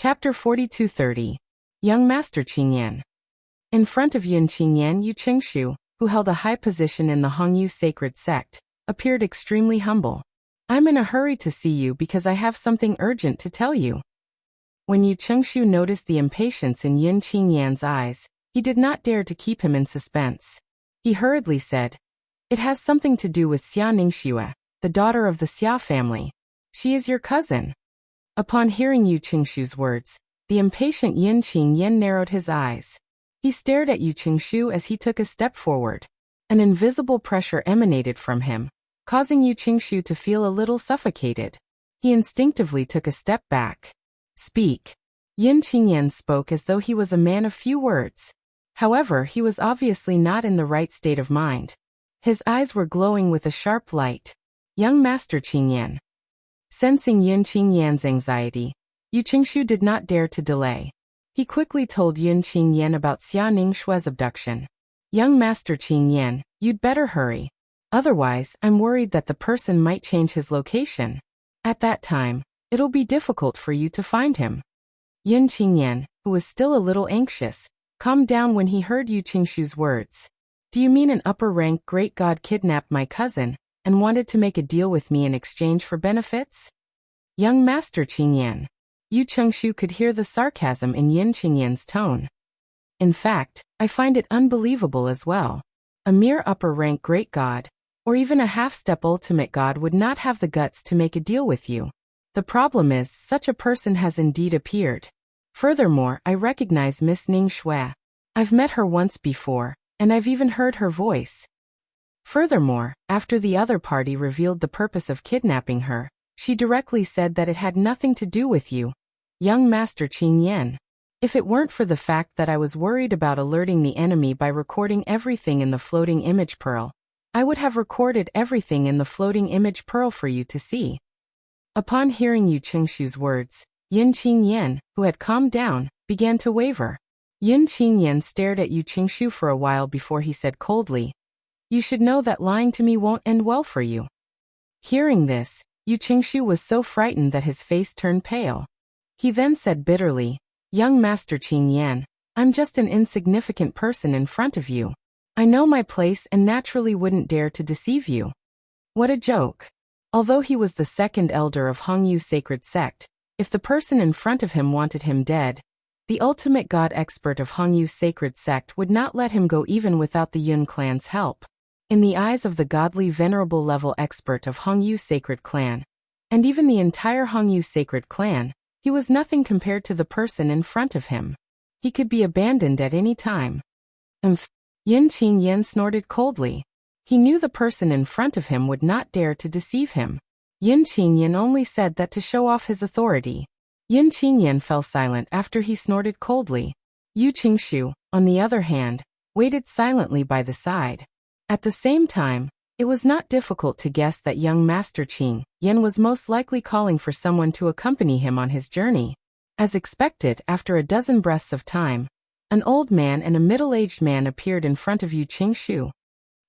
Chapter 4230. Young Master Qingyan. In front of Yun Qingyan, Yu Qingshu, who held a high position in the Hongyu sacred sect, appeared extremely humble. "I'm in a hurry to see you because I have something urgent to tell you." When Yu Qingshu noticed the impatience in Yun Qingyan's eyes, he did not dare to keep him in suspense. He hurriedly said, "It has something to do with Xia Ningxue, the daughter of the Xia family. She is your cousin." Upon hearing Yu Qingshu's words, the impatient Yun Qingyan narrowed his eyes. He stared at Yu Qingshu as he took a step forward. An invisible pressure emanated from him, causing Yu Qingshu to feel a little suffocated. He instinctively took a step back. "Speak." Yun Qingyan spoke as though he was a man of few words. However, he was obviously not in the right state of mind. His eyes were glowing with a sharp light. "Young Master Qingyan." Sensing Yun Qingyan's anxiety, Yu Qingshu did not dare to delay. He quickly told Yun Qingyan about Xia Ningxue's abduction. "Young Master Qingyan, you'd better hurry. Otherwise, I'm worried that the person might change his location. At that time, it'll be difficult for you to find him." Yun Qingyan, who was still a little anxious, calmed down when he heard Yu Qingshu's words. "Do you mean an upper-rank great god kidnapped my cousin and wanted to make a deal with me in exchange for benefits?" "Young Master Qingyan." Yu Qingshu could hear the sarcasm in Yun Qingyan's tone. "In fact, I find it unbelievable as well. A mere upper-rank great god, or even a half-step ultimate god would not have the guts to make a deal with you. The problem is, such a person has indeed appeared. Furthermore, I recognize Miss Ningxue. I've met her once before, and I've even heard her voice. Furthermore, after the other party revealed the purpose of kidnapping her, she directly said that it had nothing to do with you, young Master Qingyan. If it weren't for the fact that I was worried about alerting the enemy by recording everything in the floating image pearl, I would have recorded everything in the floating image pearl for you to see." Upon hearing Yu Qingshu's words, Yun Qingyan, who had calmed down, began to waver. Yun Qingyan stared at Yu Qingshu for a while before he said coldly, "You should know that lying to me won't end well for you." Hearing this, Yu Qingshu was so frightened that his face turned pale. He then said bitterly, "Young Master Qingyan, I'm just an insignificant person in front of you. I know my place and naturally wouldn't dare to deceive you." What a joke. Although he was the second elder of Hongyu sacred sect, if the person in front of him wanted him dead, the ultimate god expert of Hongyu sacred sect would not let him go even without the Yun clan's help. In the eyes of the godly venerable level expert of Hongyu sacred clan, and even the entire Hongyu sacred clan, he was nothing compared to the person in front of him. He could be abandoned at any time. Yun Qingyan snorted coldly. He knew the person in front of him would not dare to deceive him. Yun Qingyan only said that to show off his authority. Yun Qingyan fell silent after he snorted coldly. Yu Qingshu, on the other hand, waited silently by the side. At the same time, it was not difficult to guess that young Master Qingyan was most likely calling for someone to accompany him on his journey. As expected, after a dozen breaths of time, an old man and a middle-aged man appeared in front of Yu Qingshu.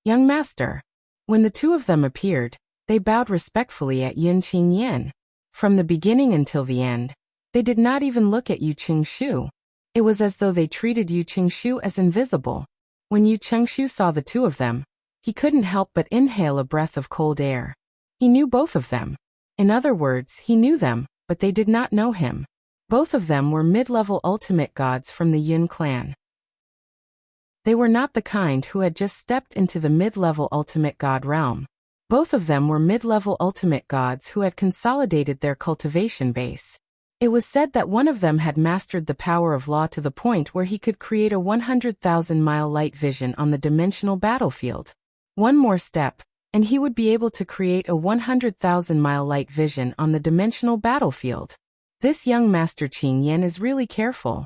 "Young Master." When the two of them appeared, they bowed respectfully at Yun Qingyan. From the beginning until the end, they did not even look at Yu Qingshu. It was as though they treated Yu Qingshu as invisible. When Yu Qingshu saw the two of them, he couldn't help but inhale a breath of cold air. He knew both of them. In other words, he knew them, but they did not know him. Both of them were mid-level ultimate gods from the Yun clan. They were not the kind who had just stepped into the mid-level ultimate god realm. Both of them were mid-level ultimate gods who had consolidated their cultivation base. It was said that one of them had mastered the power of law to the point where he could create a 100,000-mile light vision on the dimensional battlefield. One more step, and he would be able to create a 100,000-mile light vision on the dimensional battlefield. This young Master Qingyan is really careful.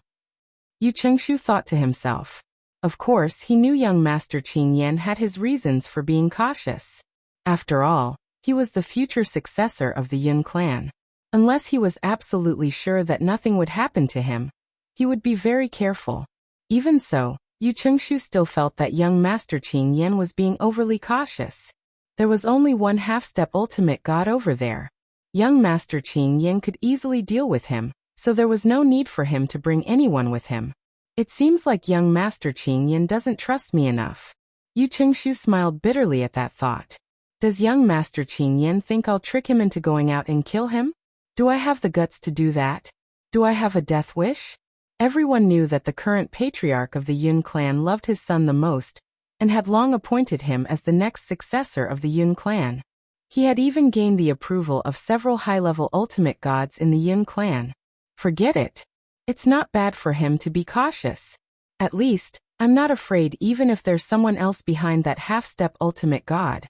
Yu Qingshu thought to himself. Of course, he knew young Master Qingyan had his reasons for being cautious. After all, he was the future successor of the Yun clan. Unless he was absolutely sure that nothing would happen to him, he would be very careful. Even so, Yu Qingshu still felt that young Master Qingyan was being overly cautious. There was only one half-step ultimate god over there. Young Master Qingyan could easily deal with him, so there was no need for him to bring anyone with him. It seems like young Master Qingyan doesn't trust me enough. Yu Qingshu smiled bitterly at that thought. Does young Master Qingyan think I'll trick him into going out and kill him? Do I have the guts to do that? Do I have a death wish? Everyone knew that the current patriarch of the Yun clan loved his son the most, and had long appointed him as the next successor of the Yun clan. He had even gained the approval of several high-level ultimate gods in the Yun clan. Forget it. It's not bad for him to be cautious. At least, I'm not afraid even if there's someone else behind that half-step ultimate god.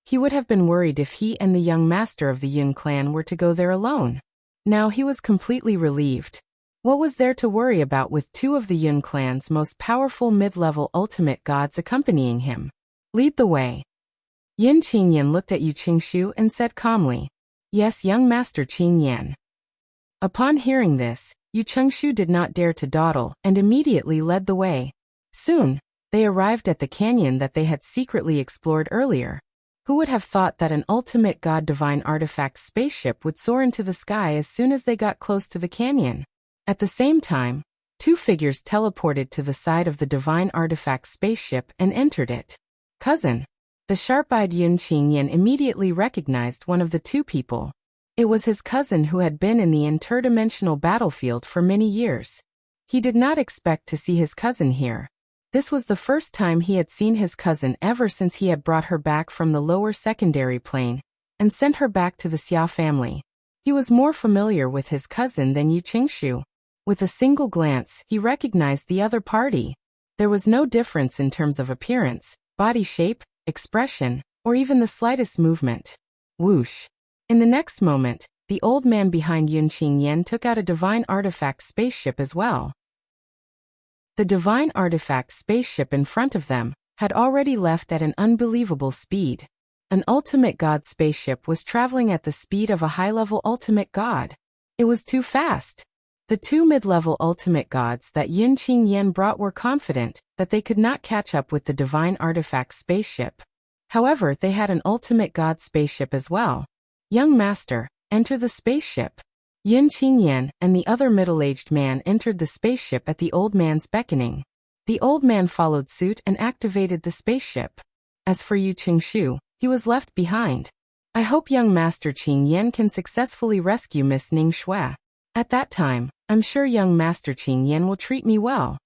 He would have been worried if he and the young master of the Yun clan were to go there alone. Now he was completely relieved. What was there to worry about with two of the Yun clan's most powerful mid-level ultimate gods accompanying him? Lead the way. Yin Qingyan looked at Yu Qingshu and said calmly, "Yes, young Master Qingyan." Upon hearing this, Yu Qingshu did not dare to dawdle and immediately led the way. Soon, they arrived at the canyon that they had secretly explored earlier. Who would have thought that an ultimate god divine artifact spaceship would soar into the sky as soon as they got close to the canyon? At the same time, two figures teleported to the side of the divine artifact spaceship and entered it. Cousin. The sharp-eyed Yun Qingyan immediately recognized one of the two people. It was his cousin who had been in the interdimensional battlefield for many years. He did not expect to see his cousin here. This was the first time he had seen his cousin ever since he had brought her back from the lower secondary plane and sent her back to the Xia family. He was more familiar with his cousin than Yu Qingshu. With a single glance, he recognized the other party. There was no difference in terms of appearance, body shape, expression, or even the slightest movement. Whoosh. In the next moment, the old man behind Yun Qingyan took out a divine artifact spaceship as well. The divine artifact spaceship in front of them had already left at an unbelievable speed. An ultimate god spaceship was traveling at the speed of a high-level ultimate god. It was too fast. The two mid-level ultimate gods that Yun Qingyan brought were confident that they could not catch up with the divine artifact spaceship. However, they had an ultimate god spaceship as well. Young master, enter the spaceship. Yun Qingyan and the other middle-aged man entered the spaceship at the old man's beckoning. The old man followed suit and activated the spaceship. As for Yu Qingshu, he was left behind. I hope young Master Qingyan can successfully rescue Miss Ning Shui. At that time, I'm sure young Master Qingyan will treat me well.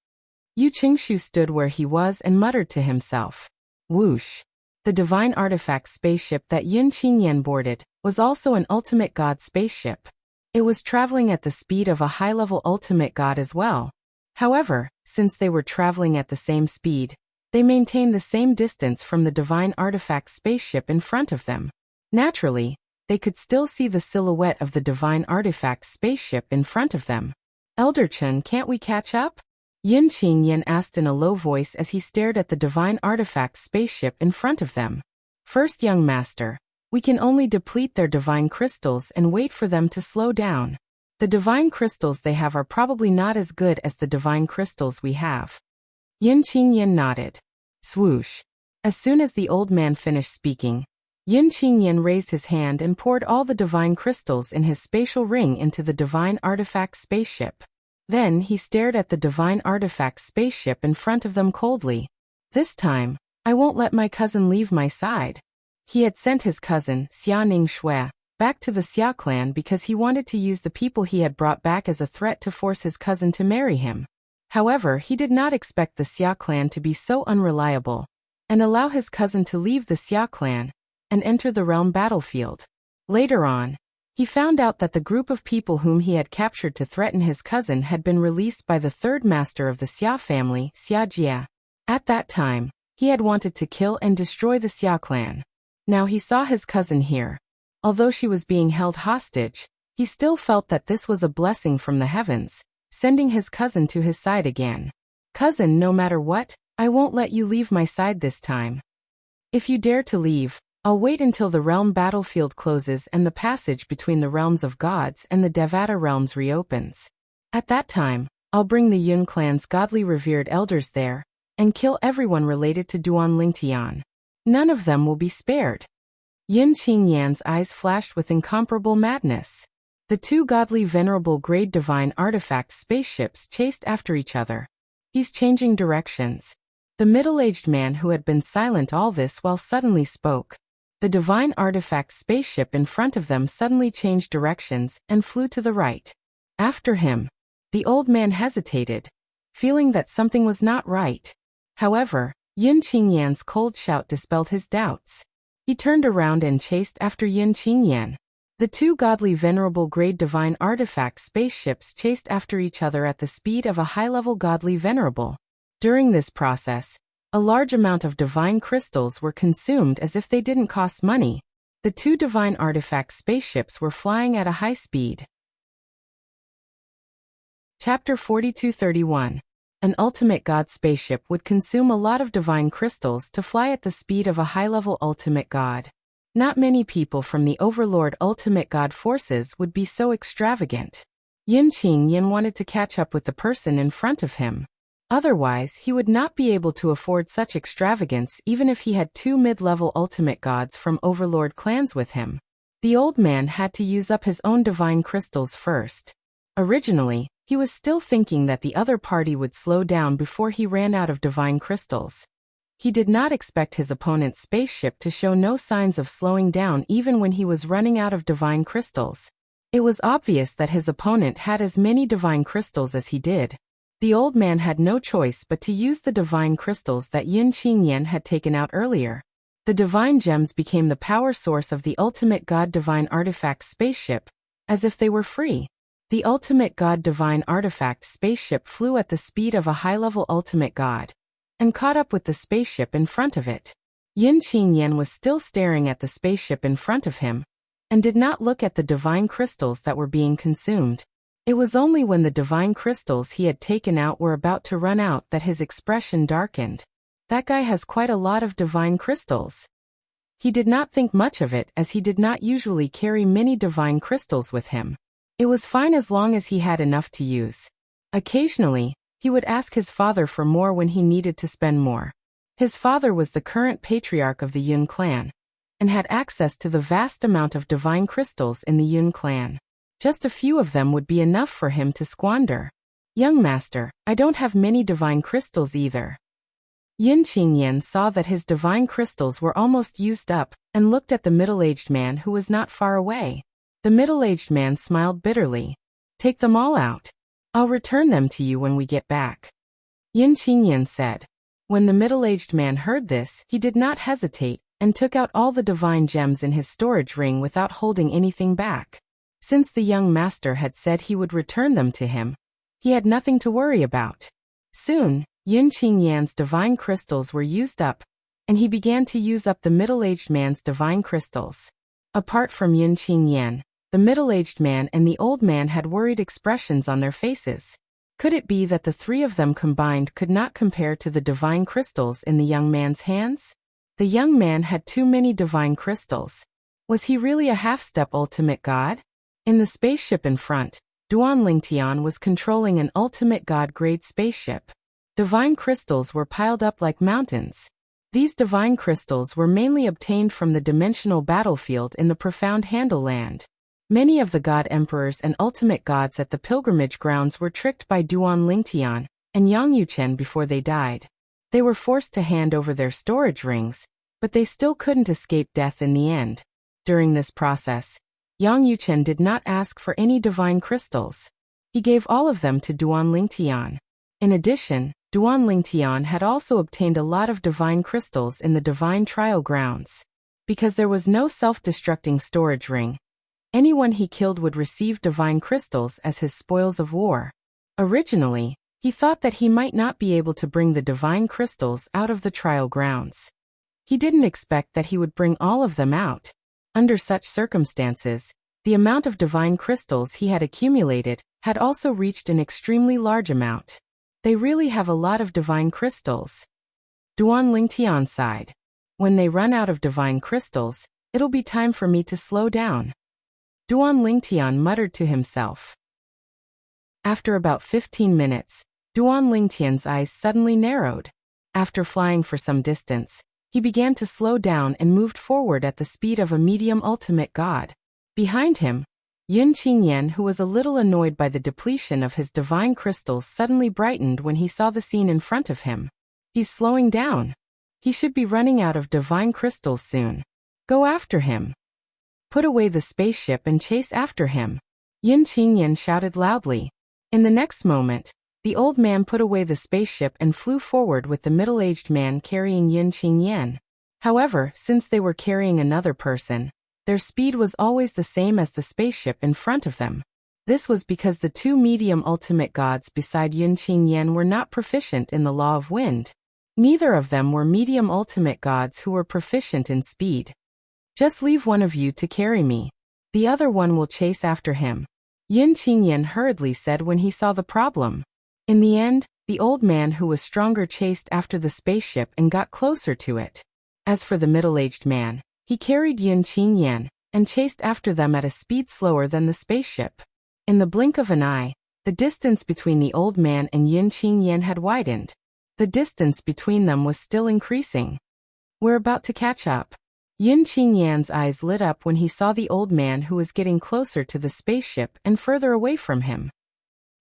Yu Qingshu stood where he was and muttered to himself. Whoosh. The divine artifact spaceship that Yun Qingyan boarded was also an ultimate god spaceship. It was traveling at the speed of a high-level ultimate god as well. However, since they were traveling at the same speed, they maintained the same distance from the divine artifact spaceship in front of them. Naturally, they could still see the silhouette of the divine artifact spaceship in front of them. Elder Chen, can't we catch up? Yin Qingyan asked in a low voice as he stared at the divine artifact spaceship in front of them. First, young master, we can only deplete their divine crystals and wait for them to slow down. The divine crystals they have are probably not as good as the divine crystals we have. Yin Qingyan nodded. Swoosh. As soon as the old man finished speaking, Yin Qingyan raised his hand and poured all the divine crystals in his spatial ring into the divine artifact spaceship. Then he stared at the divine artifact spaceship in front of them coldly. This time, I won't let my cousin leave my side. He had sent his cousin, Xia Ning Shui, back to the Xia clan because he wanted to use the people he had brought back as a threat to force his cousin to marry him. However, he did not expect the Xia clan to be so unreliable and allow his cousin to leave the Xia clan and enter the realm battlefield. Later on, he found out that the group of people whom he had captured to threaten his cousin had been released by the third master of the Xia family, Xia Jia. At that time, he had wanted to kill and destroy the Xia clan. Now he saw his cousin here. Although she was being held hostage, he still felt that this was a blessing from the heavens, sending his cousin to his side again. Cousin, no matter what, I won't let you leave my side this time. If you dare to leave, I'll wait until the realm battlefield closes and the passage between the realms of gods and the Devata realms reopens. At that time, I'll bring the Yun clan's godly revered elders there and kill everyone related to Duan Lingtian. None of them will be spared. Yin Qingyan's eyes flashed with incomparable madness. The two godly venerable grade divine artifact spaceships chased after each other. He's changing directions. The middle-aged man who had been silent all this while suddenly spoke. The divine artifact spaceship in front of them suddenly changed directions and flew to the right. After him. The old man hesitated, feeling that something was not right. However, Yun Qingyan's cold shout dispelled his doubts. He turned around and chased after Yun Qingyan. The two godly venerable grade divine artifact spaceships chased after each other at the speed of a high-level godly venerable. During this process, a large amount of divine crystals were consumed as if they didn't cost money. The two divine artifact spaceships were flying at a high speed. Chapter 4231. An ultimate god spaceship would consume a lot of divine crystals to fly at the speed of a high-level ultimate god. Not many people from the Overlord ultimate god forces would be so extravagant. Yun Qingyan wanted to catch up with the person in front of him. Otherwise, he would not be able to afford such extravagance even if he had two mid-level ultimate gods from Overlord clans with him. The old man had to use up his own divine crystals first. Originally, he was still thinking that the other party would slow down before he ran out of divine crystals. He did not expect his opponent's spaceship to show no signs of slowing down even when he was running out of divine crystals. It was obvious that his opponent had as many divine crystals as he did. The old man had no choice but to use the divine crystals that Yun Qingyan had taken out earlier. The divine gems became the power source of the ultimate god divine artifact spaceship, as if they were free. The ultimate god divine artifact spaceship flew at the speed of a high-level ultimate god, and caught up with the spaceship in front of it. Yun Qingyan was still staring at the spaceship in front of him, and did not look at the divine crystals that were being consumed. It was only when the divine crystals he had taken out were about to run out that his expression darkened. That guy has quite a lot of divine crystals. He did not think much of it as he did not usually carry many divine crystals with him. It was fine as long as he had enough to use. Occasionally, he would ask his father for more when he needed to spend more. His father was the current patriarch of the Yun clan, and had access to the vast amount of divine crystals in the Yun clan. Just a few of them would be enough for him to squander. Young master, I don't have many divine crystals either. Yun Qingyan saw that his divine crystals were almost used up, and looked at the middle-aged man who was not far away. The middle-aged man smiled bitterly. Take them all out. I'll return them to you when we get back. Yun Qingyan said. When the middle-aged man heard this, he did not hesitate, and took out all the divine gems in his storage ring without holding anything back. Since the young master had said he would return them to him, he had nothing to worry about. Soon, Yun Qingyan's divine crystals were used up, and he began to use up the middle-aged man's divine crystals. Apart from Yun Qingyan, the middle-aged man and the old man had worried expressions on their faces. Could it be that the three of them combined could not compare to the divine crystals in the young man's hands? The young man had too many divine crystals. Was he really a half-step ultimate god? In the spaceship in front, Duan Lingtian was controlling an ultimate god-grade spaceship. Divine crystals were piled up like mountains. These divine crystals were mainly obtained from the dimensional battlefield in the profound Handle Land. Many of the god emperors and ultimate gods at the pilgrimage grounds were tricked by Duan Lingtian and Yang Yuchen before they died. They were forced to hand over their storage rings, but they still couldn't escape death in the end. During this process, Yang Yuchen did not ask for any divine crystals. He gave all of them to Duan Lingtian. In addition, Duan Lingtian had also obtained a lot of divine crystals in the divine trial grounds. Because there was no self-destructing storage ring, anyone he killed would receive divine crystals as his spoils of war. Originally, he thought that he might not be able to bring the divine crystals out of the trial grounds. He didn't expect that he would bring all of them out. Under such circumstances, the amount of divine crystals he had accumulated had also reached an extremely large amount. They really have a lot of divine crystals. Duan Lingtian sighed. When they run out of divine crystals, it'll be time for me to slow down. Duan Lingtian muttered to himself. After about 15 minutes, Duan Lingtian's eyes suddenly narrowed. After flying for some distance, he began to slow down and moved forward at the speed of a medium ultimate god. Behind him, Yun Qinyan, who was a little annoyed by the depletion of his divine crystals, suddenly brightened when he saw the scene in front of him. He's slowing down. He should be running out of divine crystals soon. Go after him. Put away the spaceship and chase after him. Yun Qinyan shouted loudly. In the next moment, the old man put away the spaceship and flew forward with the middle-aged man carrying Yun Qinyan. However, since they were carrying another person, their speed was always the same as the spaceship in front of them. This was because the two medium ultimate gods beside Yun Qinyan were not proficient in the law of wind. Neither of them were medium ultimate gods who were proficient in speed. Just leave one of you to carry me. The other one will chase after him. Yun Qinyan hurriedly said when he saw the problem. In the end, the old man who was stronger chased after the spaceship and got closer to it. As for the middle-aged man, he carried Yun Qinyan and chased after them at a speed slower than the spaceship. In the blink of an eye, the distance between the old man and Yun Qinyan had widened. The distance between them was still increasing. We're about to catch up. Yun Qinyan's eyes lit up when he saw the old man who was getting closer to the spaceship and further away from him.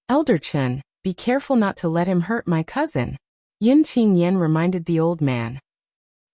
Elder Chun, be careful not to let him hurt my cousin. Yun Qinyan reminded the old man.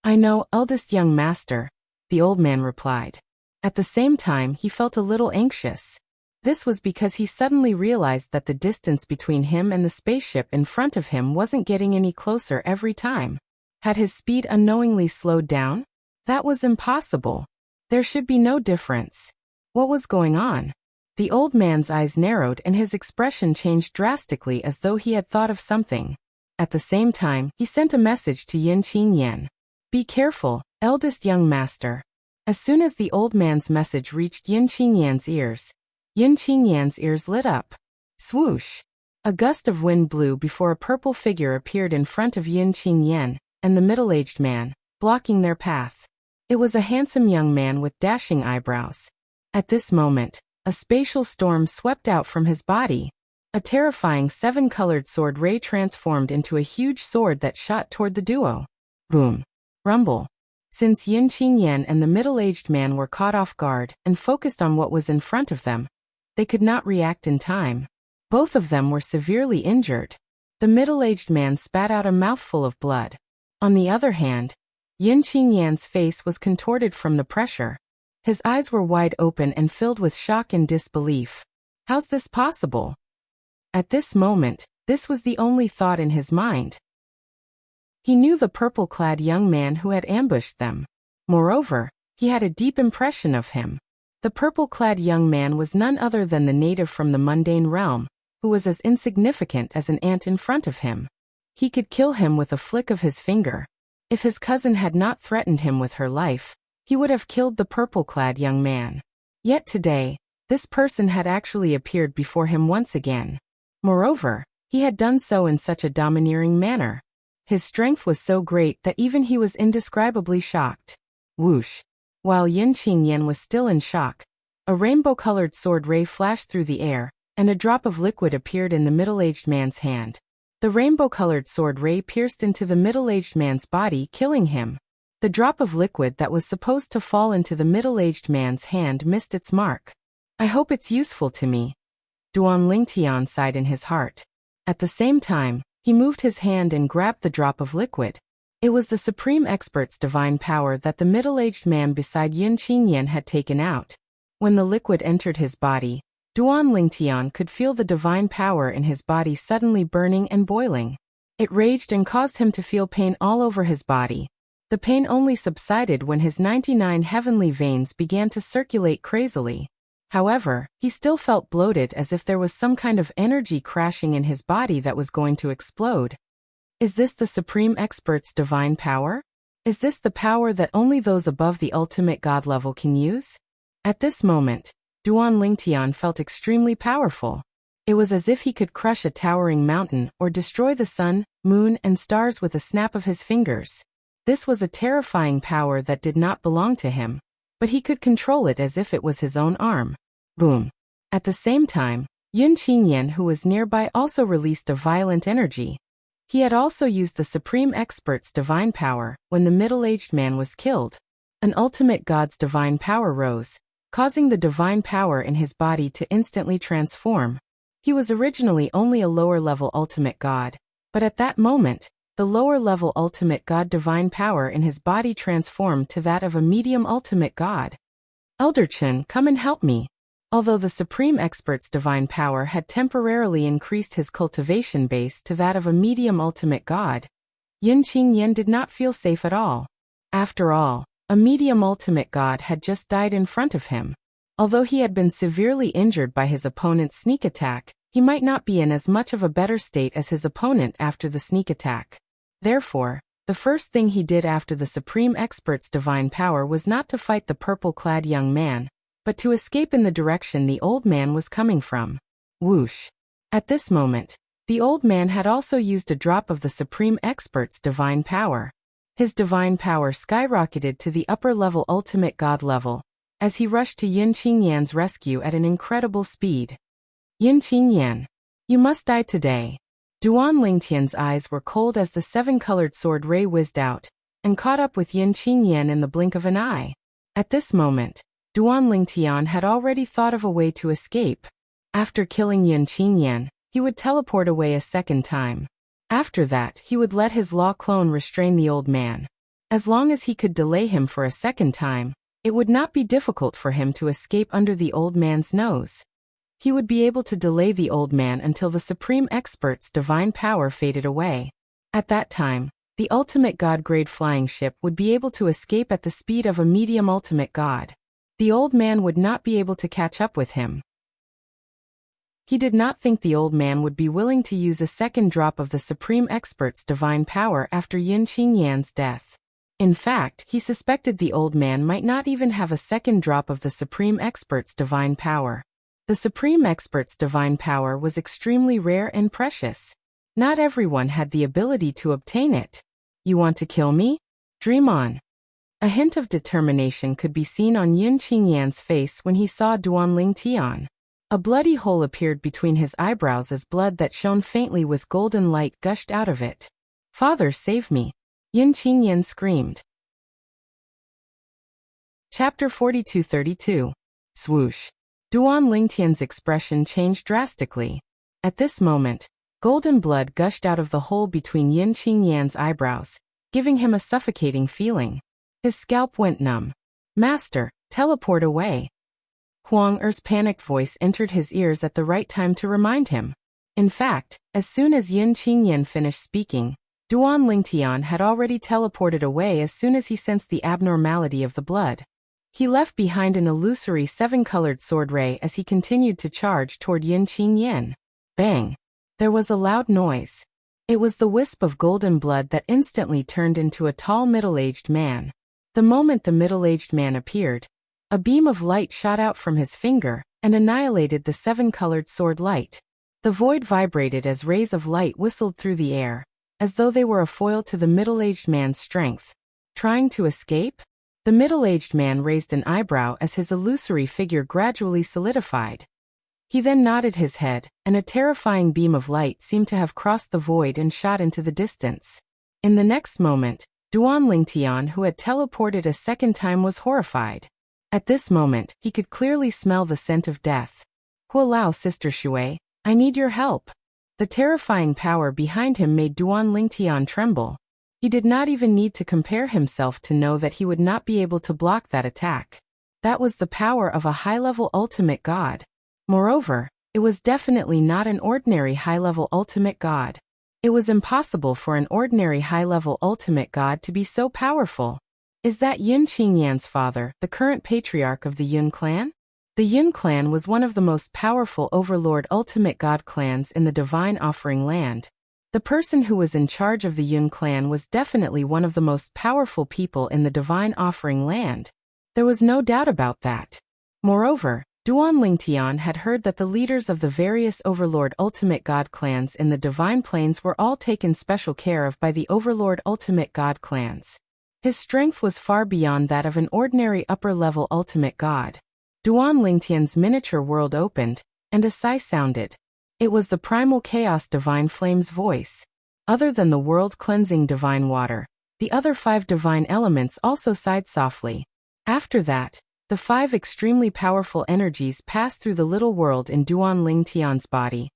I know, eldest young master, the old man replied. At the same time, he felt a little anxious. This was because he suddenly realized that the distance between him and the spaceship in front of him wasn't getting any closer every time. Had his speed unknowingly slowed down? That was impossible. There should be no difference. What was going on? The old man's eyes narrowed and his expression changed drastically as though he had thought of something. At the same time, he sent a message to Yun Qinyan. Be careful, eldest young master. As soon as the old man's message reached Yun Qinyan's ears lit up. Swoosh! A gust of wind blew before a purple figure appeared in front of Yun Qinyan and the middle-aged man, blocking their path. It was a handsome young man with dashing eyebrows. At this moment, a spatial storm swept out from his body. A terrifying seven-colored sword ray transformed into a huge sword that shot toward the duo. Boom! Rumble. Since Yun Qinyan and the middle-aged man were caught off guard and focused on what was in front of them, they could not react in time. Both of them were severely injured. The middle-aged man spat out a mouthful of blood. On the other hand, Yun Qinyan's face was contorted from the pressure. His eyes were wide open and filled with shock and disbelief. How's this possible? At this moment, this was the only thought in his mind. He knew the purple-clad young man who had ambushed them. Moreover, he had a deep impression of him. The purple-clad young man was none other than the native from the mundane realm, who was as insignificant as an ant in front of him. He could kill him with a flick of his finger. If his cousin had not threatened him with her life, he would have killed the purple-clad young man. Yet today, this person had actually appeared before him once again. Moreover, he had done so in such a domineering manner. His strength was so great that even he was indescribably shocked. Whoosh! While Yun Qinyan was still in shock, a rainbow-colored sword ray flashed through the air, and a drop of liquid appeared in the middle-aged man's hand. The rainbow-colored sword ray pierced into the middle-aged man's body, killing him. The drop of liquid that was supposed to fall into the middle-aged man's hand missed its mark. I hope it's useful to me, Duan Lingtian sighed in his heart. At the same time, he moved his hand and grabbed the drop of liquid. It was the supreme expert's divine power that the middle-aged man beside Yun Qinyan had taken out. When the liquid entered his body, Duan Lingtian could feel the divine power in his body suddenly burning and boiling. It raged and caused him to feel pain all over his body. The pain only subsided when his 99 heavenly veins began to circulate crazily. However, he still felt bloated as if there was some kind of energy crashing in his body that was going to explode. Is this the supreme expert's divine power? Is this the power that only those above the ultimate god level can use? At this moment, Duan Lingtian felt extremely powerful. It was as if he could crush a towering mountain or destroy the sun, moon, and stars with a snap of his fingers. This was a terrifying power that did not belong to him, but he could control it as if it was his own arm. Boom! At the same time, Yun Qinyan, who was nearby, also released a violent energy. He had also used the supreme expert's divine power when the middle-aged man was killed. An ultimate god's divine power rose, causing the divine power in his body to instantly transform. He was originally only a lower-level ultimate god, but at that moment, the lower-level ultimate god divine power in his body transformed to that of a medium ultimate god. Elder Chen, come and help me. Although the Supreme Expert's divine power had temporarily increased his cultivation base to that of a medium ultimate god, Yin Qingyan did not feel safe at all. After all, a medium ultimate god had just died in front of him. Although he had been severely injured by his opponent's sneak attack, he might not be in as much of a better state as his opponent after the sneak attack. Therefore, the first thing he did after the Supreme Expert's divine power was not to fight the purple-clad young man, but to escape in the direction the old man was coming from. Whoosh! At this moment, the old man had also used a drop of the Supreme Expert's divine power. His divine power skyrocketed to the upper-level ultimate god level, as he rushed to Yin Qingyan's rescue at an incredible speed. Yin Qingyan, you must die today. Duan Lingtian's eyes were cold as the seven-colored sword ray whizzed out, and caught up with Yin Qingyan in the blink of an eye. At this moment, Duan Lingtian had already thought of a way to escape. After killing Yin Qingyan, he would teleport away a second time. After that, he would let his law clone restrain the old man. As long as he could delay him for a second time, it would not be difficult for him to escape under the old man's nose. He would be able to delay the old man until the Supreme Expert's divine power faded away. At that time, the ultimate god-grade flying ship would be able to escape at the speed of a medium ultimate god. The old man would not be able to catch up with him. He did not think the old man would be willing to use a second drop of the Supreme Expert's divine power after Yin Qingyan's death. In fact, he suspected the old man might not even have a second drop of the Supreme Expert's divine power. The Supreme Expert's divine power was extremely rare and precious. Not everyone had the ability to obtain it. You want to kill me? Dream on. A hint of determination could be seen on Yin Qingyan's face when he saw Duan Lingtian. A bloody hole appeared between his eyebrows as blood that shone faintly with golden light gushed out of it. Father, save me! Yin Qingyan screamed. Chapter 4232. Swoosh. Duan Lingtian's expression changed drastically. At this moment, golden blood gushed out of the hole between Yin Qingyan's eyebrows, giving him a suffocating feeling. His scalp went numb. Master, teleport away. Huang Er's panicked voice entered his ears at the right time to remind him. In fact, as soon as Yin Qingyan finished speaking, Duan Lingtian had already teleported away as soon as he sensed the abnormality of the blood. He left behind an illusory seven-colored sword ray as he continued to charge toward Yin Qingyan. Bang! There was a loud noise. It was the wisp of golden blood that instantly turned into a tall middle-aged man. The moment the middle-aged man appeared, a beam of light shot out from his finger and annihilated the seven-colored sword light. The void vibrated as rays of light whistled through the air, as though they were a foil to the middle-aged man's strength. Trying to escape? The middle-aged man raised an eyebrow as his illusory figure gradually solidified. He then nodded his head, and a terrifying beam of light seemed to have crossed the void and shot into the distance. In the next moment, Duan Lingtian, who had teleported a second time, was horrified. At this moment, he could clearly smell the scent of death. Hualao, Sister Shui, I need your help. The terrifying power behind him made Duan Lingtian tremble. He did not even need to compare himself to know that he would not be able to block that attack. That was the power of a high-level ultimate god. Moreover, it was definitely not an ordinary high-level ultimate god. It was impossible for an ordinary high-level ultimate god to be so powerful. Is that Yin Qingyan's father, the current patriarch of the Yun clan? The Yun clan was one of the most powerful overlord ultimate god clans in the Divine Offering Land. The person who was in charge of the Yun clan was definitely one of the most powerful people in the Divine Offering Land. There was no doubt about that. Moreover, Duan Lingtian had heard that the leaders of the various overlord ultimate god clans in the Divine Plains were all taken special care of by the overlord ultimate god clans. His strength was far beyond that of an ordinary upper-level ultimate god. Duan Lingtian's miniature world opened, and a sigh sounded. It was the primal chaos divine flame's voice. Other than the world-cleansing divine water, the other 5 divine elements also sighed softly. After that, The 5 extremely powerful energies passed through the little world in Duan Ling Tian's body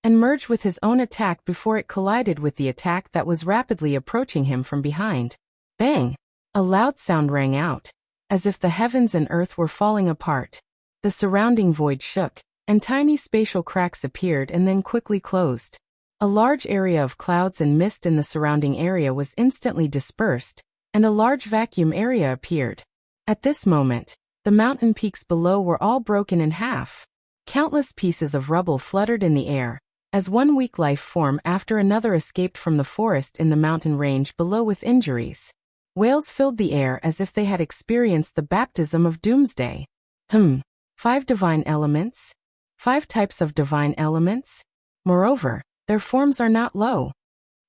and merged with his own attack before it collided with the attack that was rapidly approaching him from behind. Bang! A loud sound rang out, as if the heavens and earth were falling apart. The surrounding void shook, and tiny spatial cracks appeared and then quickly closed. A large area of clouds and mist in the surrounding area was instantly dispersed, and a large vacuum area appeared. At this moment, the mountain peaks below were all broken in half. Countless pieces of rubble fluttered in the air, as one weak life form after another escaped from the forest in the mountain range below with injuries. Wails filled the air as if they had experienced the baptism of doomsday. 5 divine elements? 5 types of divine elements? Moreover, their forms are not low.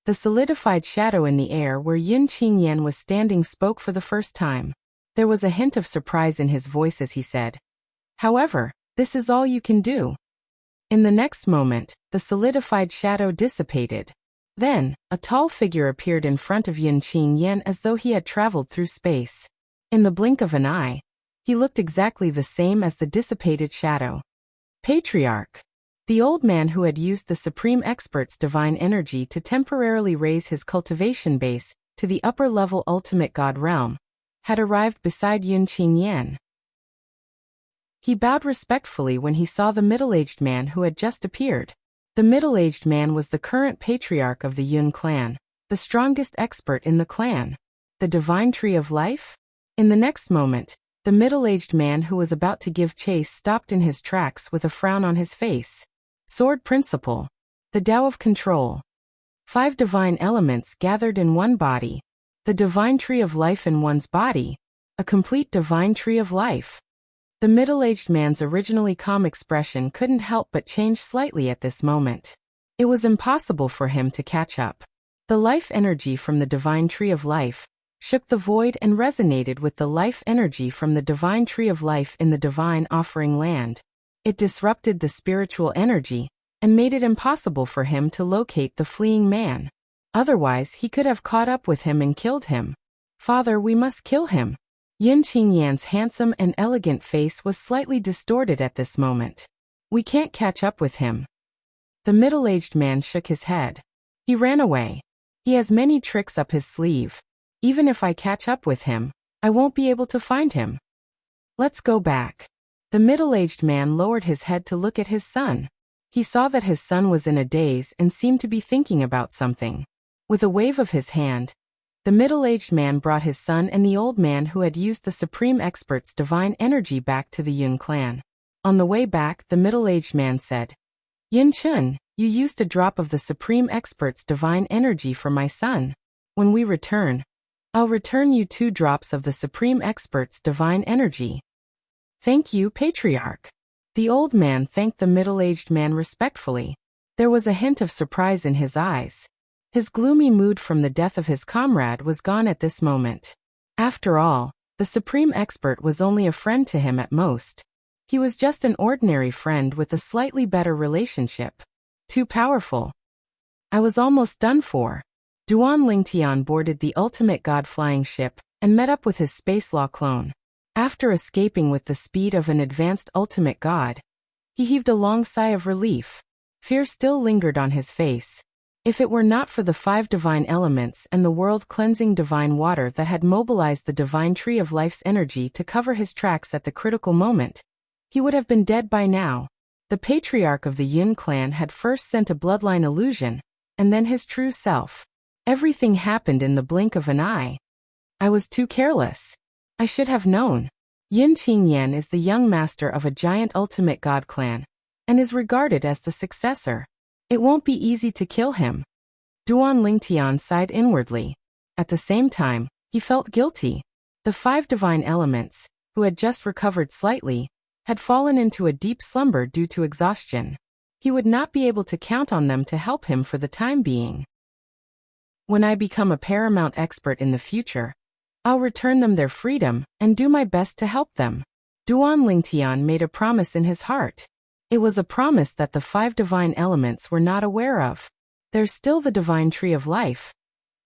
The solidified shadow in the air where Yun Qingyan was standing spoke for the first time. There was a hint of surprise in his voice as he said, "However, this is all you can do." In the next moment, the solidified shadow dissipated. Then, a tall figure appeared in front of Yun Qingyan as though he had traveled through space. In the blink of an eye, he looked exactly the same as the dissipated shadow. Patriarch. The old man who had used the Supreme Expert's divine energy to temporarily raise his cultivation base to the upper-level ultimate god realm, had arrived beside Yun Qingyan. He bowed respectfully when he saw the middle-aged man who had just appeared. The middle-aged man was the current patriarch of the Yun clan, the strongest expert in the clan. The divine tree of life? In the next moment, the middle-aged man who was about to give chase stopped in his tracks with a frown on his face. Sword principle. The Tao of control. 5 divine elements gathered in one body. The divine tree of life in one's body. A complete divine tree of life. The middle-aged man's originally calm expression couldn't help but change slightly at this moment. It was impossible for him to catch up. The life energy from the divine tree of life shook the void and resonated with the life energy from the divine tree of life in the divine offering land. It disrupted the spiritual energy and made it impossible for him to locate the fleeing man. Otherwise, he could have caught up with him and killed him. "Father, we must kill him." Yun Qingyan's handsome and elegant face was slightly distorted at this moment. "We can't catch up with him." The middle-aged man shook his head. "He ran away. He has many tricks up his sleeve. Even if I catch up with him, I won't be able to find him. Let's go back." The middle-aged man lowered his head to look at his son. He saw that his son was in a daze and seemed to be thinking about something. With a wave of his hand, the middle-aged man brought his son and the old man who had used the Supreme Expert's divine energy back to the Yun clan. On the way back, the middle-aged man said, "Yin Chun, you used a drop of the Supreme Expert's divine energy for my son. When we return, I'll return you 2 drops of the Supreme Expert's divine energy." "Thank you, Patriarch." The old man thanked the middle-aged man respectfully. There was a hint of surprise in his eyes. His gloomy mood from the death of his comrade was gone at this moment. After all, the Supreme Expert was only a friend to him at most. He was just an ordinary friend with a slightly better relationship. Too powerful. I was almost done for. Duan Lingtian boarded the ultimate god flying ship and met up with his space law clone. After escaping with the speed of an advanced ultimate god, he heaved a long sigh of relief. Fear still lingered on his face. If it were not for the 5 divine elements and the world-cleansing divine water that had mobilized the divine tree of life's energy to cover his tracks at the critical moment, he would have been dead by now. The patriarch of the Yun clan had first sent a bloodline illusion, and then his true self. Everything happened in the blink of an eye. I was too careless. I should have known. Yun Qingyan is the young master of a giant ultimate god clan, and is regarded as the successor. It won't be easy to kill him. Duan Lingtian sighed inwardly. At the same time, he felt guilty. The 5 divine elements, who had just recovered slightly, had fallen into a deep slumber due to exhaustion. He would not be able to count on them to help him for the time being. When I become a paramount expert in the future, I'll return them their freedom and do my best to help them. Duan Lingtian made a promise in his heart. It was a promise that the 5 divine elements were not aware of. There's still the divine tree of life.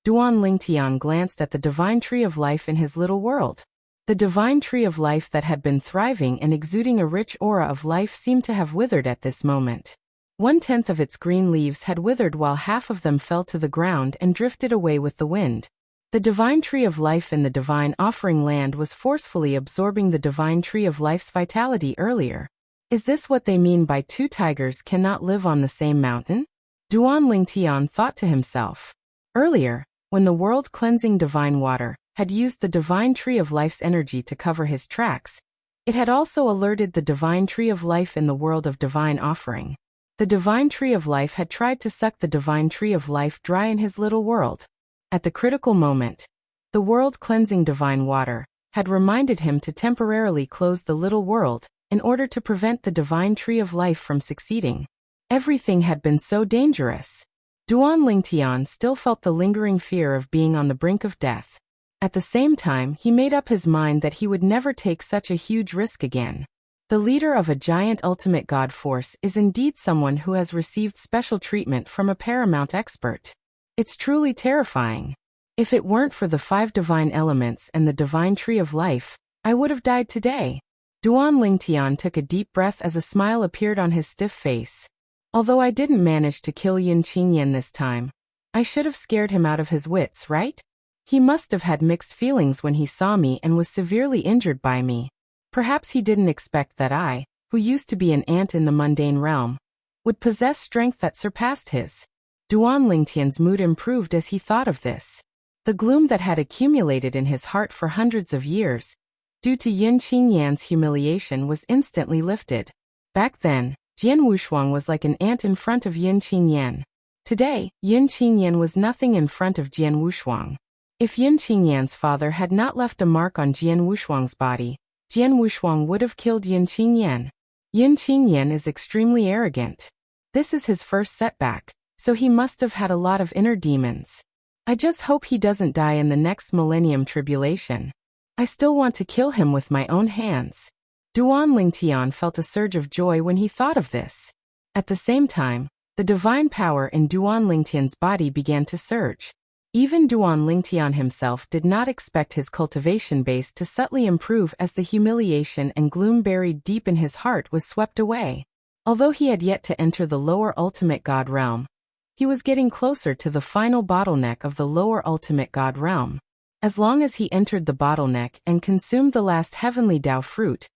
Duan Lingtian glanced at the divine tree of life in his little world. The divine tree of life that had been thriving and exuding a rich aura of life seemed to have withered at this moment. 1/10 of its green leaves had withered while half of them fell to the ground and drifted away with the wind. The divine tree of life in the divine offering land was forcefully absorbing the divine tree of life's vitality earlier. Is this what they mean by two tigers cannot live on the same mountain? Duan Lingtian thought to himself. Earlier, when the world-cleansing divine water had used the divine tree of life's energy to cover his tracks, it had also alerted the divine tree of life in the world of divine offering. The divine tree of life had tried to suck the divine tree of life dry in his little world. At the critical moment, the world-cleansing divine water had reminded him to temporarily close the little world in order to prevent the divine tree of life from succeeding. Everything had been so dangerous. Duan Lingtian still felt the lingering fear of being on the brink of death. At the same time, he made up his mind that he would never take such a huge risk again. The leader of a giant ultimate god force is indeed someone who has received special treatment from a paramount expert. It's truly terrifying. If it weren't for the 5 divine elements and the divine tree of life, I would have died today. Duan Lingtian took a deep breath as a smile appeared on his stiff face. Although I didn't manage to kill Yun Qingyan this time, I should have scared him out of his wits, right? He must have had mixed feelings when he saw me and was severely injured by me. Perhaps he didn't expect that I, who used to be an ant in the mundane realm, would possess strength that surpassed his. Duan Lingtian's mood improved as he thought of this. The gloom that had accumulated in his heart for hundreds of years, due to Yun Qingyan's humiliation, was instantly lifted. Back then, Jian Wushuang was like an ant in front of Yun Qingyan. Today, Yun Qingyan was nothing in front of Jian Wushuang. If Yun Qingyan's father had not left a mark on Jian Wushuang's body, Jian Wushuang would have killed Yun Qingyan. Yun Qingyan is extremely arrogant. This is his first setback, so he must have had a lot of inner demons. I just hope he doesn't die in the next millennium tribulation. I still want to kill him with my own hands. Duan Lingtian felt a surge of joy when he thought of this. At the same time, the divine power in Duan Lingtian's body began to surge. Even Duan Lingtian himself did not expect his cultivation base to subtly improve as the humiliation and gloom buried deep in his heart was swept away. Although he had yet to enter the lower ultimate god realm, he was getting closer to the final bottleneck of the lower ultimate god realm. As long as he entered the bottleneck and consumed the last heavenly Dao fruit,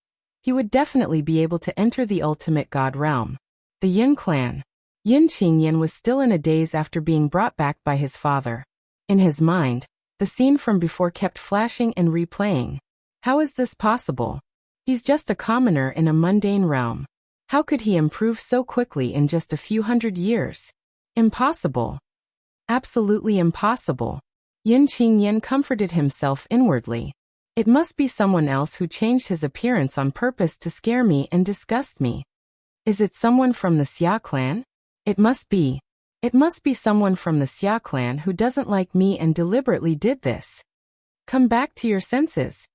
he would definitely be able to enter the ultimate god realm. The Yin clan. Yun Qingyan was still in a daze after being brought back by his father. In his mind, the scene from before kept flashing and replaying. How is this possible? He's just a commoner in a mundane realm. How could he improve so quickly in just a few hundred years? Impossible. Absolutely impossible. Yun Qingyan comforted himself inwardly. It must be someone else who changed his appearance on purpose to scare me and disgust me. Is it someone from the Xia clan? It must be. It must be someone from the Xia clan who doesn't like me and deliberately did this. Come back to your senses.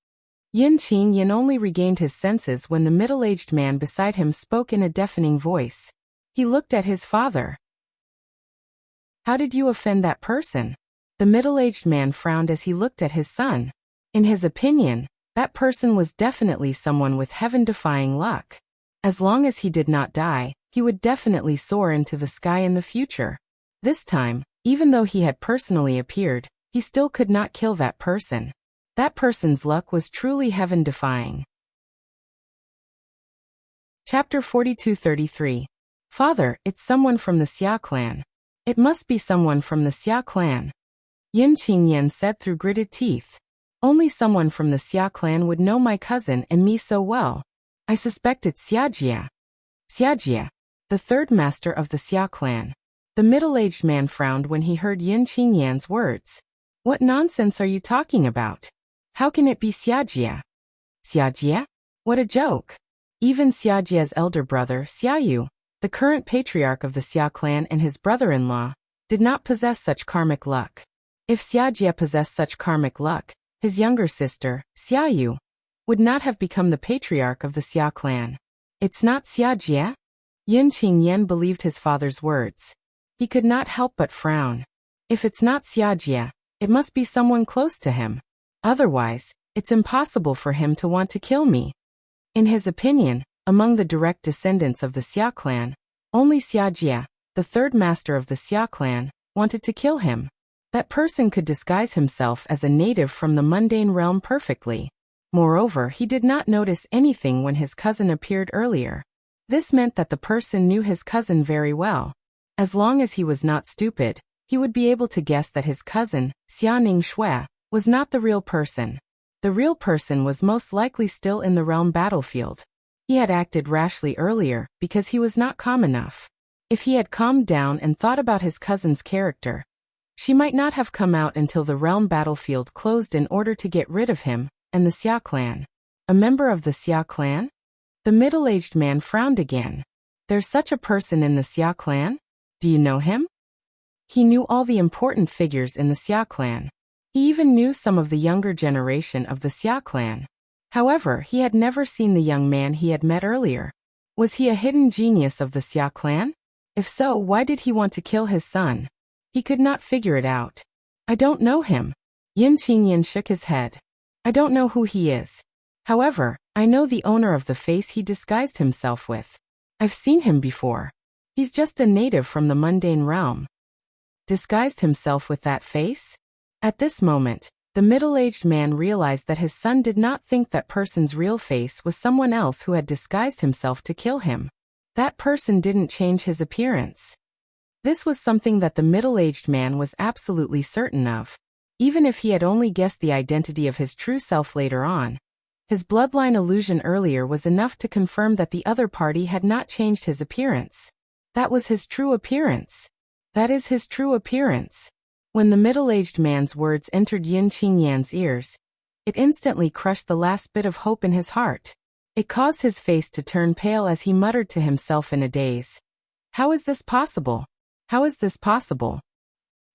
Yun Qingyan only regained his senses when the middle-aged man beside him spoke in a deafening voice. He looked at his father. How did you offend that person? The middle-aged man frowned as he looked at his son. In his opinion, that person was definitely someone with heaven-defying luck. As long as he did not die, he would definitely soar into the sky in the future. This time, even though he had personally appeared, he still could not kill that person. That person's luck was truly heaven-defying. Chapter 42-33. Father, it's someone from the Xia clan. It must be someone from the Xia clan. Yun Qingyan said through gritted teeth. Only someone from the Xia clan would know my cousin and me so well. I suspect it's Xiajia. Xiajia, the third master of the Xia clan. The middle-aged man frowned when he heard Yun Qingyan's words. What nonsense are you talking about? How can it be Xiajia? Xiajia? What a joke. Even Xiajia's elder brother, Xiaoyu, the current patriarch of the Xia clan and his brother-in-law, did not possess such karmic luck. If Xiajia possessed such karmic luck, his younger sister, Xiaoyu, would not have become the patriarch of the Xia clan. It's not Xiajia? Yun Qingyan believed his father's words. He could not help but frown. If it's not Xiajia, it must be someone close to him. Otherwise, It's impossible for him to want to kill me. In his opinion, among the direct descendants of the Xia clan, only Xia Jia, the third master of the Xia clan, wanted to kill him. That person could disguise himself as a native from the mundane realm perfectly. Moreover, he did not notice anything when his cousin appeared earlier. This meant that the person knew his cousin very well. As long as he was not stupid, he would be able to guess that his cousin, Xianing Shui, was not the real person. The real person was most likely still in the realm battlefield. He had acted rashly earlier because he was not calm enough. If he had calmed down and thought about his cousin's character, she might not have come out until the realm battlefield closed in order to get rid of him and the Xia clan. A member of the Xia clan? The middle-aged man frowned again. There's such a person in the Xia clan? Do you know him? He knew all the important figures in the Xia clan. He even knew some of the younger generation of the Xia clan. However, he had never seen the young man he had met earlier. Was he a hidden genius of the Xia clan? If so, why did he want to kill his son? He could not figure it out. I don't know him. Yin Qingyan shook his head. I don't know who he is. However, I know the owner of the face he disguised himself with. I've seen him before. He's just a native from the mundane realm. Disguised himself with that face? At this moment, the middle-aged man realized that his son did not think that person's real face was someone else who had disguised himself to kill him. That person didn't change his appearance. This was something that the middle-aged man was absolutely certain of. Even if he had only guessed the identity of his true self later on, his bloodline illusion earlier was enough to confirm that the other party had not changed his appearance. That was his true appearance. That is his true appearance. When the middle-aged man's words entered Yin Qingyan's ears, it instantly crushed the last bit of hope in his heart. It caused his face to turn pale as he muttered to himself in a daze. How is this possible? How is this possible?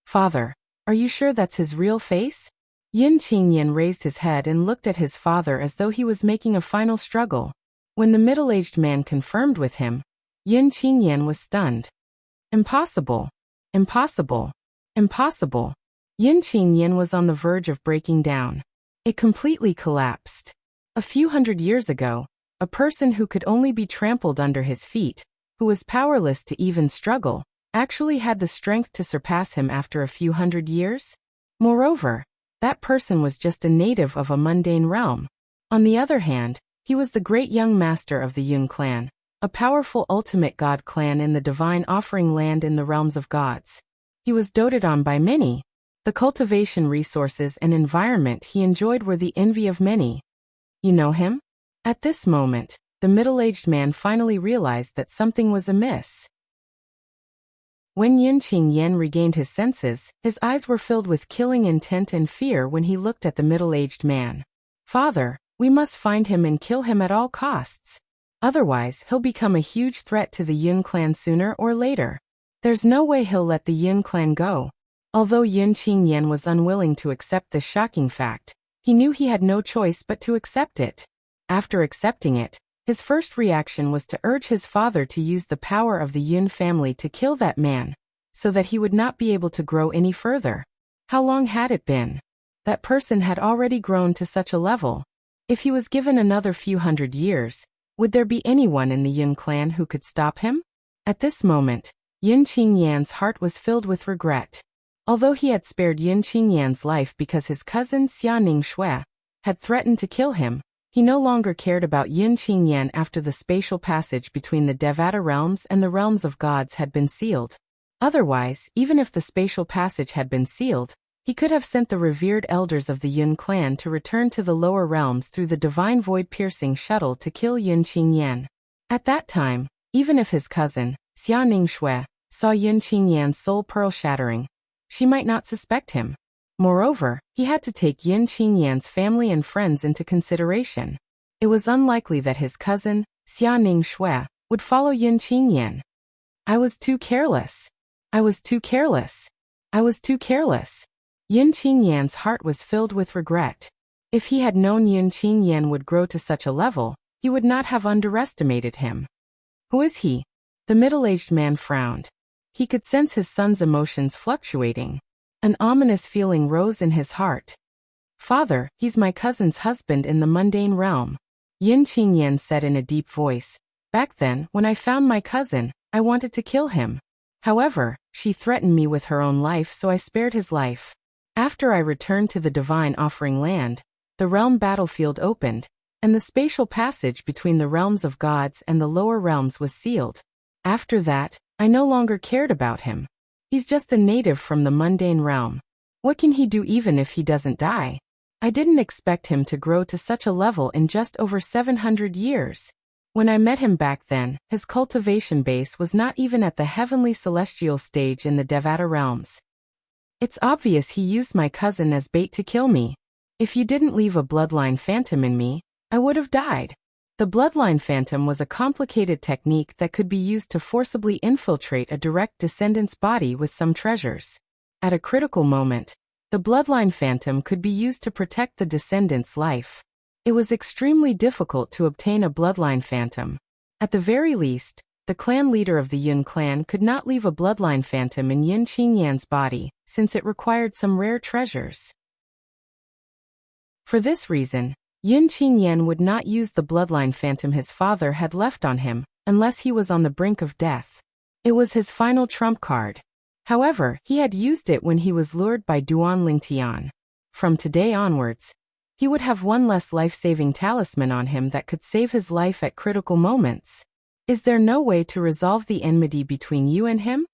Father, are you sure that's his real face? Yin Qingyan raised his head and looked at his father as though he was making a final struggle. When the middle-aged man confirmed with him, Yin Qingyan was stunned. Impossible. Impossible. Impossible. Yin Qingyan was on the verge of breaking down. It completely collapsed. A few hundred years ago, a person who could only be trampled under his feet, who was powerless to even struggle, actually had the strength to surpass him after a few hundred years? Moreover, that person was just a native of a mundane realm. On the other hand, he was the great young master of the Yun clan, a powerful ultimate god clan in the divine offering land in the realms of gods. He was doted on by many. The cultivation resources and environment he enjoyed were the envy of many. You know him? At this moment, the middle-aged man finally realized that something was amiss. When Yin Qingyan regained his senses, his eyes were filled with killing intent and fear when he looked at the middle-aged man. Father, we must find him and kill him at all costs. Otherwise, he'll become a huge threat to the Yun clan sooner or later. There's no way he'll let the Yun clan go. Although Yin Qingyan was unwilling to accept this shocking fact, he knew he had no choice but to accept it. After accepting it, his first reaction was to urge his father to use the power of the Yun family to kill that man, so that he would not be able to grow any further. How long had it been? That person had already grown to such a level. If he was given another few hundred years, would there be anyone in the Yun clan who could stop him? At this moment, Yin Qingyan's heart was filled with regret. Although he had spared Yin Qingyan's life because his cousin Xianing Shui had threatened to kill him, he no longer cared about Yin Qingyan after the spatial passage between the Devata realms and the realms of gods had been sealed. Otherwise, even if the spatial passage had been sealed, he could have sent the revered elders of the Yun clan to return to the lower realms through the divine void-piercing shuttle to kill Yin Qingyan. At that time, even if his cousin, Xianing Shui, saw Yin Qingyan's soul pearl shattering, she might not suspect him. Moreover, he had to take Yin Qingyan's family and friends into consideration. It was unlikely that his cousin, Xianing Shui, would follow Yin Qingyan. I was too careless. I was too careless. I was too careless. Yin Qingyan's heart was filled with regret. If he had known Yin Qingyan would grow to such a level, he would not have underestimated him. Who is he? The middle-aged man frowned. He could sense his son's emotions fluctuating. An ominous feeling rose in his heart. Father, he's my cousin's husband in the mundane realm. Yin Qingyan said in a deep voice. Back then, when I found my cousin, I wanted to kill him. However, she threatened me with her own life, so I spared his life. After I returned to the divine offering land, the realm battlefield opened, and the spatial passage between the realms of gods and the lower realms was sealed. After that, I no longer cared about him. He's just a native from the mundane realm. What can he do even if he doesn't die? I didn't expect him to grow to such a level in just over 700 years. When I met him back then, his cultivation base was not even at the heavenly celestial stage in the Devata realms. It's obvious he used my cousin as bait to kill me. If you didn't leave a bloodline phantom in me, I would have died. The bloodline phantom was a complicated technique that could be used to forcibly infiltrate a direct descendant's body with some treasures. At a critical moment, the bloodline phantom could be used to protect the descendant's life. It was extremely difficult to obtain a bloodline phantom. At the very least, the clan leader of the Yun clan could not leave a bloodline phantom in Yin Qingyan's body, since it required some rare treasures. For this reason, Yin Qingyan would not use the bloodline phantom his father had left on him, unless he was on the brink of death. It was his final trump card. However, he had used it when he was lured by Duan Lingtian. From today onwards, he would have one less life-saving talisman on him that could save his life at critical moments. Is there no way to resolve the enmity between you and him?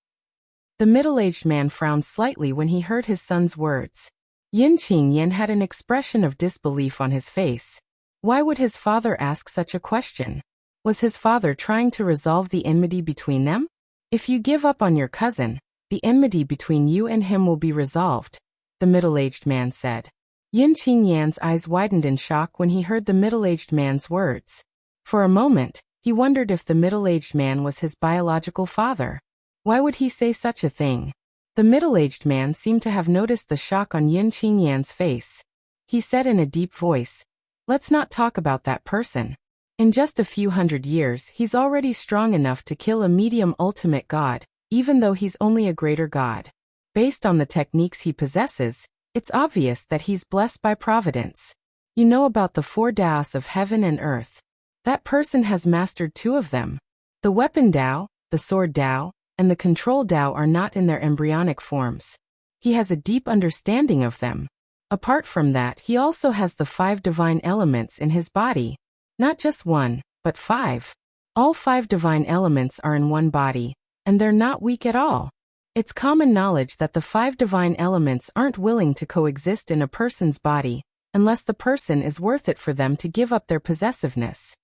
The middle-aged man frowned slightly when he heard his son's words. Yin Qingyan had an expression of disbelief on his face. Why would his father ask such a question? Was his father trying to resolve the enmity between them? If you give up on your cousin, the enmity between you and him will be resolved, the middle-aged man said. Yin Qingyan's eyes widened in shock when he heard the middle-aged man's words. For a moment, he wondered if the middle-aged man was his biological father. Why would he say such a thing? The middle-aged man seemed to have noticed the shock on Yin Qingyan's face. He said in a deep voice, "Let's not talk about that person. In just a few hundred years, he's already strong enough to kill a medium ultimate god, even though he's only a greater god. Based on the techniques he possesses, it's obvious that he's blessed by providence. You know about the 4 Taos of heaven and earth. That person has mastered 2 of them. The weapon Tao, the sword Tao, and the control Tao are not in their embryonic forms. He has a deep understanding of them. Apart from that, he also has the 5 divine elements in his body. Not just 1, but 5. All 5 divine elements are in one body, and they're not weak at all. It's common knowledge that the 5 divine elements aren't willing to coexist in a person's body, unless the person is worth it for them to give up their possessiveness.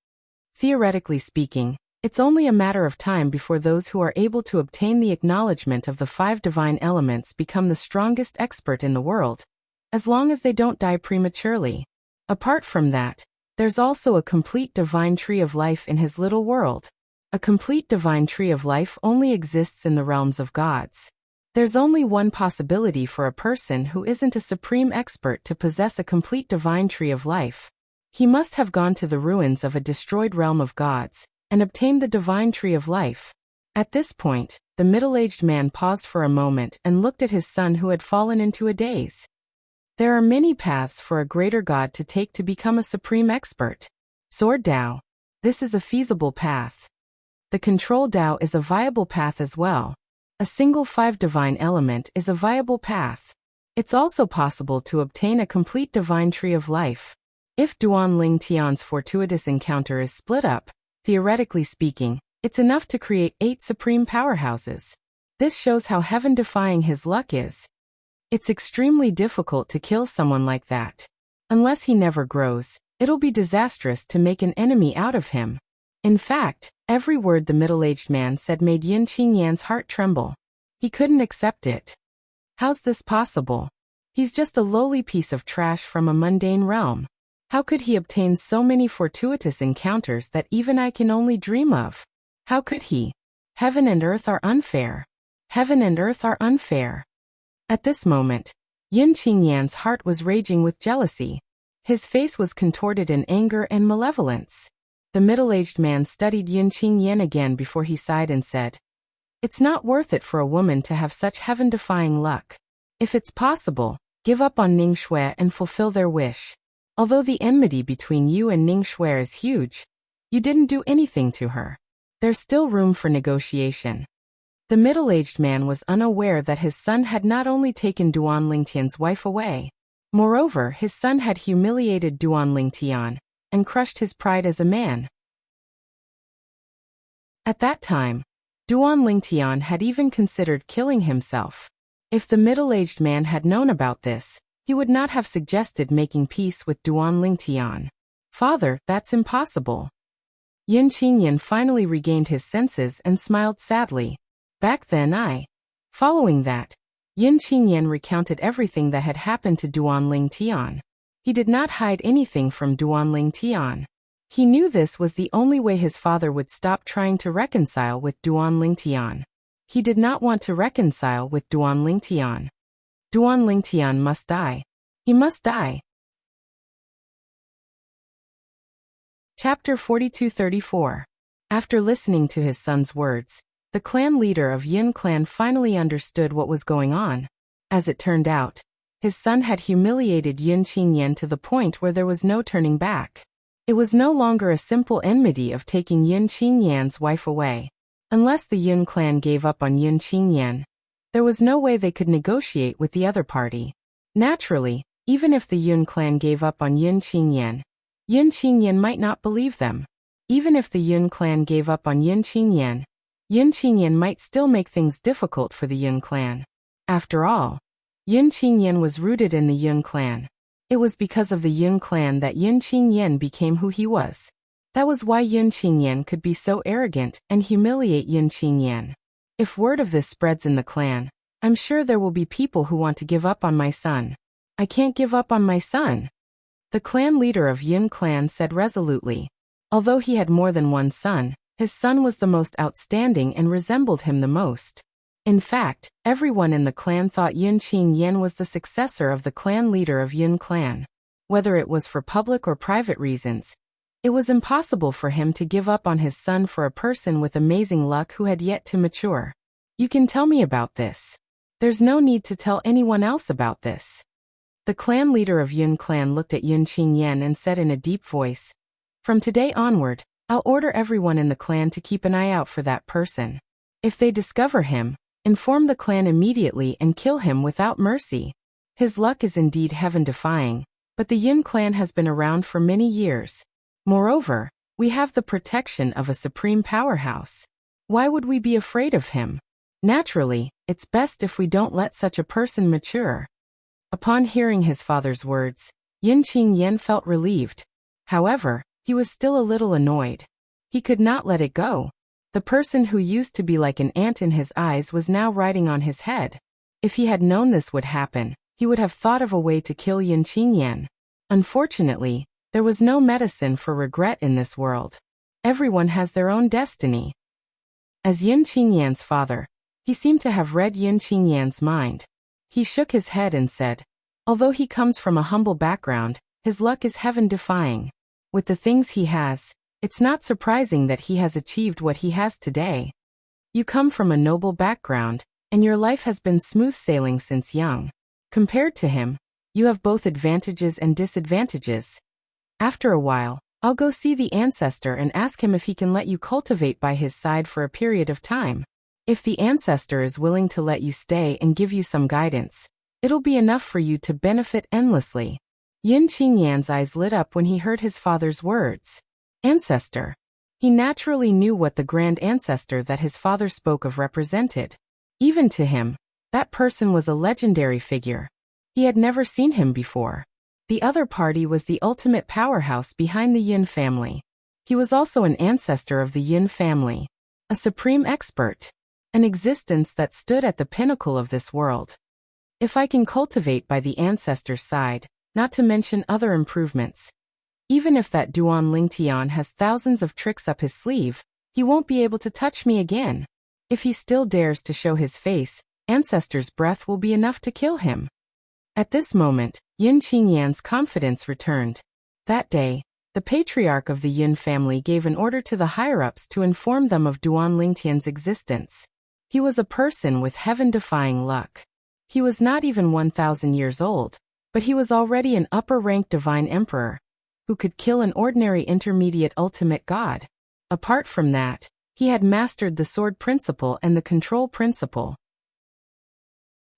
Theoretically speaking, it's only a matter of time before those who are able to obtain the acknowledgement of the 5 divine elements become the strongest expert in the world, as long as they don't die prematurely. Apart from that, there's also a complete divine tree of life in his little world. A complete divine tree of life only exists in the realms of gods. There's only one possibility for a person who isn't a supreme expert to possess a complete divine tree of life. He must have gone to the ruins of a destroyed realm of gods and obtained the divine tree of life. At this point, the middle-aged man paused for a moment and looked at his son who had fallen into a daze. There are many paths for a greater god to take to become a supreme expert. Sword Tao. This is a feasible path. The control Tao is a viable path as well. A single 5 divine element is a viable path. It's also possible to obtain a complete divine tree of life. If Duan Ling Tian's fortuitous encounter is split up, theoretically speaking, it's enough to create 8 supreme powerhouses. This shows how heaven-defying his luck is. It's extremely difficult to kill someone like that. Unless he never grows, it'll be disastrous to make an enemy out of him. In fact, every word the middle-aged man said made Yin Qingyan's heart tremble. He couldn't accept it. How's this possible? He's just a lowly piece of trash from a mundane realm. How could he obtain so many fortuitous encounters that even I can only dream of? How could he? Heaven and earth are unfair. Heaven and earth are unfair. At this moment, Yin Qingyan's heart was raging with jealousy. His face was contorted in anger and malevolence. The middle-aged man studied Yin Qingyan again before he sighed and said, "It's not worth it for a woman to have such heaven-defying luck. If it's possible, Give up on Ning Shui and fulfill their wish. Although the enmity between you and Ning Shui is huge, you didn't do anything to her. There's still room for negotiation. The middle-aged man was unaware that his son had not only taken Duan Lingtian's wife away. Moreover, his son had humiliated Duan Lingtian and crushed his pride as a man. At that time, Duan Lingtian had even considered killing himself. If the middle-aged man had known about this, he would not have suggested making peace with Duan Lingtian. Father, that's impossible. Yin Qingyan finally regained his senses and smiled sadly. Back then Following that, Yin Qingyan recounted everything that had happened to Duan Lingtian. He did not hide anything from Duan Lingtian. He knew this was the only way his father would stop trying to reconcile with Duan Lingtian. He did not want to reconcile with Duan Lingtian. Duan Lingtian must die. He must die. Chapter 42-34. After listening to his son's words, the clan leader of Yin clan finally understood what was going on. As it turned out, his son had humiliated Yin Qingyan to the point where there was no turning back. It was no longer a simple enmity of taking Yin Qingyan's wife away. Unless the Yin clan gave up on Yin Qingyan, there was no way they could negotiate with the other party. Naturally, even if the Yin clan gave up on Yin Qingyan might not believe them. Even if the Yin clan gave up on Yin Qingyan might still make things difficult for the Yin clan. After all, Yin Qingyan was rooted in the Yin clan. It was because of the Yin clan that Yin Qingyan became who he was. That was why Yin Qingyan could be so arrogant and humiliate Yin Qingyan. If word of this spreads in the clan, I'm sure there will be people who want to give up on my son. I can't give up on my son. The clan leader of Yin clan said resolutely. Although he had more than one son, his son was the most outstanding and resembled him the most. In fact, everyone in the clan thought Yin Qingyan was the successor of the clan leader of Yin clan. Whether it was for public or private reasons, it was impossible for him to give up on his son for a person with amazing luck who had yet to mature. You can tell me about this. There's no need to tell anyone else about this. The clan leader of Yin clan looked at Yin Qingyan and said in a deep voice, "From today onward, I'll order everyone in the clan to keep an eye out for that person. If they discover him, inform the clan immediately and kill him without mercy. His luck is indeed heaven-defying, but the Yin clan has been around for many years. Moreover, we have the protection of a supreme powerhouse. Why would we be afraid of him? Naturally, it's best if we don't let such a person mature." Upon hearing his father's words, Yin Qingyan felt relieved. However, he was still a little annoyed. He could not let it go. The person who used to be like an ant in his eyes was now riding on his head. If he had known this would happen, he would have thought of a way to kill Yin Qingyan. Unfortunately, there was no medicine for regret in this world. Everyone has their own destiny. As Yin Qingyan's father, he seemed to have read Yin Qingyan's mind. He shook his head and said, although he comes from a humble background, his luck is heaven-defying. With the things he has, it's not surprising that he has achieved what he has today. You come from a noble background, and your life has been smooth sailing since young. Compared to him, you have both advantages and disadvantages. After a while, I'll go see the ancestor and ask him if he can let you cultivate by his side for a period of time. If the ancestor is willing to let you stay and give you some guidance, it'll be enough for you to benefit endlessly. Yin Qingyan's eyes lit up when he heard his father's words. Ancestor. He naturally knew what the grand ancestor that his father spoke of represented. Even to him, that person was a legendary figure. He had never seen him before. The other party was the ultimate powerhouse behind the Yin family. He was also an ancestor of the Yin family, a supreme expert, an existence that stood at the pinnacle of this world. If I can cultivate by the ancestor's side, not to mention other improvements, even if that Duan Lingtian has thousands of tricks up his sleeve, he won't be able to touch me again. If he still dares to show his face, ancestor's breath will be enough to kill him. At this moment, Yin Qingyan's confidence returned. That day, the patriarch of the Yin family gave an order to the higher-ups to inform them of Duan Lingtian's existence. He was a person with heaven-defying luck. He was not even 1,000 years old, but he was already an upper-ranked divine emperor, who could kill an ordinary intermediate ultimate god. Apart from that, he had mastered the sword principle and the control principle.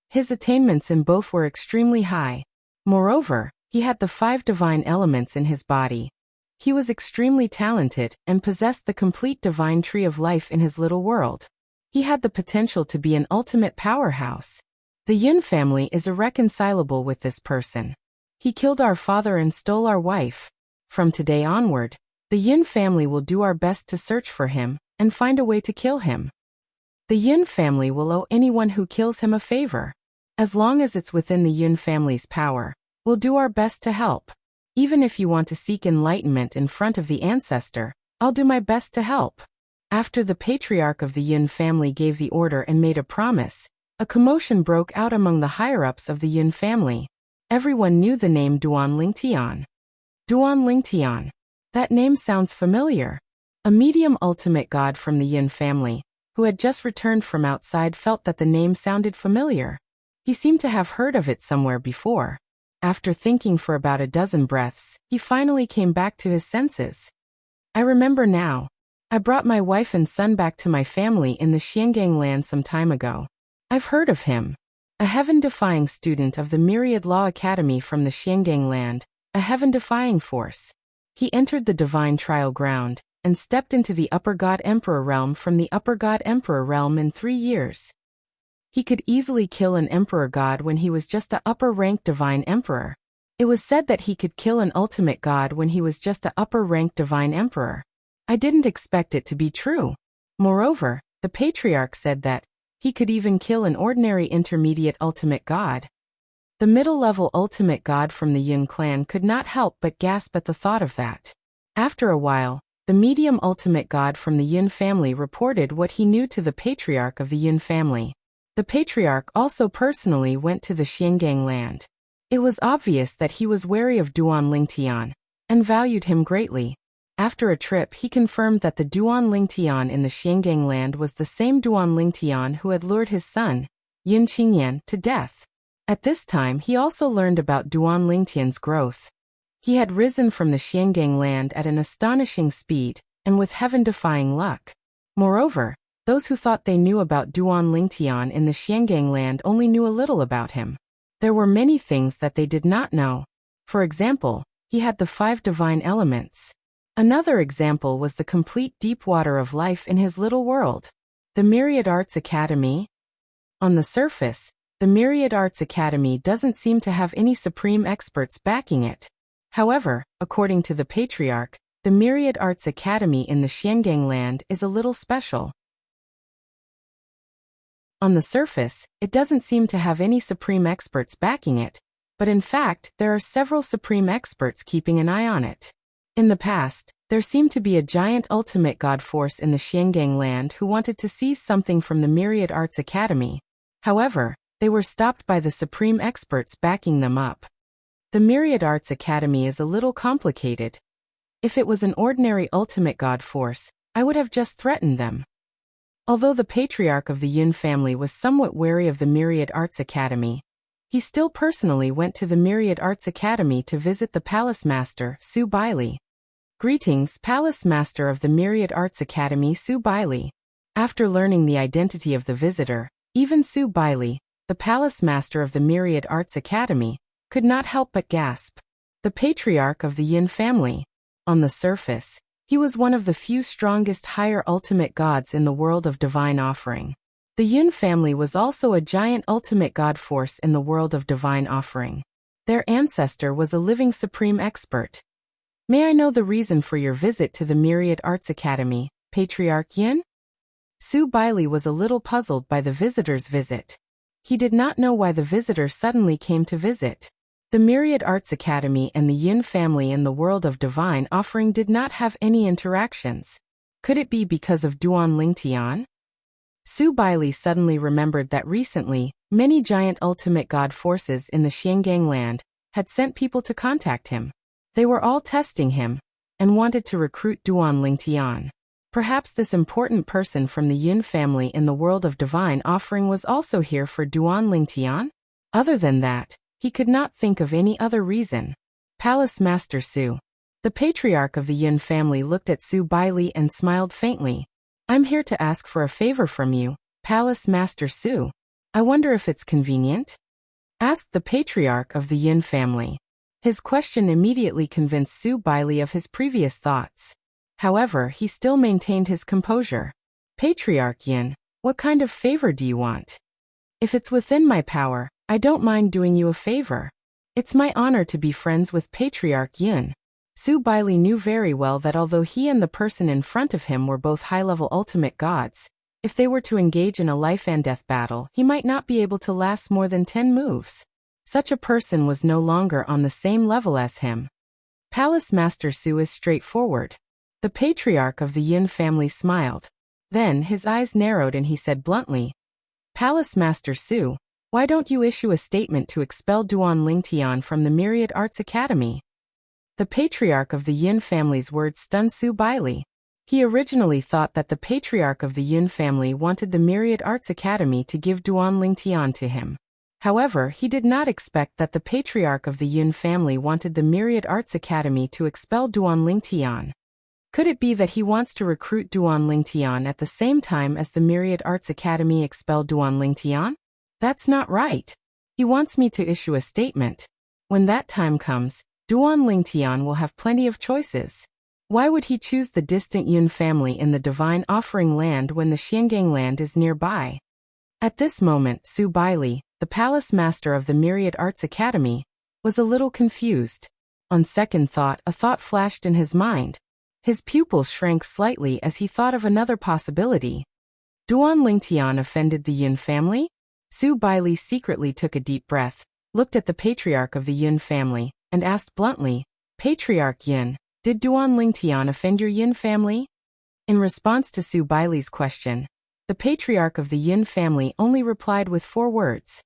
His attainments in both were extremely high. Moreover, he had the 5 divine elements in his body. He was extremely talented and possessed the complete divine tree of life in his little world. He had the potential to be an ultimate powerhouse. The Yun family is irreconcilable with this person. He killed our father and stole our wife. From today onward, the Yun family will do our best to search for him and find a way to kill him. The Yun family will owe anyone who kills him a favor. As long as it's within the Yun family's power, we'll do our best to help. Even if you want to seek enlightenment in front of the ancestor, I'll do my best to help. After the patriarch of the Yun family gave the order and made a promise, a commotion broke out among the higher-ups of the Yun family. Everyone knew the name Duan Lingtian. Duan Lingtian. That name sounds familiar. A medium ultimate god from the Yun family, who had just returned from outside, felt that the name sounded familiar. He seemed to have heard of it somewhere before. After thinking for about a dozen breaths, he finally came back to his senses. I remember now. I brought my wife and son back to my family in the Xiangang land some time ago. I've heard of him. A heaven-defying student of the Myriad Law Academy from the Xiangang land, a heaven-defying force. He entered the divine trial ground and stepped into the Upper God Emperor realm from the Upper God Emperor realm in 3 years. He could easily kill an emperor god when he was just a upper-ranked divine emperor. It was said that he could kill an ultimate god when he was just a upper-ranked divine emperor. I didn't expect it to be true. Moreover, the patriarch said that he could even kill an ordinary intermediate ultimate god. The middle-level ultimate god from the Yun clan could not help but gasp at the thought of that. After a while, the medium ultimate god from the Yun family reported what he knew to the patriarch of the Yun family. The patriarch also personally went to the Xiangang land. It was obvious that he was wary of Duan Lingtian and valued him greatly. After a trip, he confirmed that the Duan Lingtian in the Xiangang land was the same Duan Lingtian who had lured his son, Yun Qingyan, to death. At this time, he also learned about Duan Lingtian's growth. He had risen from the Xiangang land at an astonishing speed and with heaven-defying luck. Moreover, those who thought they knew about Duan Lingtian in the Xiangang land only knew a little about him. There were many things that they did not know. For example, he had the 5 divine elements. Another example was the complete deep water of life in his little world. The Myriad Arts Academy. On the surface, the Myriad Arts Academy doesn't seem to have any supreme experts backing it. However, according to the patriarch, the Myriad Arts Academy in the Xiangang land is a little special. On the surface, it doesn't seem to have any supreme experts backing it, but in fact, there are several supreme experts keeping an eye on it. In the past, there seemed to be a giant ultimate god force in the Xiangang land who wanted to seize something from the Myriad Arts Academy. However, they were stopped by the supreme experts backing them up. The Myriad Arts Academy is a little complicated. If it was an ordinary ultimate god force, I would have just threatened them. Although the patriarch of the Yun family was somewhat wary of the Myriad Arts Academy, he still personally went to the Myriad Arts Academy to visit the Palace Master, Su Baili. Greetings, Palace Master of the Myriad Arts Academy, Su Baili. After learning the identity of the visitor, even Su Baili, the Palace Master of the Myriad Arts Academy, could not help but gasp. The patriarch of the Yin family. On the surface, he was one of the few strongest higher ultimate gods in the world of divine offering. The Yin family was also a giant ultimate god force in the world of divine offering. Their ancestor was a living supreme expert. May I know the reason for your visit to the Myriad Arts Academy, Patriarch Yin? Su Baili was a little puzzled by the visitor's visit. He did not know why the visitor suddenly came to visit. The Myriad Arts Academy and the Yin family in the world of divine offering did not have any interactions. Could it be because of Duan Lingtian? Su Baili suddenly remembered that recently, many giant ultimate god forces in the Xiangang land had sent people to contact him. They were all testing him and wanted to recruit Duan Lingtian. Perhaps this important person from the Yin family in the world of divine offering was also here for Duan Lingtian? Other than that, he could not think of any other reason. Palace Master Su. The patriarch of the Yin family looked at Su Bailey and smiled faintly. I'm here to ask for a favor from you, Palace Master Su. I wonder if it's convenient? Asked the patriarch of the Yin family. His question immediately convinced Su Bailey of his previous thoughts. However, he still maintained his composure. Patriarch Yin, what kind of favor do you want? If it's within my power, I don't mind doing you a favor. It's my honor to be friends with Patriarch Yin. Su Bailey knew very well that although he and the person in front of him were both high-level ultimate gods, if they were to engage in a life-and-death battle, he might not be able to last more than 10 moves. Such a person was no longer on the same level as him. Palace Master Su is straightforward. The patriarch of the Yin family smiled. Then his eyes narrowed and he said bluntly, Palace Master Su, why don't you issue a statement to expel Duan Lingtian from the Myriad Arts Academy? The patriarch of the Yin family's words stunned Su Bailey. He originally thought that the patriarch of the Yin family wanted the Myriad Arts Academy to give Duan Lingtian to him. However, he did not expect that the patriarch of the Yin family wanted the Myriad Arts Academy to expel Duan Lingtian. Could it be that he wants to recruit Duan Lingtian at the same time as the Myriad Arts Academy expel Duan Lingtian? That's not right. He wants me to issue a statement. When that time comes, Duan Lingtian will have plenty of choices. Why would he choose the distant Yun family in the Divine Offering Land when the Xiangang land is nearby? At this moment, Su Bailey, the palace master of the Myriad Arts Academy, was a little confused. On second thought, a thought flashed in his mind. His pupils shrank slightly as he thought of another possibility. Duan Lingtian offended the Yun family? Su Bailey secretly took a deep breath, looked at the patriarch of the Yun family, and asked bluntly, Patriarch Yin, did Duan Lingtian offend your Yin family? In response to Su Bailey's question, the patriarch of the Yin family only replied with 4 words.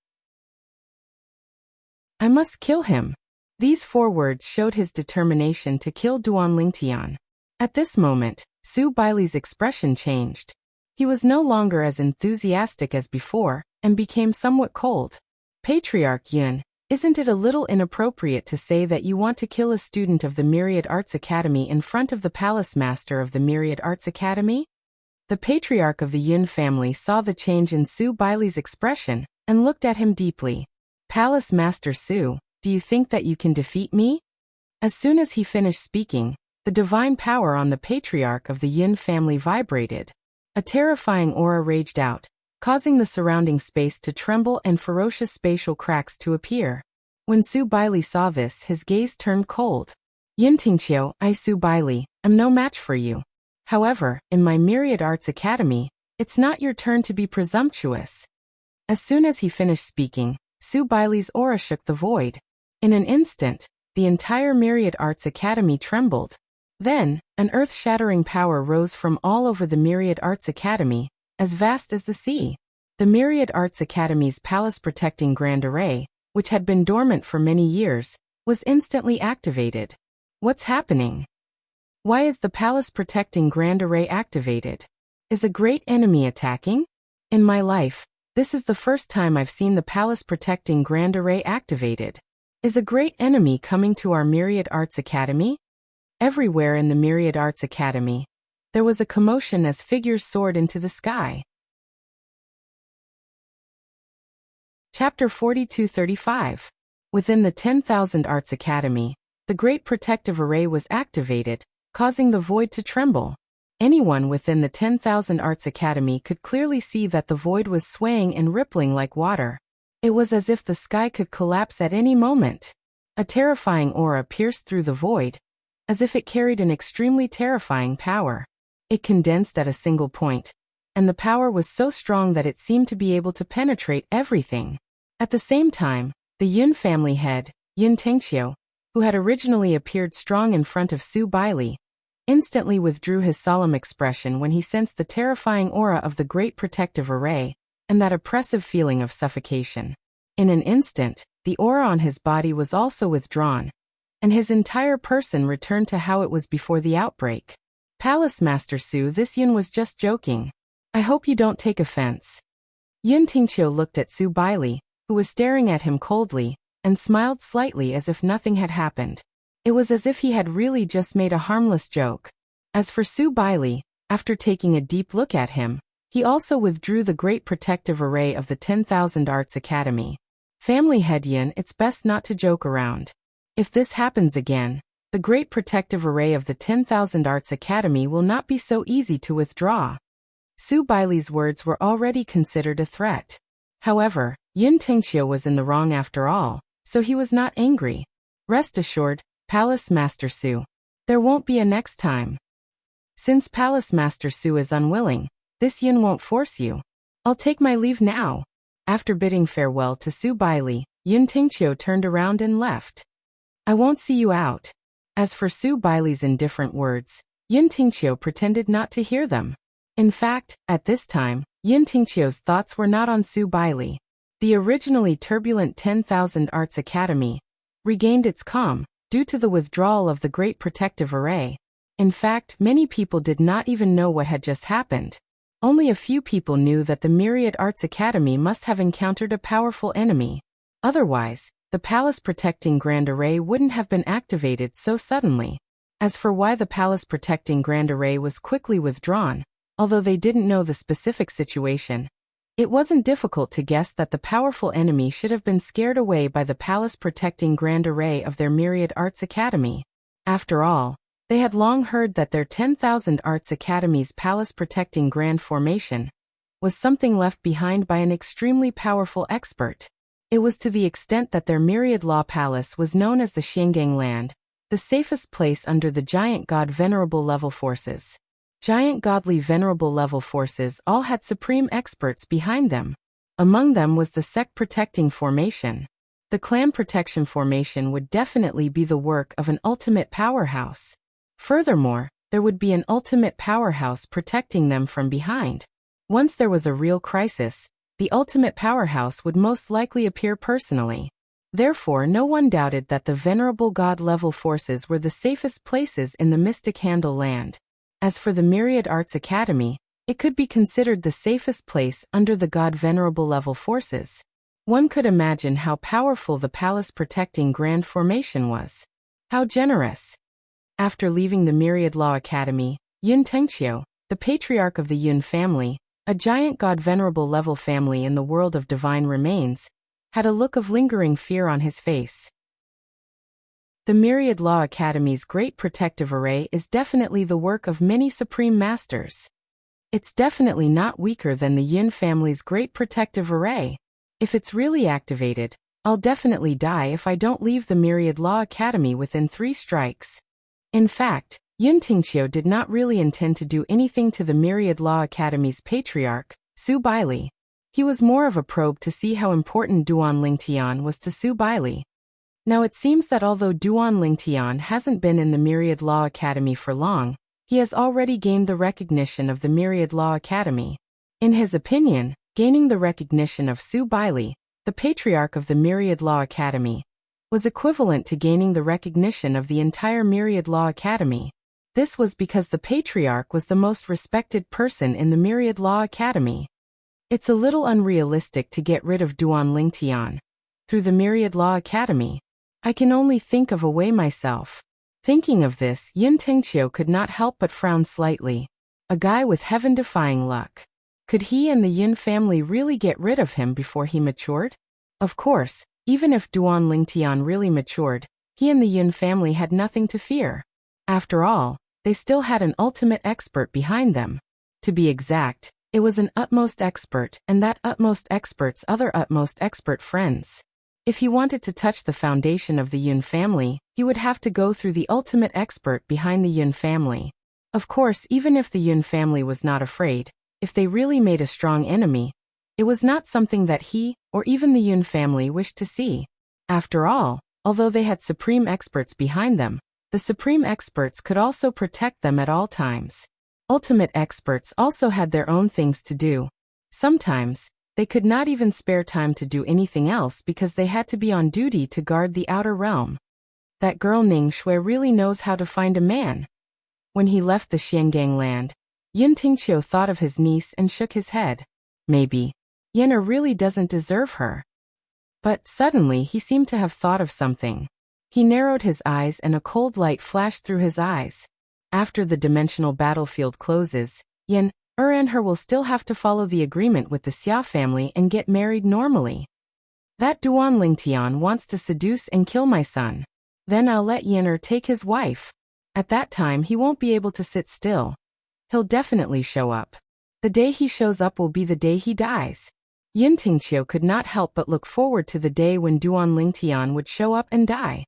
I must kill him. These 4 words showed his determination to kill Duan Lingtian. At this moment, Su Bailey's expression changed. He was no longer as enthusiastic as before, and became somewhat cold. Patriarch Yin, isn't it a little inappropriate to say that you want to kill a student of the Myriad Arts Academy in front of the palace master of the Myriad Arts Academy? The patriarch of the Yin family saw the change in Su Bailey's expression, and looked at him deeply. Palace Master Su, do you think that you can defeat me? As soon as he finished speaking, the divine power on the patriarch of the Yin family vibrated. A terrifying aura raged out, causing the surrounding space to tremble and ferocious spatial cracks to appear. When Su Bailey saw this, his gaze turned cold. Yin Tingqiu, I Su Bailey, am no match for you. However, in my Myriad Arts Academy, it's not your turn to be presumptuous. As soon as he finished speaking, Su Bailey's aura shook the void. In an instant, the entire Myriad Arts Academy trembled. Then, an earth-shattering power rose from all over the Myriad Arts Academy, as vast as the sea. The Myriad Arts Academy's palace-protecting Grand Array, which had been dormant for many years, was instantly activated. What's happening? Why is the palace-protecting Grand Array activated? Is a great enemy attacking? In my life, this is the first time I've seen the palace-protecting Grand Array activated. Is a great enemy coming to our Myriad Arts Academy? Everywhere in the Myriad Arts Academy, there was a commotion as figures soared into the sky. Chapter 42-35. Within the 10,000 Arts Academy, the Great Protective Array was activated, causing the void to tremble. Anyone within the 10,000 Arts Academy could clearly see that the void was swaying and rippling like water. It was as if the sky could collapse at any moment. A terrifying aura pierced through the void, as if it carried an extremely terrifying power. It condensed at a single point, and the power was so strong that it seemed to be able to penetrate everything. At the same time, the Yun family head, Yin Tengxiu, who had originally appeared strong in front of Su Bailey, instantly withdrew his solemn expression when he sensed the terrifying aura of the Great Protective Array, and that oppressive feeling of suffocation. In an instant, the aura on his body was also withdrawn, and his entire person returned to how it was before the outbreak. Palace Master Su, this Yin was just joking. I hope you don't take offense. Yin Tingqiu looked at Su Bailey, who was staring at him coldly, and smiled slightly as if nothing had happened. It was as if he had really just made a harmless joke. As for Su Bailey, after taking a deep look at him, he also withdrew the great protective array of the 10,000 Arts Academy. Family head Yin, it's best not to joke around. If this happens again, the great protective array of the 10,000 Arts Academy will not be so easy to withdraw. Su Bailey's words were already considered a threat. However, Yin Tingqiu was in the wrong after all, so he was not angry. Rest assured, Palace Master Su. There won't be a next time. Since Palace Master Su is unwilling, this Yin won't force you. I'll take my leave now. After bidding farewell to Su Bailey, Yin Tingqiu turned around and left. I won't see you out. As for Su Bailey's indifferent words, Yin Tingqiu pretended not to hear them. In fact, at this time, Yin Tingqiu's thoughts were not on Su Bailey. The originally turbulent 10,000 Arts Academy regained its calm due to the withdrawal of the Great Protective Array. In fact, many people did not even know what had just happened. Only a few people knew that the Myriad Arts Academy must have encountered a powerful enemy. Otherwise, the Palace Protecting Grand Array wouldn't have been activated so suddenly. As for why the Palace Protecting Grand Array was quickly withdrawn, although they didn't know the specific situation, it wasn't difficult to guess that the powerful enemy should have been scared away by the Palace Protecting Grand Array of their Myriad Arts Academy. After all, they had long heard that their 10,000 Arts Academy's Palace Protecting Grand Formation was something left behind by an extremely powerful expert. It was to the extent that their Myriad Law Palace was known as the Xiangang Land, the safest place under the giant god venerable level forces. Giant godly venerable level forces all had supreme experts behind them. Among them was the Sect Protecting Formation. The Clan Protection Formation would definitely be the work of an ultimate powerhouse. Furthermore, there would be an ultimate powerhouse protecting them from behind. Once there was a real crisis, the ultimate powerhouse would most likely appear personally. Therefore, no one doubted that the venerable god-level forces were the safest places in the Mystic Handle Land. As for the Myriad Arts Academy, it could be considered the safest place under the god-venerable level forces. One could imagine how powerful the Palace Protecting Grand Formation was. How generous. After leaving the Myriad Law Academy, Yin Tingqiu, the patriarch of the Yun family, a giant god-venerable level family in the world of divine remains, had a look of lingering fear on his face. The Myriad Law Academy's Great Protective Array is definitely the work of many supreme masters. It's definitely not weaker than the Yin family's Great Protective Array. If it's really activated, I'll definitely die if I don't leave the Myriad Law Academy within 3 strikes. In fact, Yin Tingqiu did not really intend to do anything to the Myriad Law Academy's patriarch, Su Bailey. He was more of a probe to see how important Duan Lingtian was to Su Bailey. Now it seems that although Duan Lingtian hasn't been in the Myriad Law Academy for long, he has already gained the recognition of the Myriad Law Academy. In his opinion, gaining the recognition of Su Bailey, the patriarch of the Myriad Law Academy, was equivalent to gaining the recognition of the entire Myriad Law Academy. This was because the patriarch was the most respected person in the Myriad Law Academy. It's a little unrealistic to get rid of Duan Lingtian through the Myriad Law Academy. I can only think of a way myself. Thinking of this, Yin Tingqiu could not help but frown slightly. A guy with heaven-defying luck. Could he and the Yin family really get rid of him before he matured? Of course, even if Duan Lingtian really matured, he and the Yin family had nothing to fear. After all, they still had an ultimate expert behind them. To be exact, it was an utmost expert and that utmost expert's other utmost expert friends. If he wanted to touch the foundation of the Yin family, he would have to go through the ultimate expert behind the Yin family. Of course, even if the Yin family was not afraid, if they really made a strong enemy, it was not something that he, or even the Yin family, wished to see. After all, although they had supreme experts behind them, the supreme experts could also protect them at all times. Ultimate experts also had their own things to do. Sometimes, they could not even spare time to do anything else because they had to be on duty to guard the outer realm. That girl Ning Shui really knows how to find a man. When he left the Xiangang land, Yin Tingqiu thought of his niece and shook his head. Maybe Yenna really doesn't deserve her. But suddenly he seemed to have thought of something. He narrowed his eyes and a cold light flashed through his eyes. After the dimensional battlefield closes, Yin, and her will still have to follow the agreement with the Xia family and get married normally. That Duan Lingtian wants to seduce and kill my son. Then I'll let Yin take his wife. At that time he won't be able to sit still. He'll definitely show up. The day he shows up will be the day he dies. Yin Tingqiu could not help but look forward to the day when Duan Lingtian would show up and die.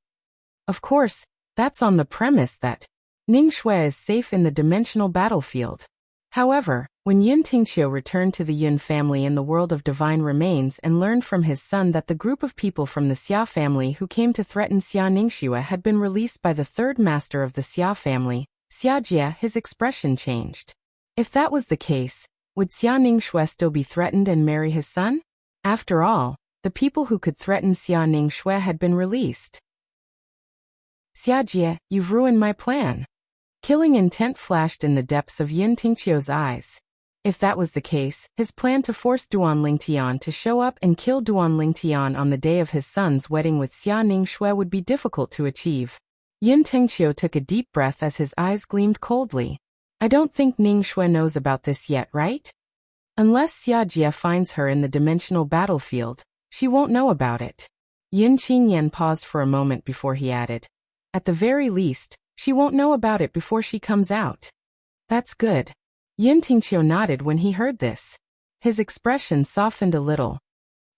Of course, that's on the premise that Ning Shui is safe in the dimensional battlefield. However, when Yin Tingqiu returned to the Yun family in the world of divine remains and learned from his son that the group of people from the Xia family who came to threaten Xia Ningxue had been released by the third master of the Xia family, Xia Jie, his expression changed. If that was the case, would Xia Ningxue still be threatened and marry his son? After all, the people who could threaten Xia Ningxue had been released. Xia Jie, you've ruined my plan. Killing intent flashed in the depths of Yin Tingqiu's eyes. If that was the case, his plan to force Duan Lingtian to show up and kill Duan Lingtian on the day of his son's wedding with Xia Ningxue would be difficult to achieve. Yin Tingqiu took a deep breath as his eyes gleamed coldly. I don't think Ningxue knows about this yet, right? Unless Xia Jie finds her in the dimensional battlefield, she won't know about it. Yin Qinyan paused for a moment before he added. At the very least, she won't know about it before she comes out. That's good. Yin Tingqiu nodded when he heard this. His expression softened a little.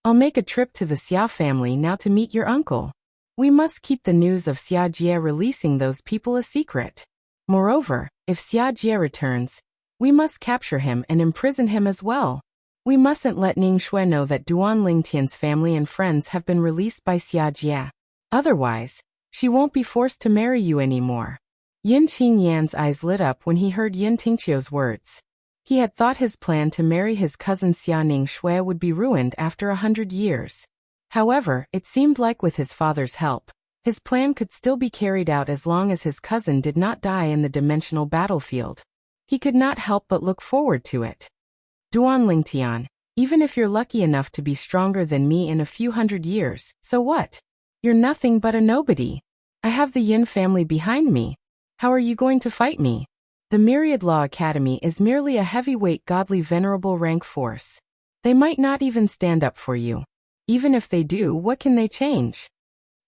I'll make a trip to the Xia family now to meet your uncle. We must keep the news of Xia Jie releasing those people a secret. Moreover, if Xia Jie returns, we must capture him and imprison him as well. We mustn't let Ningxue know that Duan Lingtian's family and friends have been released by Xia Jie. Otherwise, she won't be forced to marry you anymore. Yin Qinyan's eyes lit up when he heard Yin Tingqiu's words. He had thought his plan to marry his cousin Xia Ningxue would be ruined after 100 years. However, it seemed like with his father's help, his plan could still be carried out as long as his cousin did not die in the dimensional battlefield. He could not help but look forward to it. Duan Lingtian, even if you're lucky enough to be stronger than me in a few hundred years, so what? You're nothing but a nobody. I have the Yin family behind me. How are you going to fight me? The Myriad Law Academy is merely a heavyweight godly venerable rank force. They might not even stand up for you. Even if they do, what can they change?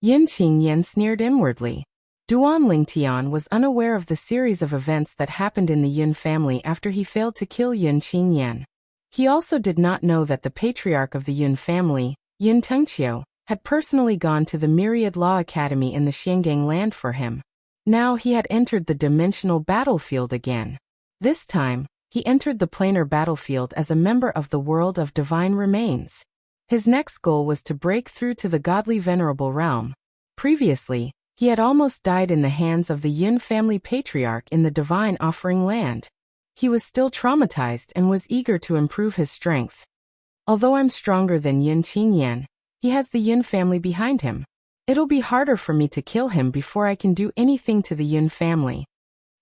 Yin Qinyan sneered inwardly. Duan Lingtian was unaware of the series of events that happened in the Yun family after he failed to kill Yin Qinyan. He also did not know that the patriarch of the Yun family, Yin Tengqiu, had personally gone to the Myriad Law Academy in the Xiangang land for him. Now he had entered the dimensional battlefield again. This time, he entered the planar battlefield as a member of the world of divine remains. His next goal was to break through to the godly venerable realm. Previously, he had almost died in the hands of the Yin family patriarch in the divine offering land. He was still traumatized and was eager to improve his strength. Although I'm stronger than Yin Qinyan, he has the Yin family behind him. It'll be harder for me to kill him before I can do anything to the Yin family.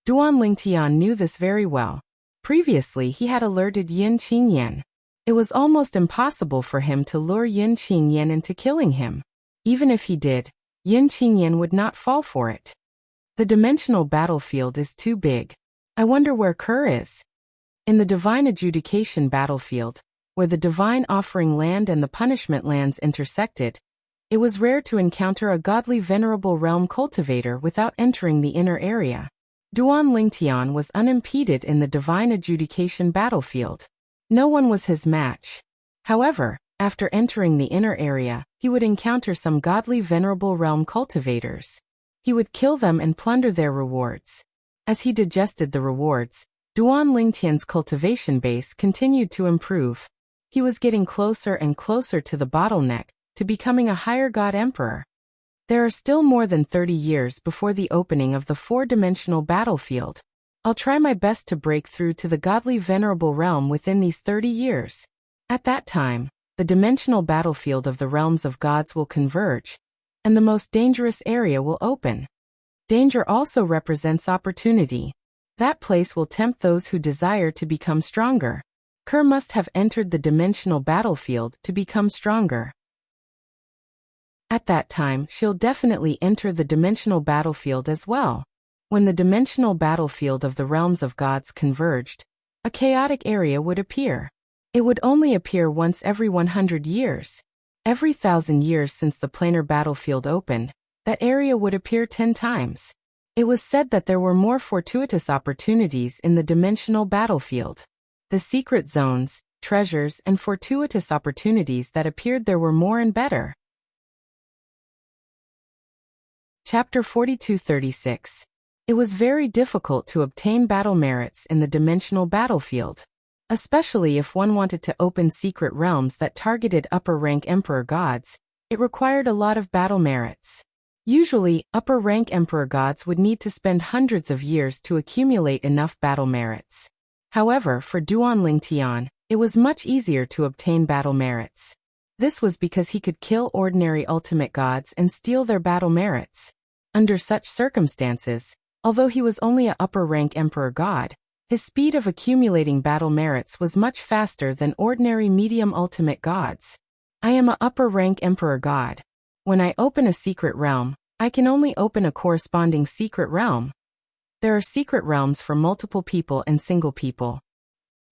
Duan Lingtian knew this very well. Previously he had alerted Yin Qinyan. It was almost impossible for him to lure Yin Qinyan into killing him. Even if he did, Yin Qinyan would not fall for it. The dimensional battlefield is too big. I wonder where Kerr is. In the divine adjudication battlefield, where the divine offering land and the punishment lands intersected, it was rare to encounter a godly venerable realm cultivator without entering the inner area. Duan Lingtian was unimpeded in the divine adjudication battlefield. No one was his match. However, after entering the inner area, he would encounter some godly venerable realm cultivators. He would kill them and plunder their rewards. As he digested the rewards, Duan Lingtian's cultivation base continued to improve. He was getting closer and closer to the bottleneck, to becoming a higher god emperor. There are still more than 30 years before the opening of the four-dimensional battlefield. I'll try my best to break through to the godly venerable realm within these 30 years. At that time, the dimensional battlefield of the realms of gods will converge, and the most dangerous area will open. Danger also represents opportunity. That place will tempt those who desire to become stronger. Kerr must have entered the dimensional battlefield to become stronger. At that time, she'll definitely enter the dimensional battlefield as well. When the dimensional battlefield of the realms of gods converged, a chaotic area would appear. It would only appear once every 100 years. Every 1,000 years since the planar battlefield opened, that area would appear 10 times. It was said that there were more fortuitous opportunities in the dimensional battlefield. The secret zones, treasures, and fortuitous opportunities that appeared there were more and better. Chapter 42-36. It was very difficult to obtain battle merits in the dimensional battlefield, especially if one wanted to open secret realms that targeted upper-rank emperor gods. It required a lot of battle merits. Usually, upper-rank emperor gods would need to spend hundreds of years to accumulate enough battle merits. However, for Duanling Tian, it was much easier to obtain battle merits. This was because he could kill ordinary ultimate gods and steal their battle merits. Under such circumstances, although he was only a upper-rank emperor god, his speed of accumulating battle merits was much faster than ordinary medium ultimate gods. I am a upper-rank emperor god. When I open a secret realm, I can only open a corresponding secret realm. There are secret realms for multiple people and single people.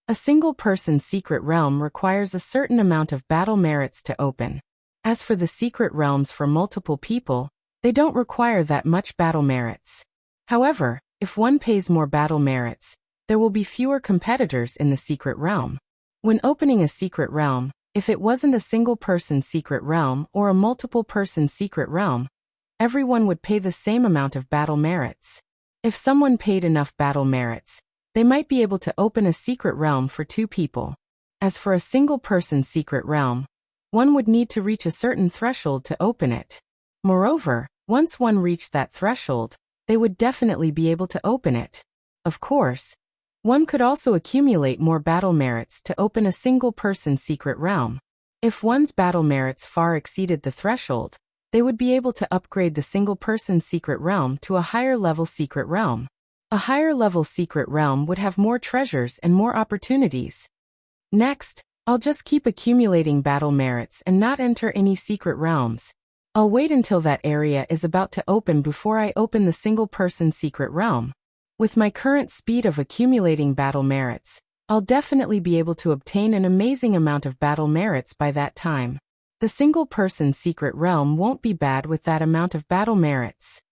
A single-person secret realm requires a certain amount of battle merits to open. As for the secret realms for multiple people, they don't require that much battle merits. However, if one pays more battle merits, there will be fewer competitors in the secret realm. When opening a secret realm, if it wasn't a single-person secret realm or a multiple-person secret realm, everyone would pay the same amount of battle merits. If someone paid enough battle merits, they might be able to open a secret realm for 2 people. As for a single-person secret realm, one would need to reach a certain threshold to open it. Moreover, once one reached that threshold, they would definitely be able to open it. Of course, one could also accumulate more battle merits to open a single-person secret realm. If one's battle merits far exceeded the threshold, they would be able to upgrade the single-person secret realm to a higher-level secret realm. A higher-level secret realm would have more treasures and more opportunities. Next, I'll just keep accumulating battle merits and not enter any secret realms. I'll wait until that area is about to open before I open the single-person secret realm. With my current speed of accumulating battle merits, I'll definitely be able to obtain an amazing amount of battle merits by that time. The single-person secret realm won't be bad with that amount of battle merits.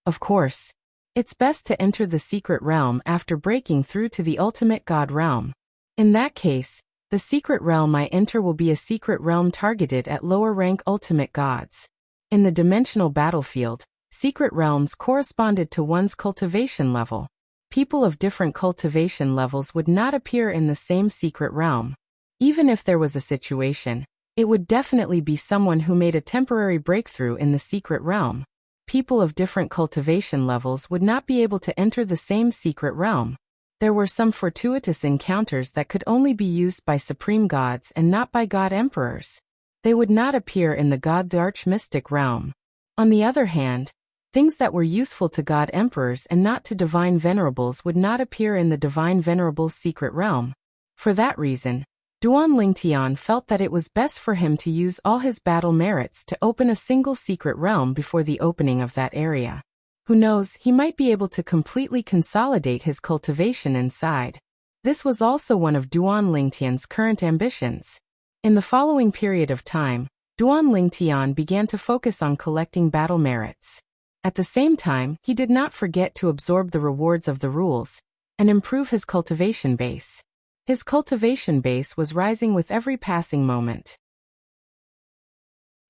Of course, it's best to enter the secret realm after breaking through to the ultimate god realm. In that case, the secret realm I enter will be a secret realm targeted at lower-rank ultimate gods. In the dimensional battlefield, secret realms corresponded to one's cultivation level. People of different cultivation levels would not appear in the same secret realm. Even if there was a situation, it would definitely be someone who made a temporary breakthrough in the secret realm. People of different cultivation levels would not be able to enter the same secret realm. There were some fortuitous encounters that could only be used by supreme gods and not by god emperors. They would not appear in the god the arch-mystic realm. On the other hand, things that were useful to god emperors and not to divine venerables would not appear in the divine venerables secret realm. For that reason, Duanling Tian felt that it was best for him to use all his battle merits to open a single secret realm before the opening of that area. Who knows, he might be able to completely consolidate his cultivation inside. This was also one of Duanling Tian's current ambitions. In the following period of time, Duanling Tian began to focus on collecting battle merits. At the same time, he did not forget to absorb the rewards of the rules and improve his cultivation base. His cultivation base was rising with every passing moment.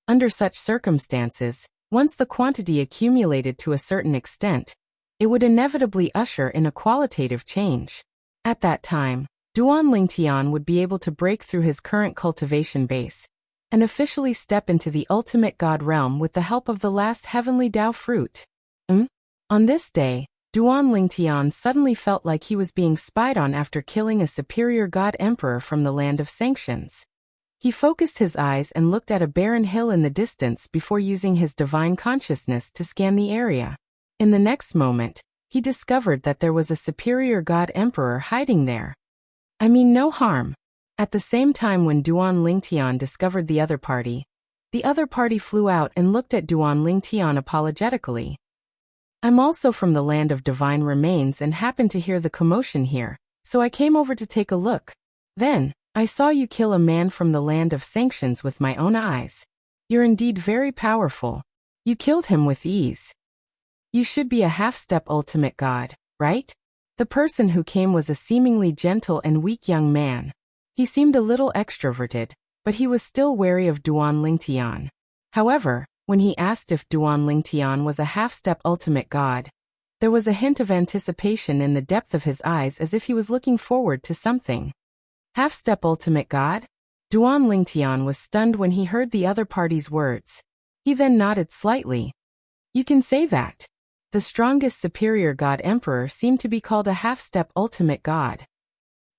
Under such circumstances, once the quantity accumulated to a certain extent, it would inevitably usher in a qualitative change. At that time, Duanling Tian would be able to break through his current cultivation base and officially step into the ultimate god realm with the help of the last heavenly Dao fruit. On this day, Duanling Tian suddenly felt like he was being spied on after killing a superior god emperor from the land of sanctions. He focused his eyes and looked at a barren hill in the distance before using his divine consciousness to scan the area. In the next moment, he discovered that there was a superior god emperor hiding there. I mean no harm. At the same time when Duanling Tian discovered the other party, The other party flew out and looked at Duan Lingtian apologetically. I'm also from the land of divine remains and happened to hear the commotion here, so I came over to take a look. Then, I saw you kill a man from the land of sanctions with my own eyes. You're indeed very powerful. You killed him with ease. You should be a half-step ultimate god, right? The person who came was a seemingly gentle and weak young man. He seemed a little extroverted, but he was still wary of Duan Lingtian. However, when he asked if Duan Lingtian was a half-step ultimate god, there was a hint of anticipation in the depth of his eyes as if he was looking forward to something. Half-step ultimate god? Duan Lingtian was stunned when he heard the other party's words. He then nodded slightly. You can say that. The strongest superior god emperor seemed to be called a half-step ultimate god.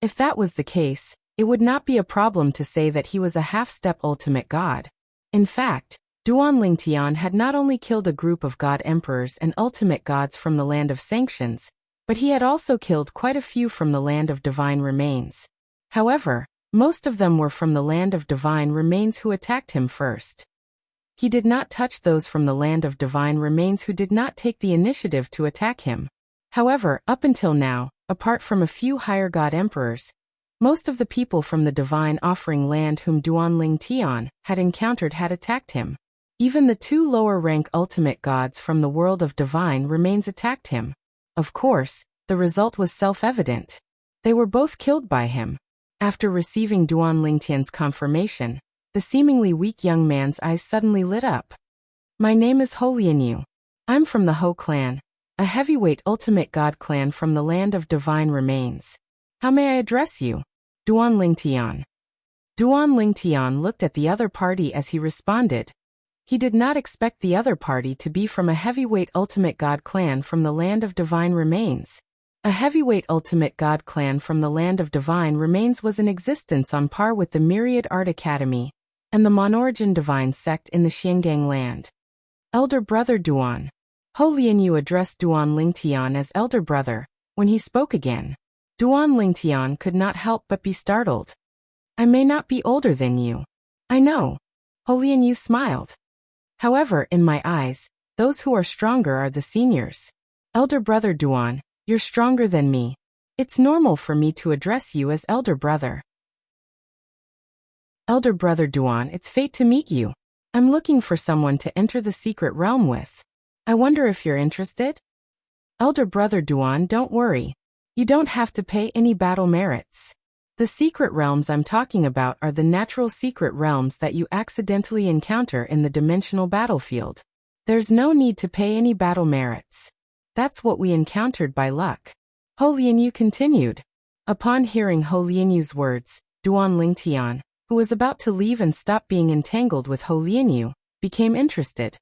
If that was the case, it would not be a problem to say that he was a half-step ultimate god. In fact, Duan Lingtian had not only killed a group of god emperors and ultimate gods from the land of sanctions, but he had also killed quite a few from the land of divine remains. However, most of them were from the land of divine remains who attacked him first. He did not touch those from the land of divine remains who did not take the initiative to attack him. However, up until now, apart from a few higher god emperors, most of the people from the divine offering land whom Duan Lingtian had encountered had attacked him. Even the two lower-rank ultimate gods from the world of divine remains attacked him. Of course, the result was self-evident. They were both killed by him. After receiving Duan Lingtian's confirmation, the seemingly weak young man's eyes suddenly lit up. My name is Ho Lianyu. I'm from the Ho clan, a heavyweight ultimate god clan from the land of divine remains. How may I address you? Duan Lingtian. Duan Lingtian looked at the other party as he responded. He did not expect the other party to be from a heavyweight ultimate god clan from the land of divine remains. A heavyweight ultimate god clan from the land of divine remains was in existence on par with the Myriad Art Academy and the Monorigin divine sect in the Xiangang land. Elder brother Duan. Ho Lianyu addressed Duan Lingtian as elder brother. When he spoke again, Duan Lingtian could not help but be startled. I may not be older than you. I know. Ho Lianyu smiled. However, in my eyes, those who are stronger are the seniors. Elder brother Duan, you're stronger than me. It's normal for me to address you as elder brother. Elder brother Duan, it's fate to meet you. I'm looking for someone to enter the secret realm with. I wonder if you're interested? Elder brother Duan, don't worry. You don't have to pay any battle merits. The secret realms I'm talking about are the natural secret realms that you accidentally encounter in the dimensional battlefield. There's no need to pay any battle merits. That's what we encountered by luck. Ho Lianyu continued. Upon hearing Ho Lianyu's words, Duan Lingtian, who was about to leave and stop being entangled with Ho Lianyu, became interested.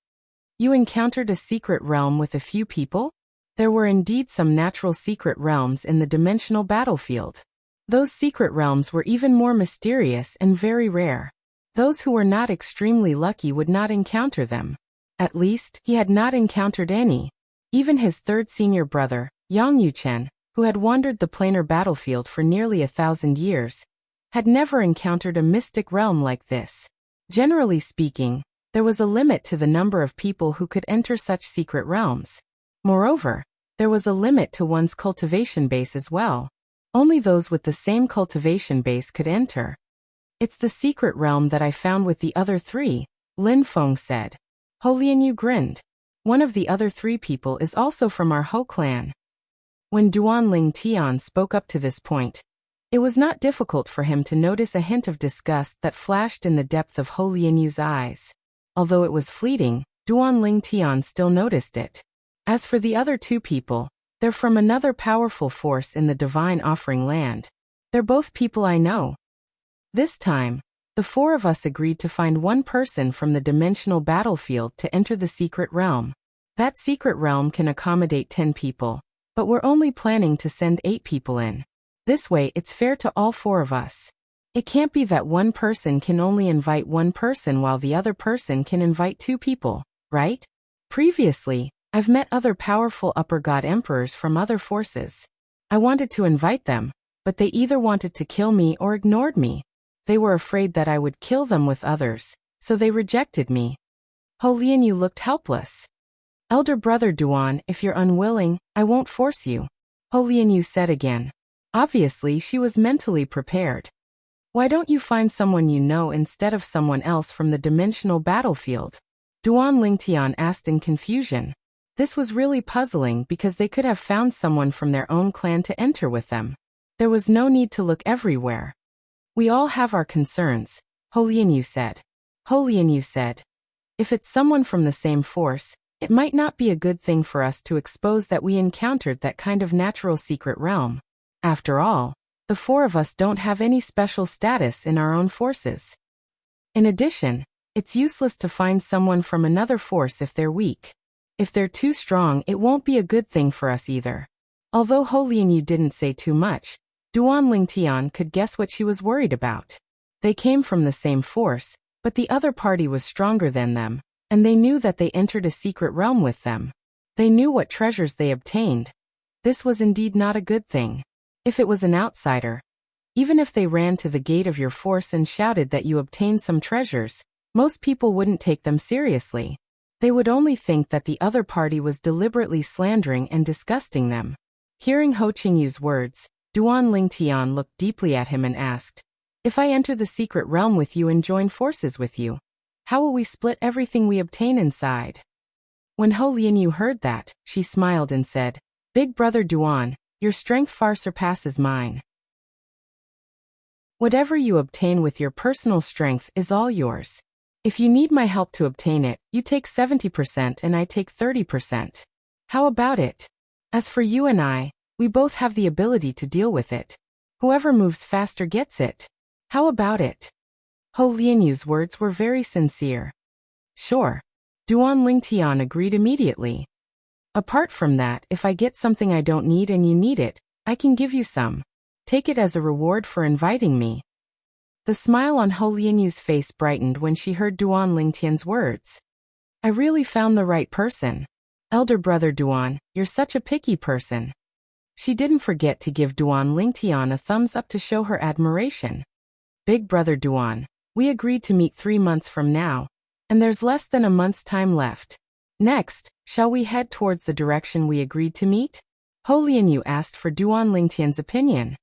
You encountered a secret realm with a few people? There were indeed some natural secret realms in the dimensional battlefield. Those secret realms were even more mysterious and very rare. Those who were not extremely lucky would not encounter them. At least, he had not encountered any. Even his third senior brother, Yang Yuchen, who had wandered the planar battlefield for nearly 1,000 years, had never encountered a mystic realm like this. Generally speaking, there was a limit to the number of people who could enter such secret realms. Moreover, there was a limit to one's cultivation base as well. Only those with the same cultivation base could enter. It's the secret realm that I found with the other three, Lin Feng said. Ho Lianyu grinned. One of the other three people is also from our Ho clan. When Duan Lingtian spoke up to this point, it was not difficult for him to notice a hint of disgust that flashed in the depth of Ho Lianyu's eyes. Although it was fleeting, Duan Lingtian still noticed it. As for the other two people, they're from another powerful force in the divine offering land. They're both people I know. This time, the four of us agreed to find one person from the dimensional battlefield to enter the secret realm. That secret realm can accommodate 10 people, but we're only planning to send 8 people in. This way it's fair to all four of us. It can't be that one person can only invite one person while the other person can invite 2 people, right? Previously, I've met other powerful upper god emperors from other forces. I wanted to invite them, but they either wanted to kill me or ignored me. They were afraid that I would kill them with others, So they rejected me. Ho Lianyu looked helpless. Elder brother Duan, if you're unwilling, I won't force you, Ho Lianyu said again. Obviously she was mentally prepared. Why don't you find someone you know instead of someone else from the dimensional battlefield? Duan Lingtian asked in confusion. This was really puzzling because they could have found someone from their own clan to enter with them. There was no need to look everywhere. We all have our concerns, Ho Lianyu said. Ho Lianyu said, if it's someone from the same force, it might not be a good thing for us to expose that we encountered that kind of natural secret realm. After all, the four of us don't have any special status in our own forces. In addition, it's useless to find someone from another force if they're weak. If they're too strong, it won't be a good thing for us either. Although Ho Lianyu didn't say too much, Duan Lingtian could guess what she was worried about. They came from the same force, but the other party was stronger than them, and they knew that they entered a secret realm with them. They knew what treasures they obtained. This was indeed not a good thing. If it was an outsider, even if they ran to the gate of your force and shouted that you obtained some treasures, most people wouldn't take them seriously. They would only think that the other party was deliberately slandering and disgusting them. Hearing Ho Qingyu's words, Duan Lingtian looked deeply at him and asked, if I enter the secret realm with you and join forces with you, how will we split everything we obtain inside? When Ho Lianyu heard that, she smiled and said, Big brother Duan, your strength far surpasses mine. Whatever you obtain with your personal strength is all yours. If you need my help to obtain it, you take 70% and I take 30%. How about it? As for you and I, we both have the ability to deal with it. Whoever moves faster gets it. How about it? Ho Lianyu's words were very sincere. Sure. Duan Lingtian agreed immediately. Apart from that, if I get something I don't need and you need it, I can give you some. Take it as a reward for inviting me. The smile on Ho Lianyu's face brightened when she heard Duan Lingtian's words. I really found the right person. Elder brother Duan, you're such a picky person. She didn't forget to give Duan Lingtian a thumbs up to show her admiration. Big brother Duan, we agreed to meet 3 months from now, and there's less than a month's time left. Next, shall we head towards the direction we agreed to meet? Ho Lianyu asked for Duan Lingtian's opinion.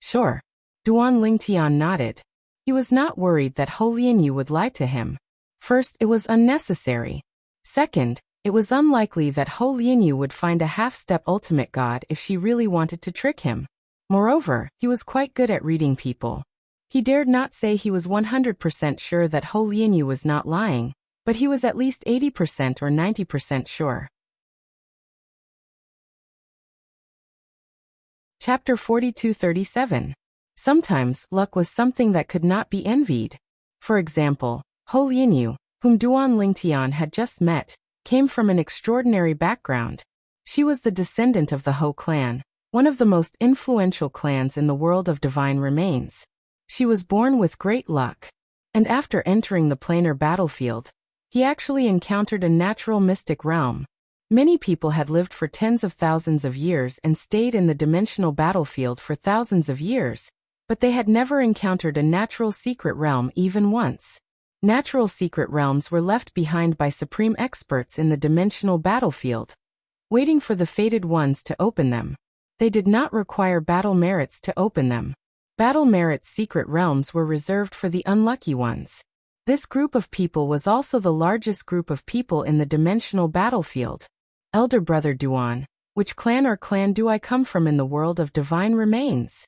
Sure. Duan Lingtian nodded. He was not worried that Ho Lianyu would lie to him. First, it was unnecessary. Second, it was unlikely that Ho Lianyu would find a half-step ultimate god if she really wanted to trick him. Moreover, he was quite good at reading people. He dared not say he was 100% sure that Ho Lianyu was not lying, but he was at least 80% or 90% sure. Chapter 42-37. Sometimes, luck was something that could not be envied. For example, Ho Lianyu, whom Duan Lingtian had just met, came from an extraordinary background. She was the descendant of the Ho clan, one of the most influential clans in the world of divine remains. She was born with great luck, and after entering the planar battlefield, he actually encountered a natural mystic realm. Many people had lived for tens of thousands of years and stayed in the dimensional battlefield for thousands of years, but they had never encountered a natural secret realm even once. Natural secret realms were left behind by supreme experts in the dimensional battlefield, waiting for the fated ones to open them. They did not require battle merits to open them. Battle merits secret realms were reserved for the unlucky ones. This group of people was also the largest group of people in the dimensional battlefield. Elder brother Duan, which clan or clan do I come from in the world of divine remains?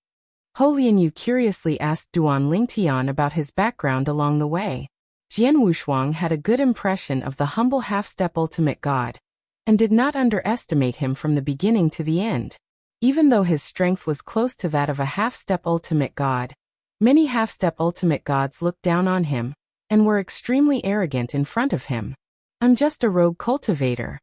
Ho Lianyu curiously asked Duan Lingtian about his background along the way. Jian Wushuang had a good impression of the humble half-step ultimate god, and did not underestimate him from the beginning to the end. Even though his strength was close to that of a half-step ultimate god, many half-step ultimate gods looked down on him, and were extremely arrogant in front of him. I'm just a rogue cultivator.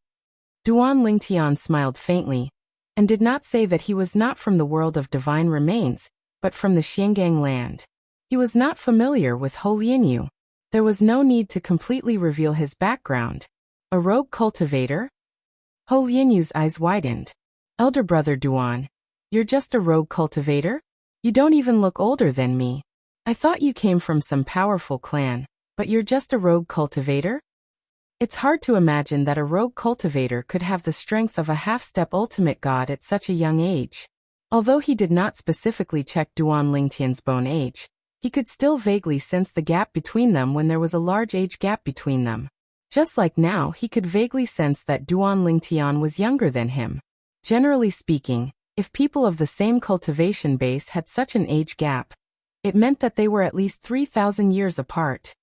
Duan Lingtian smiled faintly, and did not say that he was not from the world of divine remains, but from the Xiangang land. He was not familiar with Ho Lianyu. There was no need to completely reveal his background. A rogue cultivator? Ho Lianyu's eyes widened. Elder brother Duan, you're just a rogue cultivator? You don't even look older than me. I thought you came from some powerful clan, But you're just a rogue cultivator? It's hard to imagine that a rogue cultivator could have the strength of a half-step ultimate god at such a young age. Although he did not specifically check Duan Lingtian's bone age, he could still vaguely sense the gap between them when there was a large age gap between them. Just like now, he could vaguely sense that Duan Lingtian was younger than him. Generally speaking, if people of the same cultivation base had such an age gap, it meant that they were at least 3,000 years apart.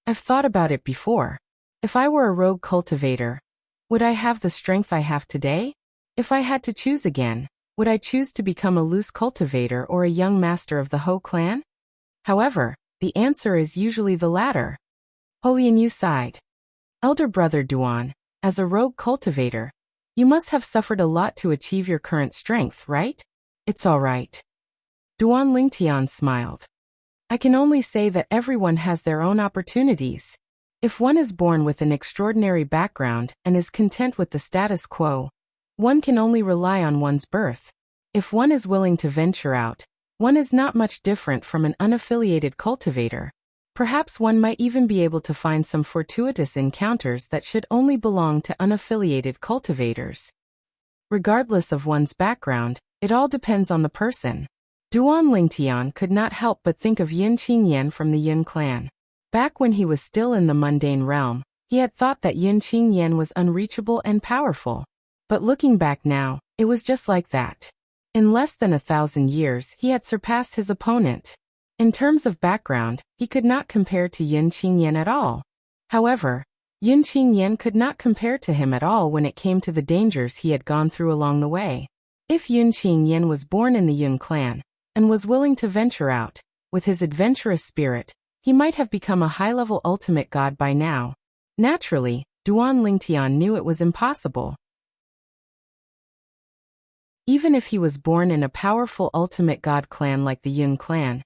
I've thought about it before. If I were a rogue cultivator, would I have the strength I have today? If I had to choose again, would I choose to become a loose cultivator or a young master of the Ho clan? However, the answer is usually the latter. Ho Lianyu sighed. Elder brother Duan, as a rogue cultivator, you must have suffered a lot to achieve your current strength, right? It's all right. Duan Lingtian smiled. I can only say that everyone has their own opportunities. If one is born with an extraordinary background and is content with the status quo, one can only rely on one's birth. If one is willing to venture out, one is not much different from an unaffiliated cultivator. Perhaps one might even be able to find some fortuitous encounters that should only belong to unaffiliated cultivators. Regardless of one's background, it all depends on the person. Duan Lingtian could not help but think of Yin Qingyan from the Yin clan. Back when he was still in the mundane realm, he had thought that Yin Qingyan was unreachable and powerful. But looking back now, it was just like that. In less than 1,000 years, he had surpassed his opponent. In terms of background, he could not compare to Yin Qingyan at all. However, Yin Qingyan could not compare to him at all when it came to the dangers he had gone through along the way. If Yin Qingyan was born in the Yin clan, and was willing to venture out, with his adventurous spirit, he might have become a high-level ultimate god by now. Naturally, Duan Lingtian knew it was impossible. Even if he was born in a powerful ultimate god clan like the Yin clan,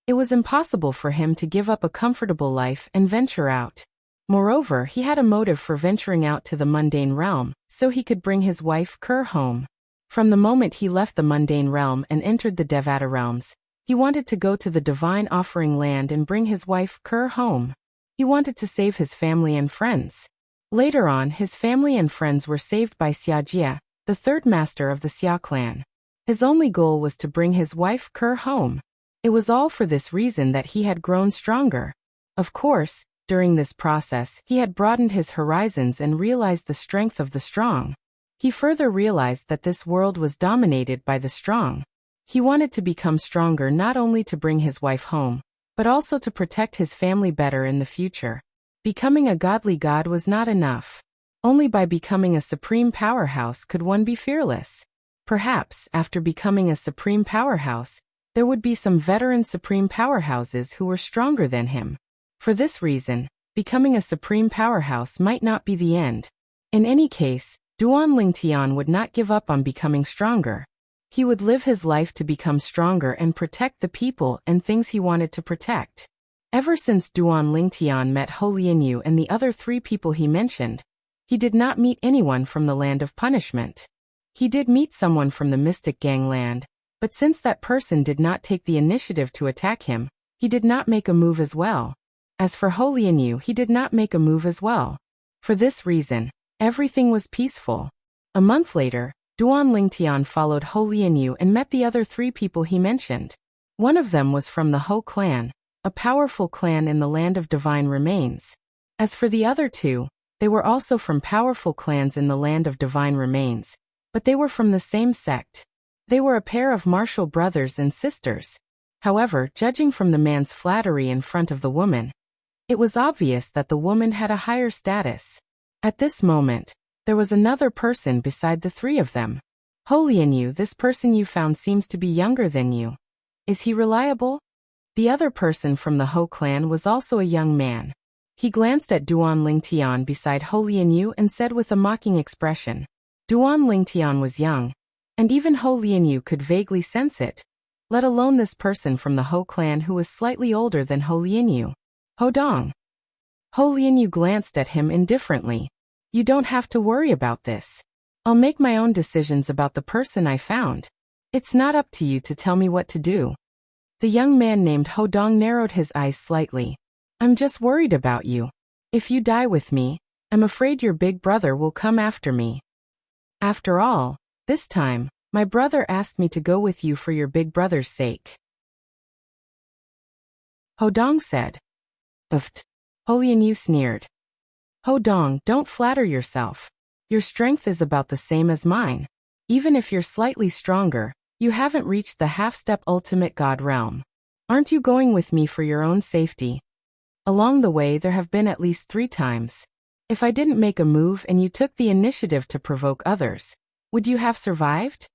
it was impossible for him to give up a comfortable life and venture out. Moreover, he had a motive for venturing out to the mundane realm, so he could bring his wife Ker home. From the moment he left the mundane realm and entered the Devata realms, he wanted to go to the divine offering land and bring his wife Ker home. He wanted to save his family and friends. Later on, his family and friends were saved by Xia Jia, the third master of the Xia clan. His only goal was to bring his wife Ker home. It was all for this reason that he had grown stronger. Of course, during this process, he had broadened his horizons and realized the strength of the strong. He further realized that this world was dominated by the strong. He wanted to become stronger not only to bring his wife home, but also to protect his family better in the future. Becoming a godly god was not enough. Only by becoming a supreme powerhouse could one be fearless. Perhaps, after becoming a supreme powerhouse, there would be some veteran supreme powerhouses who were stronger than him. For this reason, becoming a supreme powerhouse might not be the end. In any case, Duan Lingtian would not give up on becoming stronger. He would live his life to become stronger and protect the people and things he wanted to protect. Ever since Duan Lingtian met Ho Lianyu and the other 3 people he mentioned, he did not meet anyone from the land of punishment. He did meet someone from the Mystic Gang land, but since that person did not take the initiative to attack him, he did not make a move as well. As for Ho Lianyu, he did not make a move as well. For this reason, everything was peaceful. A month later, Duan Lingtian followed Ho Lianyu and met the other 3 people he mentioned. One of them was from the Ho clan, a powerful clan in the land of divine remains. As for the other 2, they were also from powerful clans in the land of divine remains, but they were from the same sect. They were a pair of martial brothers and sisters. However, judging from the man's flattery in front of the woman, it was obvious that the woman had a higher status. At this moment, there was another person beside the 3 of them. Ho Lianyu, this person you found seems to be younger than you. Is he reliable? The other person from the Ho clan was also a young man. He glanced at Duan Lingtian beside Ho Lianyu and said with a mocking expression. Duan Lingtian was young, and even Ho Lianyu could vaguely sense it, let alone this person from the Ho clan who was slightly older than Ho Lianyu. Ho Dong. Ho Lianyu glanced at him indifferently. You don't have to worry about this. I'll make my own decisions about the person I found. It's not up to you to tell me what to do. The young man named Ho Dong narrowed his eyes slightly. I'm just worried about you. If you die with me, I'm afraid your big brother will come after me. After all, this time, my brother asked me to go with you for your big brother's sake. Hodong said. Uft. Ho Lianyu sneered. Hodong, don't flatter yourself. Your strength is about the same as mine. Even if you're slightly stronger, you haven't reached the half-step ultimate god realm. Aren't you going with me for your own safety? Along the way there have been at least 3 times. If I didn't make a move and you took the initiative to provoke others, would you have survived?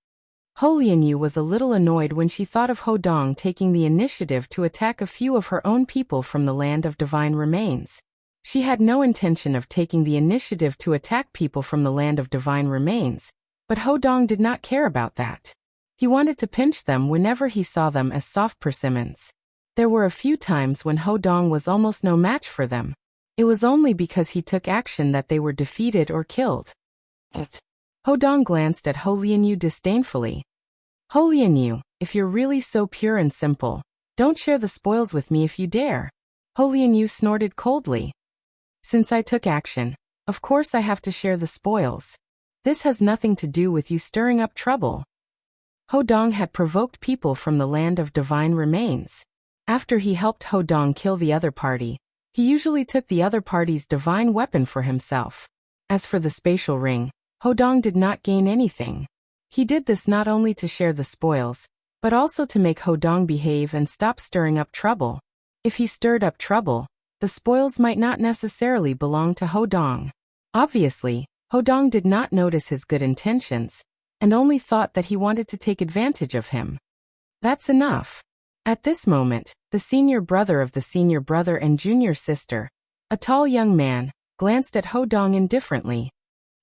Ho Lianyu was a little annoyed when she thought of Hodong taking the initiative to attack a few of her own people from the land of divine remains. She had no intention of taking the initiative to attack people from the land of divine remains, but Hodong did not care about that. He wanted to pinch them whenever he saw them as soft persimmons. There were a few times when Hodong was almost no match for them. It was only because he took action that they were defeated or killed. Hodong glanced at Ho Lianyu disdainfully. Ho Lianyu, if you're really so pure and simple, don't share the spoils with me if you dare. Ho Lianyu snorted coldly. Since I took action, of course I have to share the spoils. This has nothing to do with you stirring up trouble. Hodong had provoked people from the land of divine remains. After he helped Hodong kill the other party, he usually took the other party's divine weapon for himself. As for the spatial ring, Hodong did not gain anything. He did this not only to share the spoils, but also to make Hodong behave and stop stirring up trouble. If he stirred up trouble, the spoils might not necessarily belong to Hodong. Obviously, Hodong did not notice his good intentions, and only thought that he wanted to take advantage of him. That's enough. At this moment, the senior brother of the senior brother and junior sister, a tall young man, glanced at Hodong indifferently.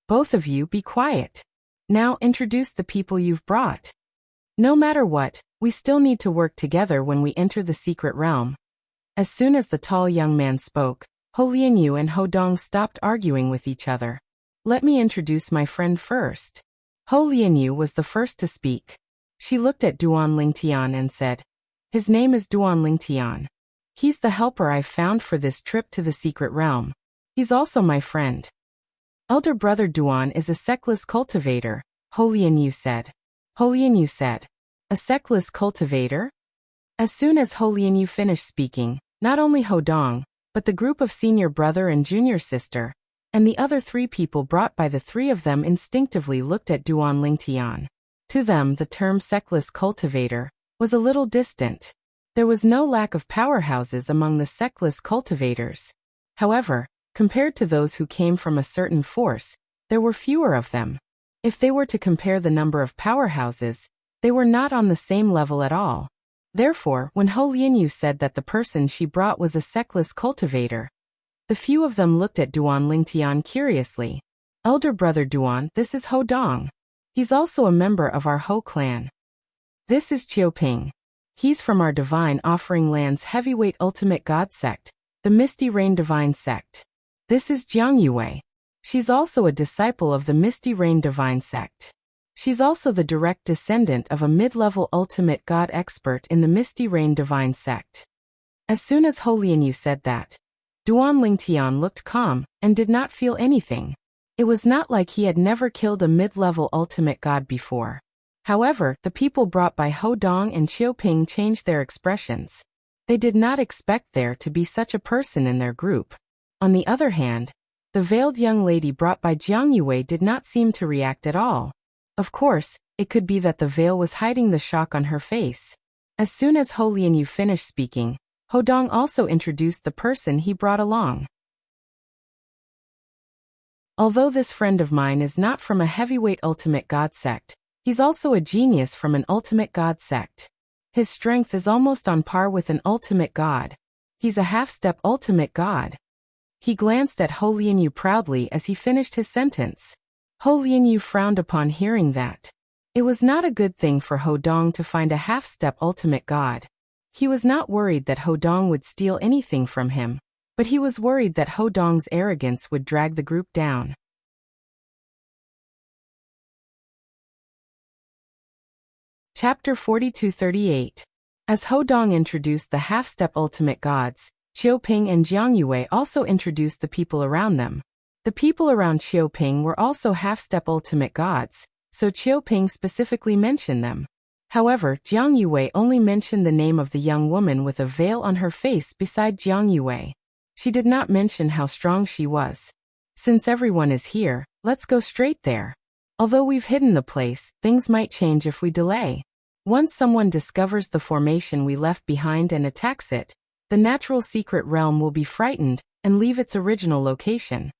Both of you be quiet. Now introduce the people you've brought. No matter what, we still need to work together when we enter the secret realm. As soon as the tall young man spoke, Ho Lianyu and Hodong stopped arguing with each other. Let me introduce my friend first. Ho Lianyu was the first to speak. She looked at Duan Lingtian and said, his name is Duan Lingtian. He's the helper I found for this trip to the secret realm. He's also my friend. Elder brother Duan is a sectless cultivator, Ho Lianyu said. Ho Lianyu said, a sectless cultivator? As soon as Ho Lianyu finished speaking, not only Hodong, but the group of senior brother and junior sister, and the other 3 people brought by the 3 of them instinctively looked at Duan Lingtian. To them the term sectless cultivator was a little distant. There was no lack of powerhouses among the sectless cultivators. However, compared to those who came from a certain force, there were fewer of them. If they were to compare the number of powerhouses, they were not on the same level at all. Therefore, when Ho Lianyu said that the person she brought was a sectless cultivator, the few of them looked at Duan Lingtian curiously. Elder brother Duan, this is Hodong. He's also a member of our Ho clan. This is Qiuping. He's from our Divine Offering Land's heavyweight ultimate god sect, the Misty Rain Divine sect. This is Jiang Yue. She's also a disciple of the Misty Rain Divine sect. She's also the direct descendant of a mid-level ultimate god expert in the Misty Rain Divine sect. As soon as Ho Lianyu said that, Duan Lingtian looked calm and did not feel anything. It was not like he had never killed a mid-level ultimate god before. However, the people brought by Hodong and Qiuping changed their expressions. They did not expect there to be such a person in their group. On the other hand, the veiled young lady brought by Jiang Yue did not seem to react at all. Of course, it could be that the veil was hiding the shock on her face. As soon as Ho Lianyu finished speaking, Hodong also introduced the person he brought along. Although this friend of mine is not from a heavyweight ultimate god sect, he's also a genius from an ultimate god sect. His strength is almost on par with an ultimate god. He's a half-step ultimate god. He glanced at Ho Lianyu proudly as he finished his sentence. Ho Lianyu frowned upon hearing that. It was not a good thing for Hodong to find a half-step ultimate god. He was not worried that Hodong would steal anything from him, but he was worried that Hodong's arrogance would drag the group down. Chapter 42-38. As Hodong introduced the half-step ultimate gods, Qiuping and Jiang Yue also introduced the people around them. The people around Qiuping were also half-step ultimate gods, so Qiuping specifically mentioned them. However, Jiang Yue only mentioned the name of the young woman with a veil on her face beside Jiang Yue. She did not mention how strong she was. Since everyone is here, let's go straight there. Although we've hidden the place, things might change if we delay. Once someone discovers the formation we left behind and attacks it, the natural secret realm will be frightened and leave its original location.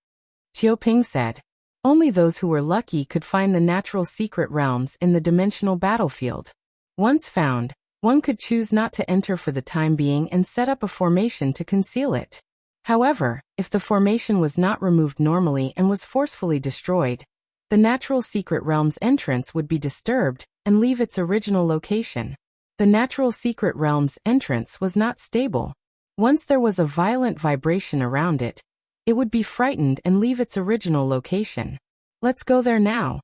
Qiuping said. Only those who were lucky could find the natural secret realms in the dimensional battlefield. Once found, one could choose not to enter for the time being and set up a formation to conceal it. However, if the formation was not removed normally and was forcefully destroyed, the natural secret realm's entrance would be disturbed and leave its original location. The natural secret realm's entrance was not stable. Once there was a violent vibration around it, it would be frightened and leave its original location. Let's go there now.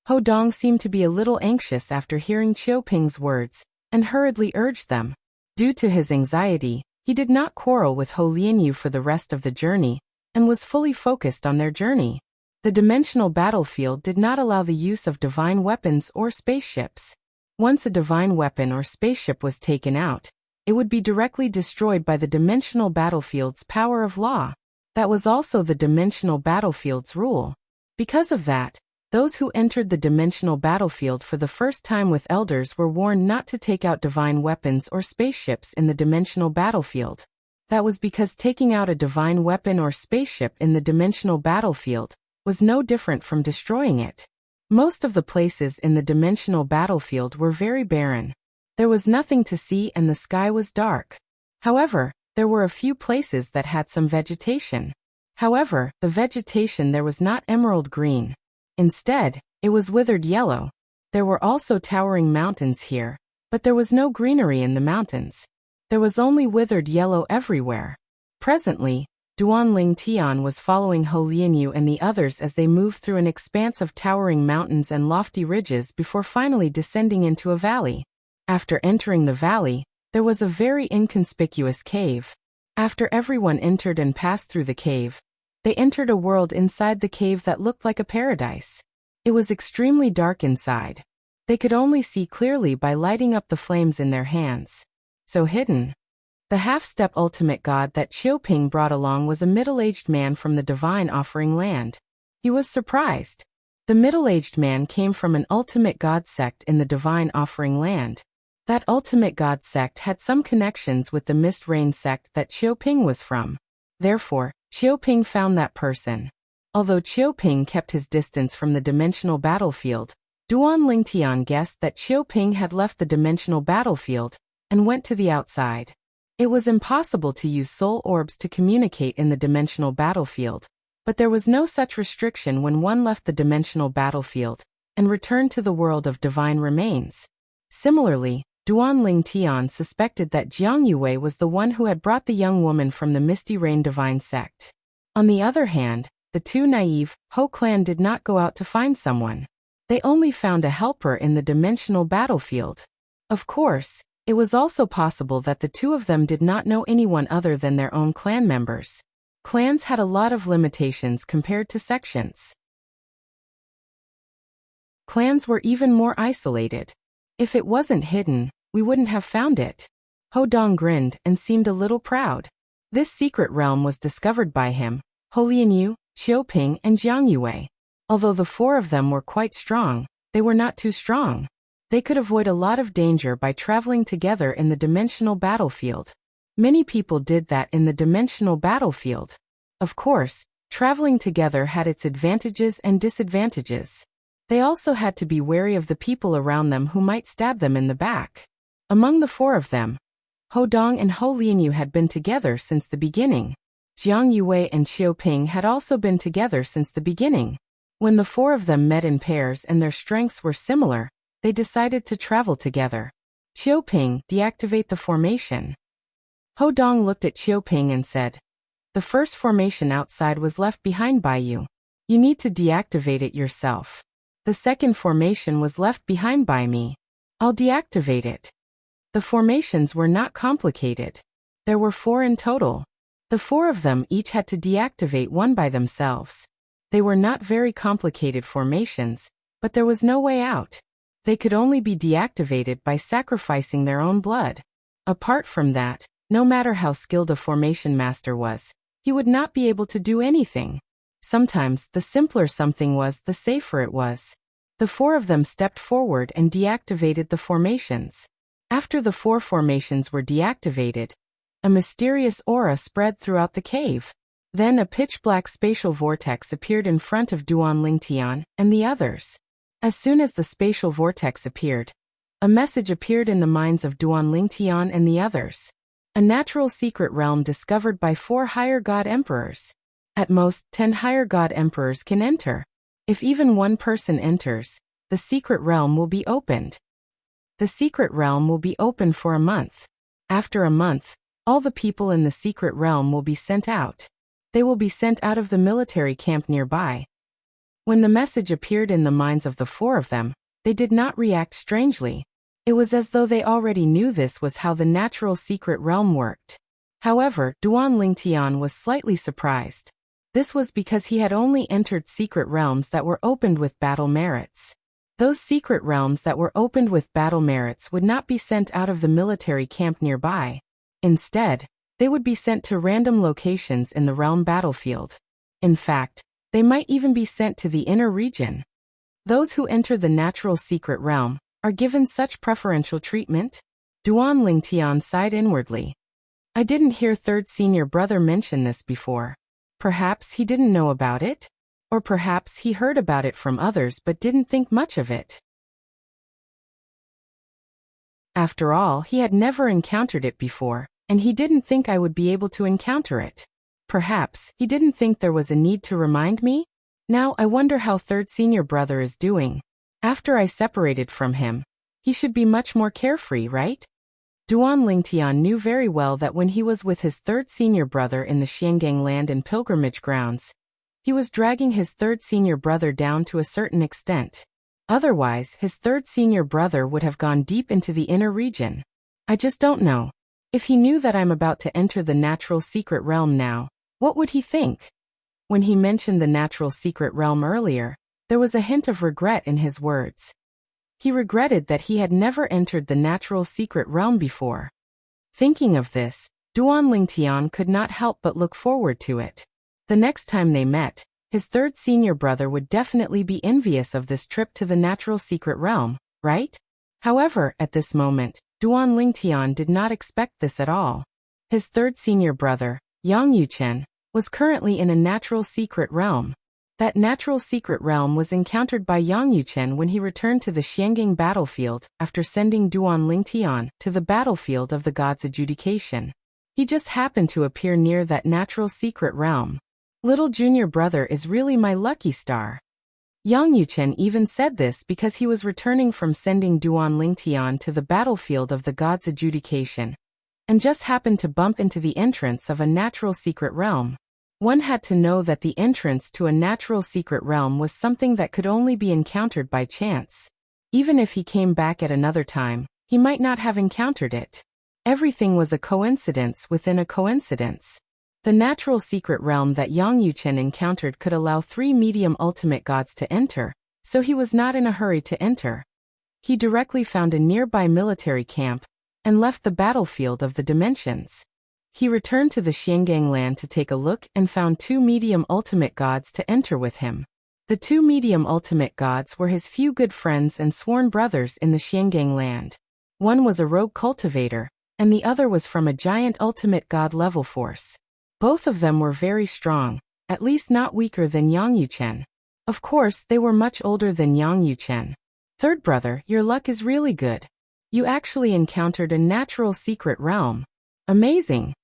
Ho Dong seemed to be a little anxious after hearing Qiuping's words, and hurriedly urged them. Due to his anxiety, he did not quarrel with Ho Lianyu for the rest of the journey, and was fully focused on their journey. The dimensional battlefield did not allow the use of divine weapons or spaceships. Once a divine weapon or spaceship was taken out, it would be directly destroyed by the dimensional battlefield's power of law. That was also the dimensional battlefield's rule. Because of that, those who entered the dimensional battlefield for the first time with elders were warned not to take out divine weapons or spaceships in the dimensional battlefield. That was because taking out a divine weapon or spaceship in the dimensional battlefield was no different from destroying it. Most of the places in the dimensional battlefield were very barren. There was nothing to see and the sky was dark. However, there were a few places that had some vegetation. However, the vegetation there was not emerald green. Instead, it was withered yellow. There were also towering mountains here, but there was no greenery in the mountains. There was only withered yellow everywhere. Presently, Duanling Tian was following Ho Lianyu and the others as they moved through an expanse of towering mountains and lofty ridges before finally descending into a valley. After entering the valley, there was a very inconspicuous cave. After everyone entered and passed through the cave, they entered a world inside the cave that looked like a paradise. It was extremely dark inside. They could only see clearly by lighting up the flames in their hands. So hidden. The half-step ultimate god that Qiuping brought along was a middle-aged man from the divine offering land. He was surprised. The middle-aged man came from an ultimate god sect in the divine offering land. That ultimate god sect had some connections with the mist rain sect that Qiuping was from. Therefore, Qiuping found that person. Although Qiuping kept his distance from the dimensional battlefield, Duanling Tian guessed that Qiuping had left the dimensional battlefield and went to the outside. It was impossible to use soul orbs to communicate in the dimensional battlefield, but there was no such restriction when one left the dimensional battlefield and returned to the world of divine remains. Similarly, Duanling Tian suspected that Jiang Yue was the one who had brought the young woman from the Misty Rain divine sect. On the other hand, the two naive Ho clan did not go out to find someone. They only found a helper in the dimensional battlefield. Of course, it was also possible that the two of them did not know anyone other than their own clan members. Clans had a lot of limitations compared to sections. Clans were even more isolated. If it wasn't hidden, we wouldn't have found it. Ho Dong grinned and seemed a little proud. This secret realm was discovered by him, Ho Lianyu, Qiuping, and Jiang Yue. Although the four of them were quite strong, they were not too strong. They could avoid a lot of danger by traveling together in the dimensional battlefield. Many people did that in the dimensional battlefield. Of course, traveling together had its advantages and disadvantages. They also had to be wary of the people around them who might stab them in the back. Among the four of them, Ho Dong and Ho Lianyu had been together since the beginning. Jiang Yue and Qiuping had also been together since the beginning. When the four of them met in pairs and their strengths were similar, they decided to travel together. Qiuping, deactivate the formation. Ho Dong looked at Qiuping and said, the first formation outside was left behind by you. You need to deactivate it yourself. The second formation was left behind by me. I'll deactivate it. The formations were not complicated. There were 4 in total. The 4 of them each had to deactivate one by themselves. They were not very complicated formations, but there was no way out. They could only be deactivated by sacrificing their own blood. Apart from that, no matter how skilled a formation master was, he would not be able to do anything. Sometimes, the simpler something was, the safer it was. The 4 of them stepped forward and deactivated the formations. After the 4 formations were deactivated, a mysterious aura spread throughout the cave. Then a pitch-black spatial vortex appeared in front of Duan Lingtian and the others. As soon as the spatial vortex appeared, a message appeared in the minds of Duan Lingtian and the others. A natural secret realm discovered by 4 higher god emperors. At most, 10 higher god emperors can enter. If even one person enters, the secret realm will be opened. The secret realm will be open for a month. After a month, all the people in the secret realm will be sent out. They will be sent out of the military camp nearby. When the message appeared in the minds of the 4 of them, they did not react strangely. It was as though they already knew this was how the natural secret realm worked. However, Duan Lingtian was slightly surprised. This was because he had only entered secret realms that were opened with battle merits. Those secret realms that were opened with battle merits would not be sent out of the military camp nearby. Instead, they would be sent to random locations in the realm battlefield. In fact, they might even be sent to the inner region. Those who enter the natural secret realm are given such preferential treatment? Duan Lingtian sighed inwardly. I didn't hear third senior brother mention this before. Perhaps he didn't know about it? Or perhaps he heard about it from others but didn't think much of it. After all, he had never encountered it before, and he didn't think I would be able to encounter it. Perhaps he didn't think there was a need to remind me? Now I wonder how third senior brother is doing. After I separated from him, he should be much more carefree, right? Duan Lingtian knew very well that when he was with his third senior brother in the Xiangang land and pilgrimage grounds, he was dragging his third senior brother down to a certain extent. Otherwise, his third senior brother would have gone deep into the inner region. I just don't know. If he knew that I'm about to enter the natural secret realm now, what would he think? When he mentioned the natural secret realm earlier, there was a hint of regret in his words. He regretted that he had never entered the natural secret realm before. Thinking of this, Duan Lingtian could not help but look forward to it. The next time they met, his third senior brother would definitely be envious of this trip to the natural secret realm, right? However, at this moment, Duan Lingtian did not expect this at all. His third senior brother, Yang Yuchen, was currently in a natural secret realm. That natural secret realm was encountered by Yang Yuchen when he returned to the Xiangang battlefield after sending Duan Lingtian to the battlefield of the gods' adjudication. He just happened to appear near that natural secret realm. Little junior brother is really my lucky star. Yang Yuchen even said this because he was returning from sending Duan Lingtian to the battlefield of the gods' adjudication, and just happened to bump into the entrance of a natural secret realm. One had to know that the entrance to a natural secret realm was something that could only be encountered by chance. Even if he came back at another time, he might not have encountered it. Everything was a coincidence within a coincidence. The natural secret realm that Yang Yuchen encountered could allow 3 medium ultimate gods to enter, so he was not in a hurry to enter. He directly found a nearby military camp and left the battlefield of the dimensions. He returned to the Xiangang land to take a look and found 2 medium ultimate gods to enter with him. The 2 medium ultimate gods were his few good friends and sworn brothers in the Xiangang land. One was a rogue cultivator, and the other was from a giant ultimate god level force. Both of them were very strong, at least not weaker than Yang Yuchen. Of course, they were much older than Yang Yuchen. Third brother, your luck is really good. You actually encountered a natural secret realm. Amazing.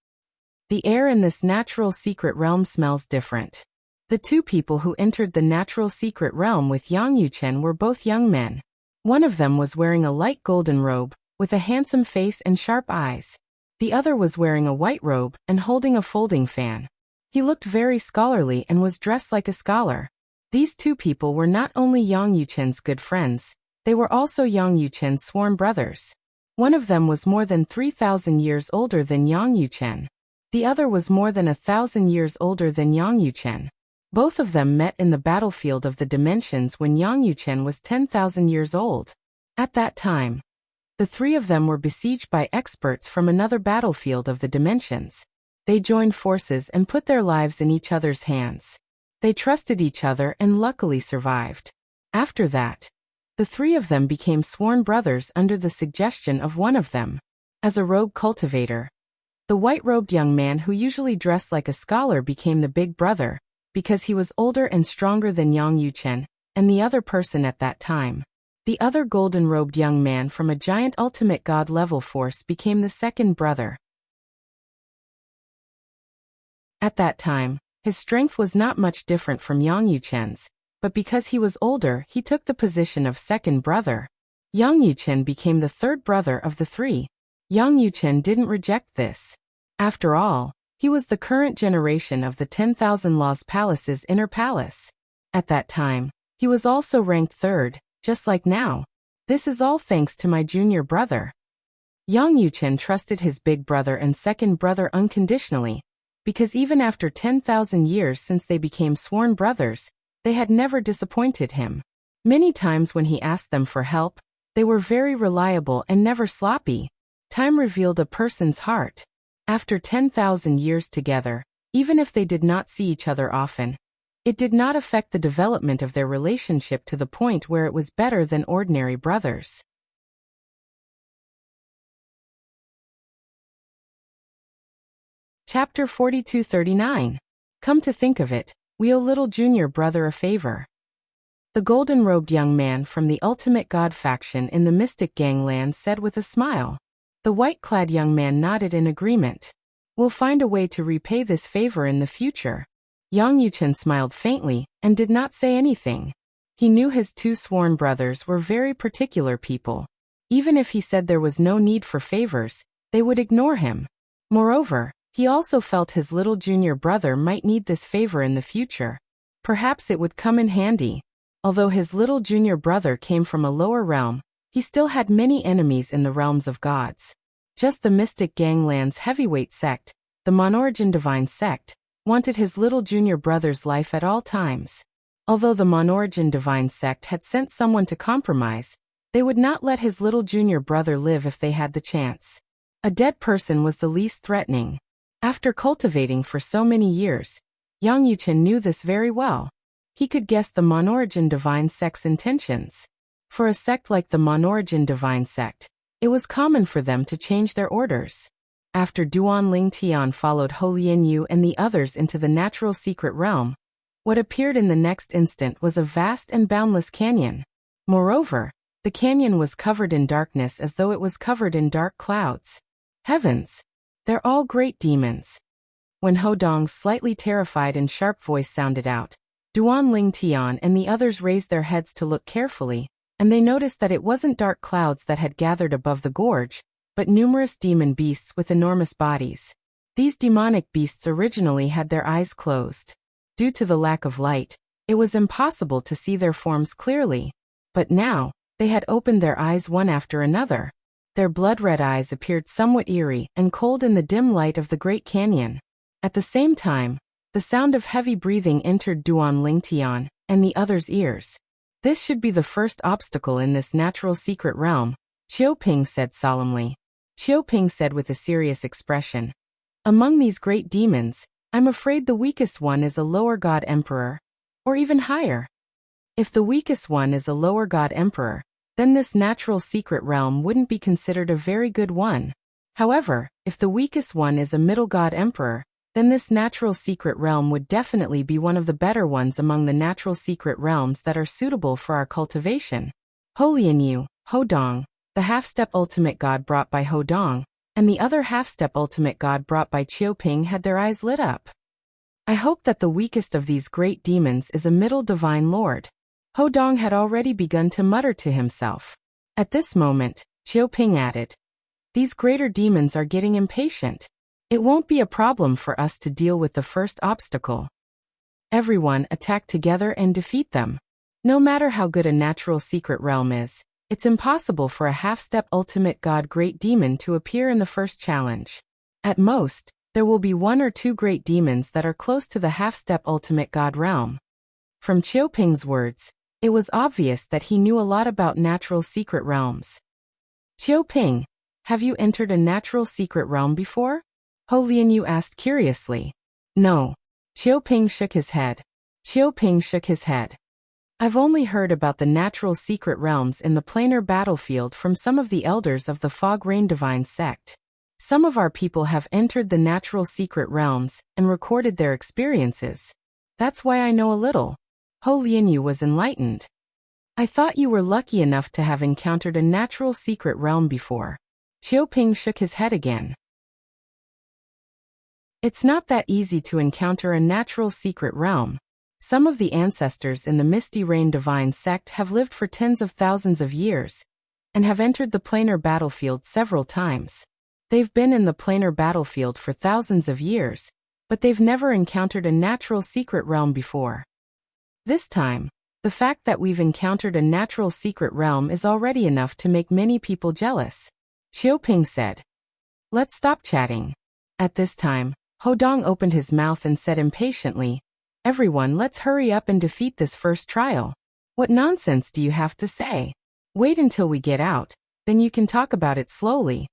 The air in this natural secret realm smells different. The 2 people who entered the natural secret realm with Yang Yuchen were both young men. One of them was wearing a light golden robe, with a handsome face and sharp eyes. The other was wearing a white robe and holding a folding fan. He looked very scholarly and was dressed like a scholar. These 2 people were not only Yang Yuchen's good friends, they were also Yang Yuchen's sworn brothers. One of them was more than 3,000 years older than Yang Yuchen. The other was more than 1,000 years older than Yang Yuchen. Both of them met in the battlefield of the dimensions when Yang Yuchen was 10,000 years old. At that time, the three of them were besieged by experts from another battlefield of the dimensions. They joined forces and put their lives in each other's hands. They trusted each other and luckily survived. After that, the three of them became sworn brothers under the suggestion of one of them. As a rogue cultivator, the white-robed young man who usually dressed like a scholar became the big brother, because he was older and stronger than Yang Yuchen, and the other person at that time. The other golden-robed young man from a giant ultimate god level force became the second brother. At that time, his strength was not much different from Yang Yuchen's, but because he was older, he took the position of second brother. Yang Yuchen became the third brother of the three. Yang Yuchen didn't reject this. After all, he was the current generation of the 10,000 Laws Palace's inner palace. At that time, he was also ranked third, just like now. This is all thanks to my junior brother. Yang Yuchen trusted his big brother and second brother unconditionally, because even after 10,000 years since they became sworn brothers, they had never disappointed him. Many times when he asked them for help, they were very reliable and never sloppy. Time revealed a person's heart. After 10,000 years together, even if they did not see each other often, it did not affect the development of their relationship to the point where it was better than ordinary brothers. Chapter 4239. Come to think of it, we owe little junior brother a favor. The golden-robed young man from the Ultimate God faction in the Mystic Gangland said with a smile. The white-clad young man nodded in agreement. We'll find a way to repay this favor in the future. Yang Yuchen smiled faintly and did not say anything. He knew his two sworn brothers were very particular people. Even if he said there was no need for favors, they would ignore him. Moreover, he also felt his little junior brother might need this favor in the future. Perhaps it would come in handy. Although his little junior brother came from a lower realm, he still had many enemies in the realms of gods. Just the Mystic Gangland's heavyweight sect, the Monorigin Divine sect, wanted his little junior brother's life at all times. Although the Monorigin Divine sect had sent someone to compromise, they would not let his little junior brother live if they had the chance. A dead person was the least threatening. After cultivating for so many years, Yang Yuchen knew this very well. He could guess the Monorigin Divine sect's intentions. For a sect like the Monorigin Divine sect, it was common for them to change their orders. After Duan Ling Tian followed Ho Lian Yu and the others into the natural secret realm, what appeared in the next instant was a vast and boundless canyon. Moreover, the canyon was covered in darkness as though it was covered in dark clouds. Heavens! They're all great demons. When Ho Dong's slightly terrified and sharp voice sounded out, Duan Ling Tian and the others raised their heads to look carefully, and they noticed that it wasn't dark clouds that had gathered above the gorge, but numerous demon beasts with enormous bodies. These demonic beasts originally had their eyes closed. Due to the lack of light, it was impossible to see their forms clearly. But now, they had opened their eyes one after another. Their blood-red eyes appeared somewhat eerie and cold in the dim light of the Great Canyon. At the same time, the sound of heavy breathing entered Duan Ling Tian and the others' ears. This should be the first obstacle in this natural secret realm, Qiu Ping said solemnly. Qiu Ping said with a serious expression. Among these great demons, I'm afraid the weakest one is a lower god emperor, or even higher. If the weakest one is a lower god emperor, then this natural secret realm wouldn't be considered a very good one. However, if the weakest one is a middle god emperor, then this natural secret realm would definitely be one of the better ones among the natural secret realms that are suitable for our cultivation. Ho Lian Yu, Ho Dong, the half-step ultimate god brought by Ho Dong, and the other half-step ultimate god brought by Qiu Ping had their eyes lit up. I hope that the weakest of these great demons is a middle divine lord. Ho Dong had already begun to mutter to himself. At this moment, Qiu Ping added, these greater demons are getting impatient. It won't be a problem for us to deal with the first obstacle. Everyone attack together and defeat them. No matter how good a natural secret realm is, It's impossible for a half-step ultimate god great demon to appear in the first challenge. At most, there will be 1 or 2 great demons that are close to the half-step ultimate god realm. From Qiuping's words, it was obvious that he knew a lot about natural secret realms. Qiuping, have you entered a natural secret realm before? Ho Lianyu asked curiously. No. Qiuping shook his head. I've only heard about the natural secret realms in the planar battlefield from some of the elders of the Fog Rain Divine sect. Some of our people have entered the natural secret realms and recorded their experiences. That's why I know a little. Ho Lianyu was enlightened. I thought you were lucky enough to have encountered a natural secret realm before. Qiuping shook his head again. It's not that easy to encounter a natural secret realm. Some of the ancestors in the Misty Rain Divine sect have lived for tens of thousands of years and have entered the planar battlefield several times. They've been in the planar battlefield for thousands of years, but they've never encountered a natural secret realm before. This time, the fact that we've encountered a natural secret realm is already enough to make many people jealous. Qiuping said. Let's stop chatting. At this time, Hodong opened his mouth and said impatiently, Everyone, let's hurry up and defeat this first trial. What nonsense do you have to say? Wait until we get out, then you can talk about it slowly.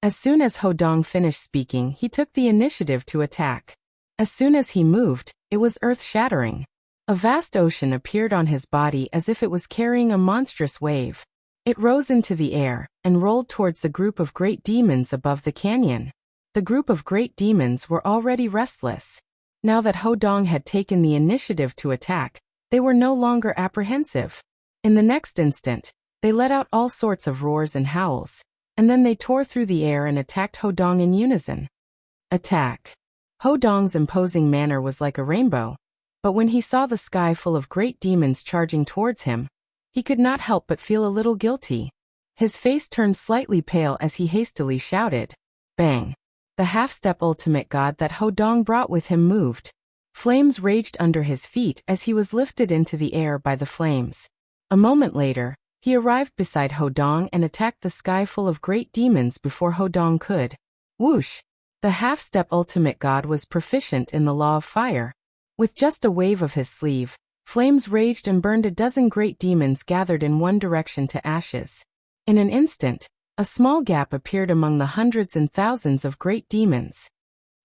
As soon as Hodong finished speaking, he took the initiative to attack. As soon as he moved, it was earth-shattering. A vast ocean appeared on his body as if it was carrying a monstrous wave. It rose into the air and rolled towards the group of great demons above the canyon. The group of great demons were already restless. Now that Hodong had taken the initiative to attack, they were no longer apprehensive. In the next instant, they let out all sorts of roars and howls, and then they tore through the air and attacked Hodong in unison. Attack. Hodong's imposing manner was like a rainbow, but when he saw the sky full of great demons charging towards him, he could not help but feel a little guilty. His face turned slightly pale as he hastily shouted, Bang! The half-step ultimate god that Hodong brought with him moved. Flames raged under his feet as he was lifted into the air by the flames. A moment later, he arrived beside Hodong and attacked the sky full of great demons before Hodong could. Whoosh! The half-step ultimate god was proficient in the law of fire. With just a wave of his sleeve, flames raged and burned a dozen great demons gathered in one direction to ashes. In an instant, a small gap appeared among the hundreds and thousands of great demons.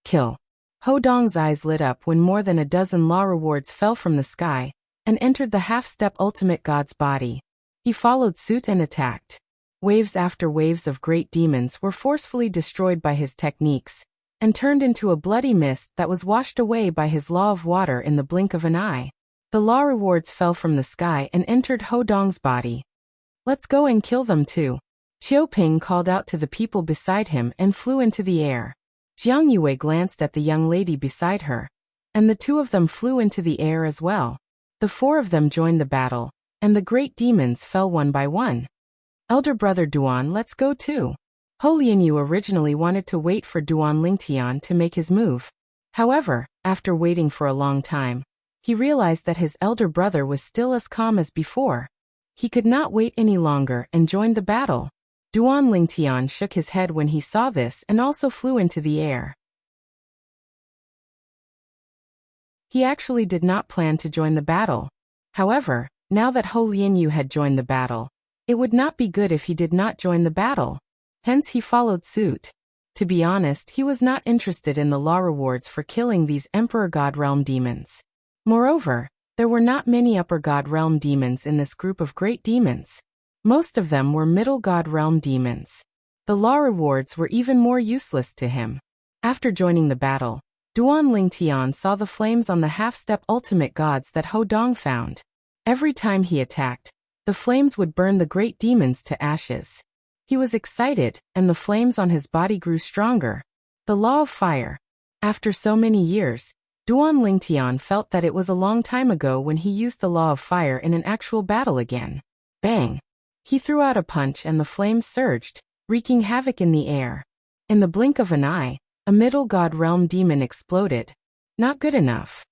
Kill. Hodong's eyes lit up when more than a dozen law rewards fell from the sky and entered the half-step ultimate god's body. He followed suit and attacked. Waves after waves of great demons were forcefully destroyed by his techniques and turned into a bloody mist that was washed away by his law of water in the blink of an eye. The law rewards fell from the sky and entered Hodong's body. Let's go and kill them too. Qiuping called out to the people beside him and flew into the air. Jiang Yue glanced at the young lady beside her, and the two of them flew into the air as well. The 4 of them joined the battle, and the great demons fell one by one. Elder brother Duan, let's go too. Ho Lianyu originally wanted to wait for Duan Lingtian to make his move. However, after waiting for a long time, he realized that his elder brother was still as calm as before. He could not wait any longer and joined the battle. Duan Lingtian shook his head when he saw this and also flew into the air. He actually did not plan to join the battle. However, now that Ho Lianyu had joined the battle, it would not be good if he did not join the battle. Hence he followed suit. To be honest, he was not interested in the law rewards for killing these Emperor God Realm demons. Moreover, there were not many Upper God Realm demons in this group of great demons. Most of them were Middle God Realm demons. The law rewards were even more useless to him. After joining the battle, Duan Lingtian saw the flames on the half-step ultimate gods that Hodong found. Every time he attacked, the flames would burn the great demons to ashes. He was excited, and the flames on his body grew stronger. The law of fire. After so many years, Duan Lingtian felt that it was a long time ago when he used the law of fire in an actual battle again. Bang! He threw out a punch and the flames surged, wreaking havoc in the air. In the blink of an eye, a Middle God Realm demon exploded. Not good enough.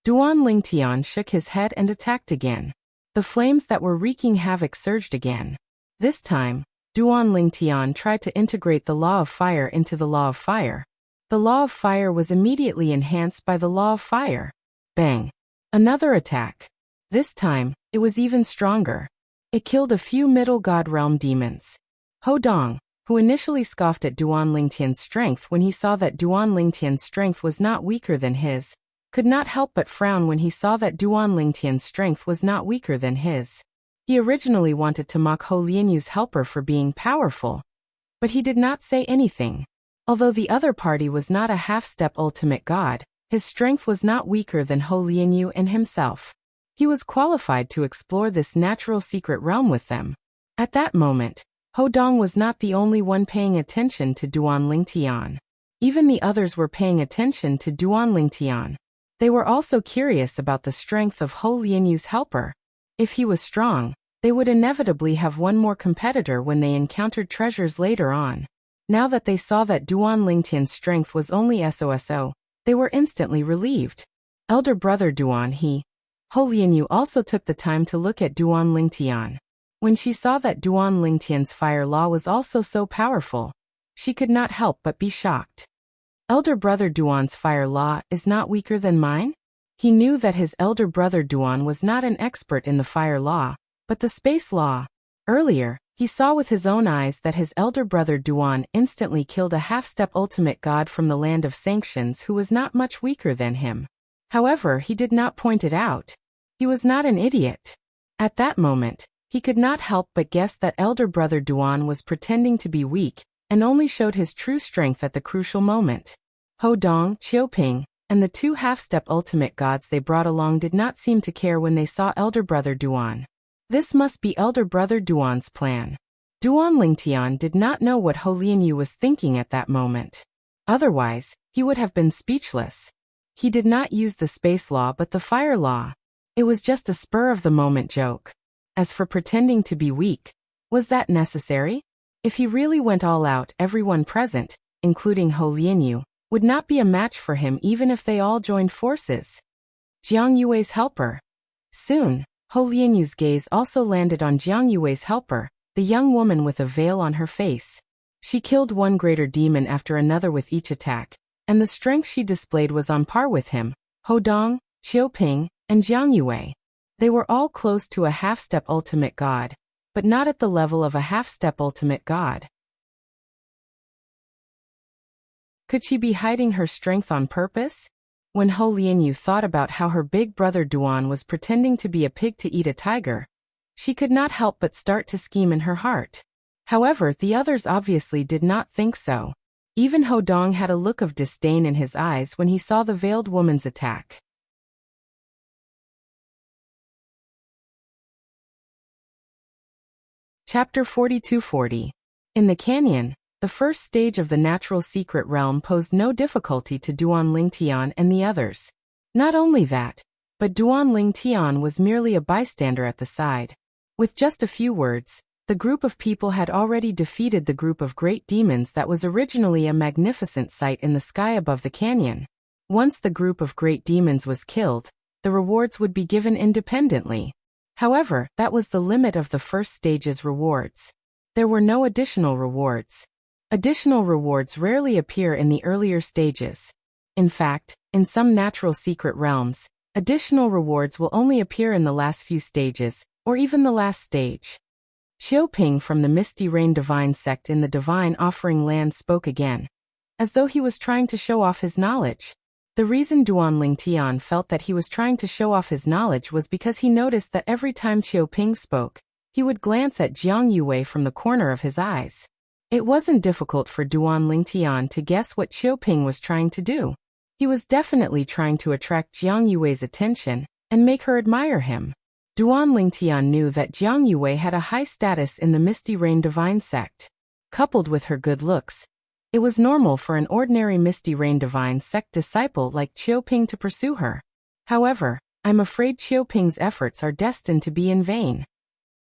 Duan Lingtian shook his head and attacked again. The flames that were wreaking havoc surged again. This time, Duan Lingtian tried to integrate the law of fire into the law of fire. The law of fire was immediately enhanced by the law of fire. Bang! Another attack. This time, it was even stronger. It killed a few Middle God Realm demons. Ho Dong, who initially scoffed at Duan Lingtian's strength when he saw that Duan Lingtian's strength was not weaker than his, could not help but frown when he saw that Duan Lingtian's strength was not weaker than his. He originally wanted to mock Ho Lianyu's helper for being powerful, but he did not say anything. Although the other party was not a half-step ultimate god, his strength was not weaker than Ho Lianyu and himself. He was qualified to explore this natural secret realm with them. At that moment, Ho Dong was not the only one paying attention to Duan Lingtian. Even the others were paying attention to Duan Lingtian. They were also curious about the strength of Ho Lianyu's helper. If he was strong, they would inevitably have one more competitor when they encountered treasures later on. Now that they saw that Duan Lingtian's strength was only SOSO, they were instantly relieved. Elder brother Duan Ho Lianyu also took the time to look at Duan Lingtian. When she saw that Duan Lingtian's fire law was also so powerful, she could not help but be shocked. Elder brother Duan's fire law is not weaker than mine? He knew that his elder brother Duan was not an expert in the fire law, but the space law. Earlier, he saw with his own eyes that his elder brother Duan instantly killed a half-step ultimate god from the land of sanctions who was not much weaker than him. However, he did not point it out. He was not an idiot. At that moment, he could not help but guess that elder brother Duan was pretending to be weak, and only showed his true strength at the crucial moment. Ho Dong, Qiuping, and the two half-step ultimate gods they brought along did not seem to care when they saw elder brother Duan. This must be elder brother Duan's plan. Duan Lingtian did not know what Ho Lianyu was thinking at that moment. Otherwise, he would have been speechless. He did not use the space law but the fire law. It was just a spur-of-the-moment joke. As for pretending to be weak, was that necessary? If he really went all out, everyone present, including Ho Lianyu, would not be a match for him even if they all joined forces. Jiang Yue's helper. Soon, Ho Lianyu's gaze also landed on Jiang Yue's helper, the young woman with a veil on her face. She killed one greater demon after another with each attack, and the strength she displayed was on par with him, Ho Dong, Qiuping, and Jiang Yue. They were all close to a half-step ultimate god, but not at the level of a half-step ultimate god. Could she be hiding her strength on purpose? When Ho Lianyu thought about how her big brother Duan was pretending to be a pig to eat a tiger, she could not help but start to scheme in her heart. However, the others obviously did not think so. Even Ho Dong had a look of disdain in his eyes when he saw the veiled woman's attack. Chapter 4240. In the canyon, the first stage of the natural secret realm posed no difficulty to Duan Lingtian and the others. Not only that, but Duan Lingtian was merely a bystander at the side. With just a few words, the group of people had already defeated the group of great demons that was originally a magnificent sight in the sky above the canyon. Once the group of great demons was killed, the rewards would be given independently. However, that was the limit of the first stage's rewards. There were no additional rewards. Additional rewards rarely appear in the earlier stages. In fact, in some natural secret realms, additional rewards will only appear in the last few stages, or even the last stage. Qiuping from the Misty Rain Divine sect in the Divine Offering Land spoke again, as though he was trying to show off his knowledge. The reason Duan Lingtian felt that he was trying to show off his knowledge was because he noticed that every time Qiuping spoke, he would glance at Jiang Yue from the corner of his eyes. It wasn't difficult for Duan Lingtian to guess what Qiuping was trying to do. He was definitely trying to attract Jiang Yue's attention and make her admire him. Duan Lingtian knew that Jiang Yue had a high status in the Misty Rain Divine sect. Coupled with her good looks, it was normal for an ordinary Misty Rain Divine sect disciple like Qiuping to pursue her. However, I'm afraid Qiuping's efforts are destined to be in vain.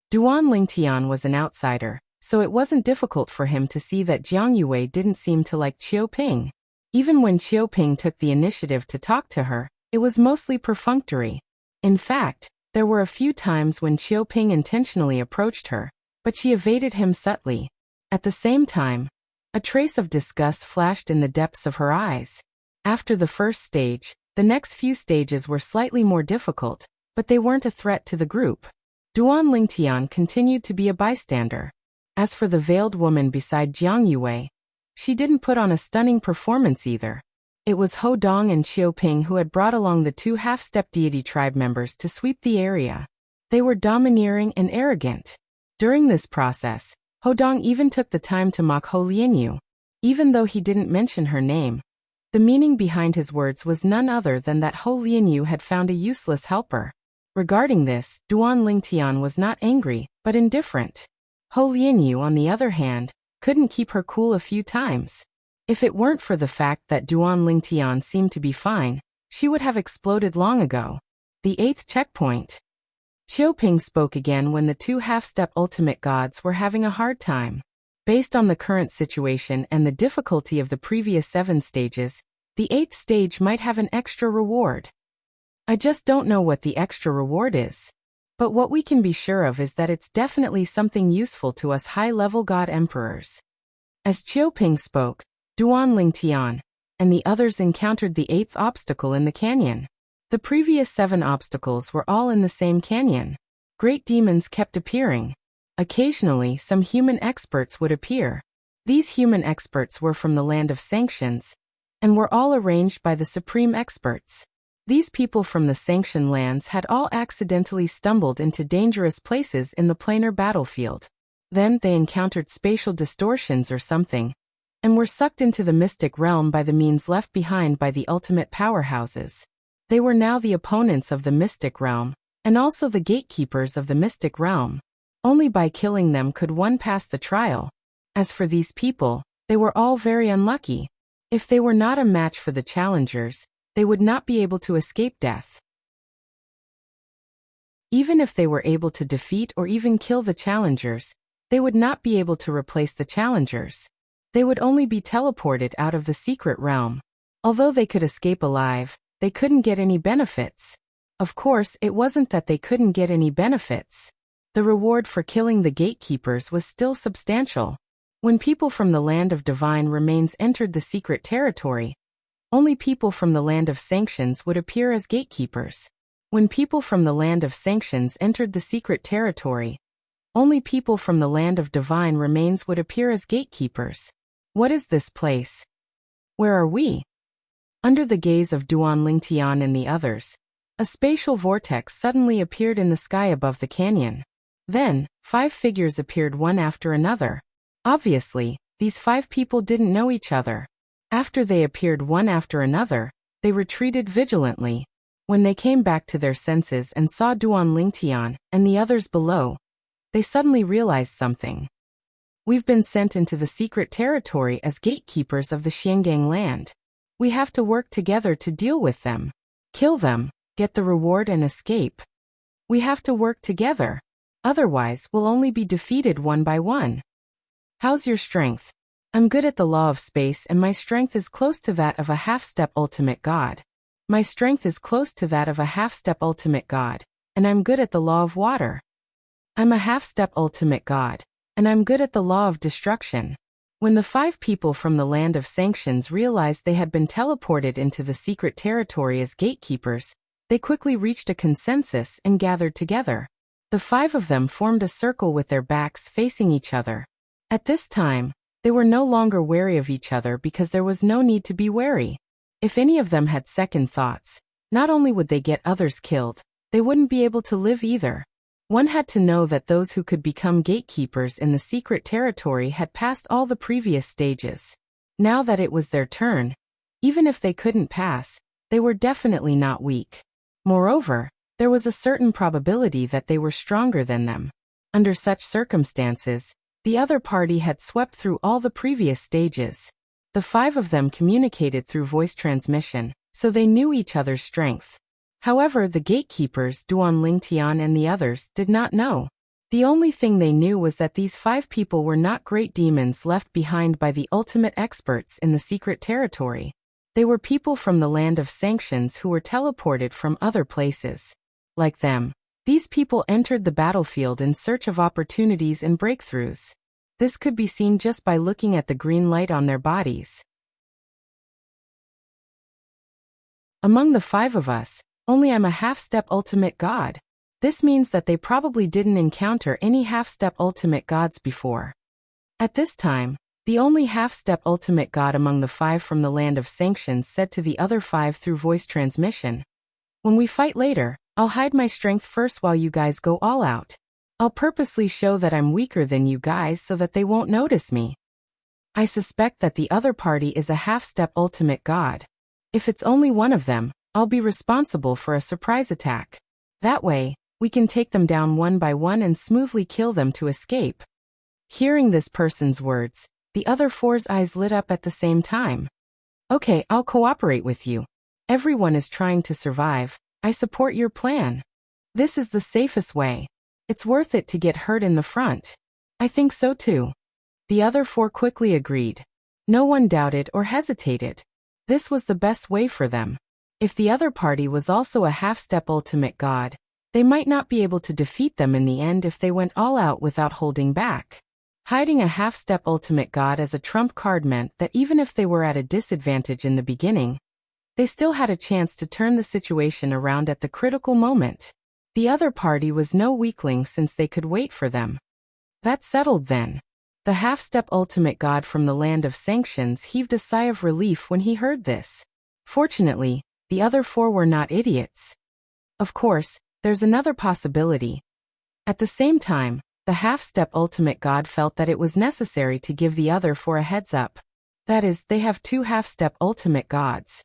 Duan Lingtian was an outsider, so it wasn't difficult for him to see that Jiang Yue didn't seem to like Qiuping. Even when Qiuping took the initiative to talk to her, it was mostly perfunctory. In fact, there were a few times when Qiuping intentionally approached her, but she evaded him subtly. At the same time, a trace of disgust flashed in the depths of her eyes. After the first stage, the next few stages were slightly more difficult, but they weren't a threat to the group. Duan Lingtian continued to be a bystander. As for the veiled woman beside Jiang Yue, she didn't put on a stunning performance either. It was Ho Dong and Qiu Ping who had brought along the 2 half-step deity tribe members to sweep the area. They were domineering and arrogant. During this process, Ho Dong even took the time to mock Ho Lianyu. Even though he didn't mention her name, the meaning behind his words was none other than that Ho Lianyu had found a useless helper. Regarding this, Duan Lingtian was not angry, but indifferent. Ho Lianyu, on the other hand, couldn't keep her cool a few times. If it weren't for the fact that Duan Lingtian seemed to be fine, she would have exploded long ago. The 8th checkpoint. Qiu Ping spoke again when the 2 half-step ultimate gods were having a hard time. Based on the current situation and the difficulty of the previous 7 stages, the 8th stage might have an extra reward. I just don't know what the extra reward is. But what we can be sure of is that it's definitely something useful to us high-level god emperors. As Qiu Ping spoke, Duan Lingtian and the others encountered the 8th obstacle in the canyon. The previous 7 obstacles were all in the same canyon. Great demons kept appearing. Occasionally, some human experts would appear. These human experts were from the land of sanctions, and were all arranged by the supreme experts. These people from the sanctioned lands had all accidentally stumbled into dangerous places in the planar battlefield. Then they encountered spatial distortions or something, and were sucked into the mystic realm by the means left behind by the ultimate powerhouses. They were now the opponents of the mystic realm, and also the gatekeepers of the mystic realm. Only by killing them could one pass the trial. As for these people, they were all very unlucky. If they were not a match for the challengers, they would not be able to escape death. Even if they were able to defeat or even kill the challengers, they would not be able to replace the challengers. They would only be teleported out of the secret realm. Although they could escape alive, they couldn't get any benefits. Of course, it wasn't that they couldn't get any benefits. The reward for killing the gatekeepers was still substantial. When people from the land of divine remains entered the secret territory, only people from the land of sanctions would appear as gatekeepers. When people from the land of sanctions entered the secret territory, only people from the land of divine remains would appear as gatekeepers. What is this place? Where are we? Under the gaze of Duan Lingtian and the others, a spatial vortex suddenly appeared in the sky above the canyon. Then, 5 figures appeared one after another. Obviously, these 5 people didn't know each other. After they appeared one after another, they retreated vigilantly. When they came back to their senses and saw Duan Lingtian and the others below, they suddenly realized something. We've been sent into the secret territory as gatekeepers of the Xiangang land. We have to work together to deal with them. Kill them, get the reward and escape. We have to work together. Otherwise, we'll only be defeated one by one. How's your strength? I'm good at the law of space and my strength is close to that of a half-step ultimate god. My strength is close to that of a half-step ultimate god, and I'm good at the law of water. I'm a half-step ultimate god, and I'm good at the law of destruction. When the 5 people from the land of sanctions realized they had been teleported into the secret territory as gatekeepers, they quickly reached a consensus and gathered together. The 5 of them formed a circle with their backs facing each other. At this time, they were no longer wary of each other because there was no need to be wary. If any of them had second thoughts, not only would they get others killed, they wouldn't be able to live either. One had to know that those who could become gatekeepers in the secret territory had passed all the previous stages. Now that it was their turn, even if they couldn't pass, they were definitely not weak. Moreover, there was a certain probability that they were stronger than them. Under such circumstances, the other party had swept through all the previous stages. The 5 of them communicated through voice transmission, so they knew each other's strength. However, the gatekeepers, Duan Lingtian and the others, did not know. The only thing they knew was that these 5 people were not great demons left behind by the ultimate experts in the secret territory. They were people from the land of sanctions who were teleported from other places. Like them, These people entered the battlefield in search of opportunities and breakthroughs. This could be seen just by looking at the green light on their bodies. Among the 5 of us, only I'm a half-step ultimate god. This means that they probably didn't encounter any half-step ultimate gods before. At this time, the only half-step ultimate god among the 5 from the land of sanctions said to the other 5 through voice transmission, "When we fight later, I'll hide my strength first while you guys go all out. I'll purposely show that I'm weaker than you guys so that they won't notice me." I suspect that the other party is a half-step ultimate god. If it's only one of them, I'll be responsible for a surprise attack. That way, we can take them down one by one and smoothly kill them to escape. Hearing this person's words, the other 4's eyes lit up at the same time. Okay, I'll cooperate with you. Everyone is trying to survive. I support your plan. This is the safest way. It's worth it to get hurt in the front. I think so too. The other 4 quickly agreed. No one doubted or hesitated. This was the best way for them. If the other party was also a half-step ultimate god, they might not be able to defeat them in the end if they went all out without holding back. Hiding a half-step ultimate god as a trump card meant that even if they were at a disadvantage in the beginning, they still had a chance to turn the situation around at the critical moment. The other party was no weakling since they could wait for them. That settled then. The half-step ultimate god from the land of sanctions heaved a sigh of relief when he heard this. Fortunately, the other 4 were not idiots. Of course, there's another possibility. At the same time, the half-step ultimate god felt that it was necessary to give the other 4 a heads up. That is, they have 2 half-step ultimate gods.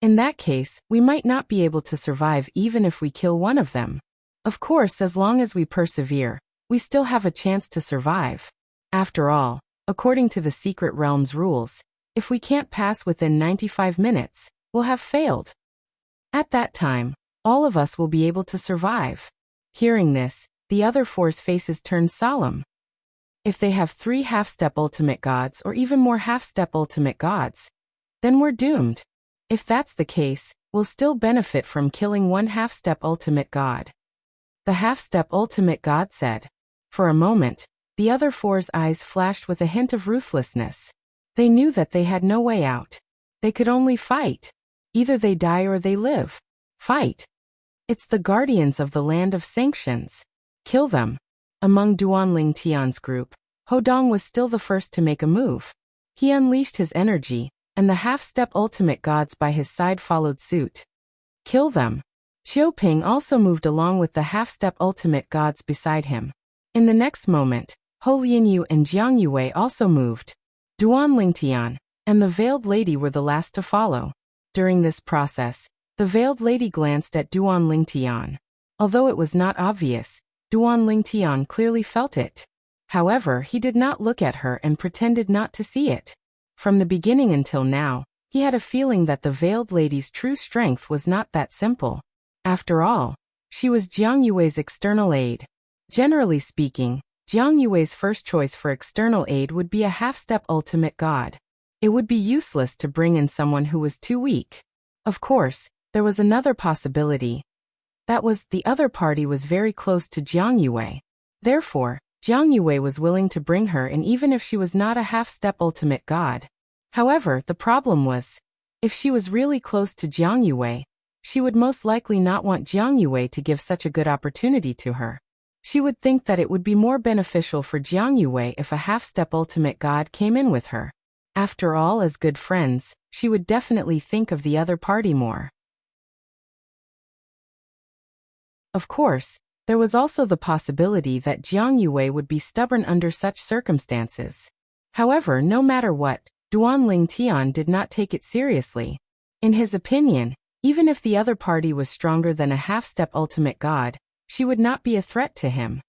In that case, we might not be able to survive even if we kill one of them. Of course, as long as we persevere, we still have a chance to survive. After all, according to the Secret Realm's rules, if we can't pass within 95 minutes, we'll have failed. At that time, all of us will be able to survive. Hearing this, the other 4's faces turned solemn. If they have 3 half-step ultimate gods or even more half-step ultimate gods, then we're doomed. If that's the case, we'll still benefit from killing one half-step ultimate god. The half-step ultimate god said. For a moment, the other 4's eyes flashed with a hint of ruthlessness. They knew that they had no way out. They could only fight. Either they die or they live. Fight. It's the guardians of the land of sanctions. Kill them. Among Duanling Tian's group, Hodong was still the first to make a move. He unleashed his energy, and the half-step ultimate gods by his side followed suit. Kill them. Qiuping also moved along with the half-step ultimate gods beside him. In the next moment, Ho Lianyu and Jiang Yue also moved. Duanling Tian and the Veiled Lady were the last to follow. During this process, the Veiled Lady glanced at Duanling Tian. Although it was not obvious, Duanling Tian clearly felt it. However, he did not look at her and pretended not to see it. From the beginning until now, he had a feeling that the Veiled Lady's true strength was not that simple. After all, she was Jiang Yue's external aid. Generally speaking, Jiang Yue's first choice for external aid would be a half-step ultimate god. It would be useless to bring in someone who was too weak. Of course, there was another possibility. That was, the other party was very close to Jiang Yue. Therefore, Jiang Yue was willing to bring her in even if she was not a half-step ultimate god. However, the problem was, if she was really close to Jiang Yue, she would most likely not want Jiang Yue to give such a good opportunity to her. She would think that it would be more beneficial for Jiang Yue if a half-step ultimate god came in with her. After all, as good friends, she would definitely think of the other party more. Of course, there was also the possibility that Jiang Yue would be stubborn under such circumstances. However, no matter what, Duanling Tian did not take it seriously. In his opinion, even if the other party was stronger than a half-step ultimate god, she would not be a threat to him.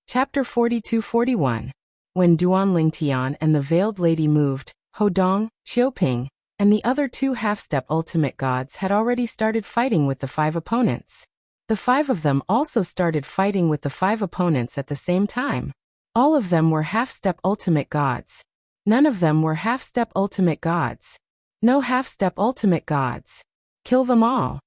Chapter 42-41. When Duanling Tian and the Veiled Lady moved, Hodong, Qiuping, and the other 2 half-step ultimate gods had already started fighting with the 5 opponents. The 5 of them also started fighting with the 5 opponents at the same time. All of them were half-step ultimate gods. None of them were half-step ultimate gods. No half-step ultimate gods. Kill them all.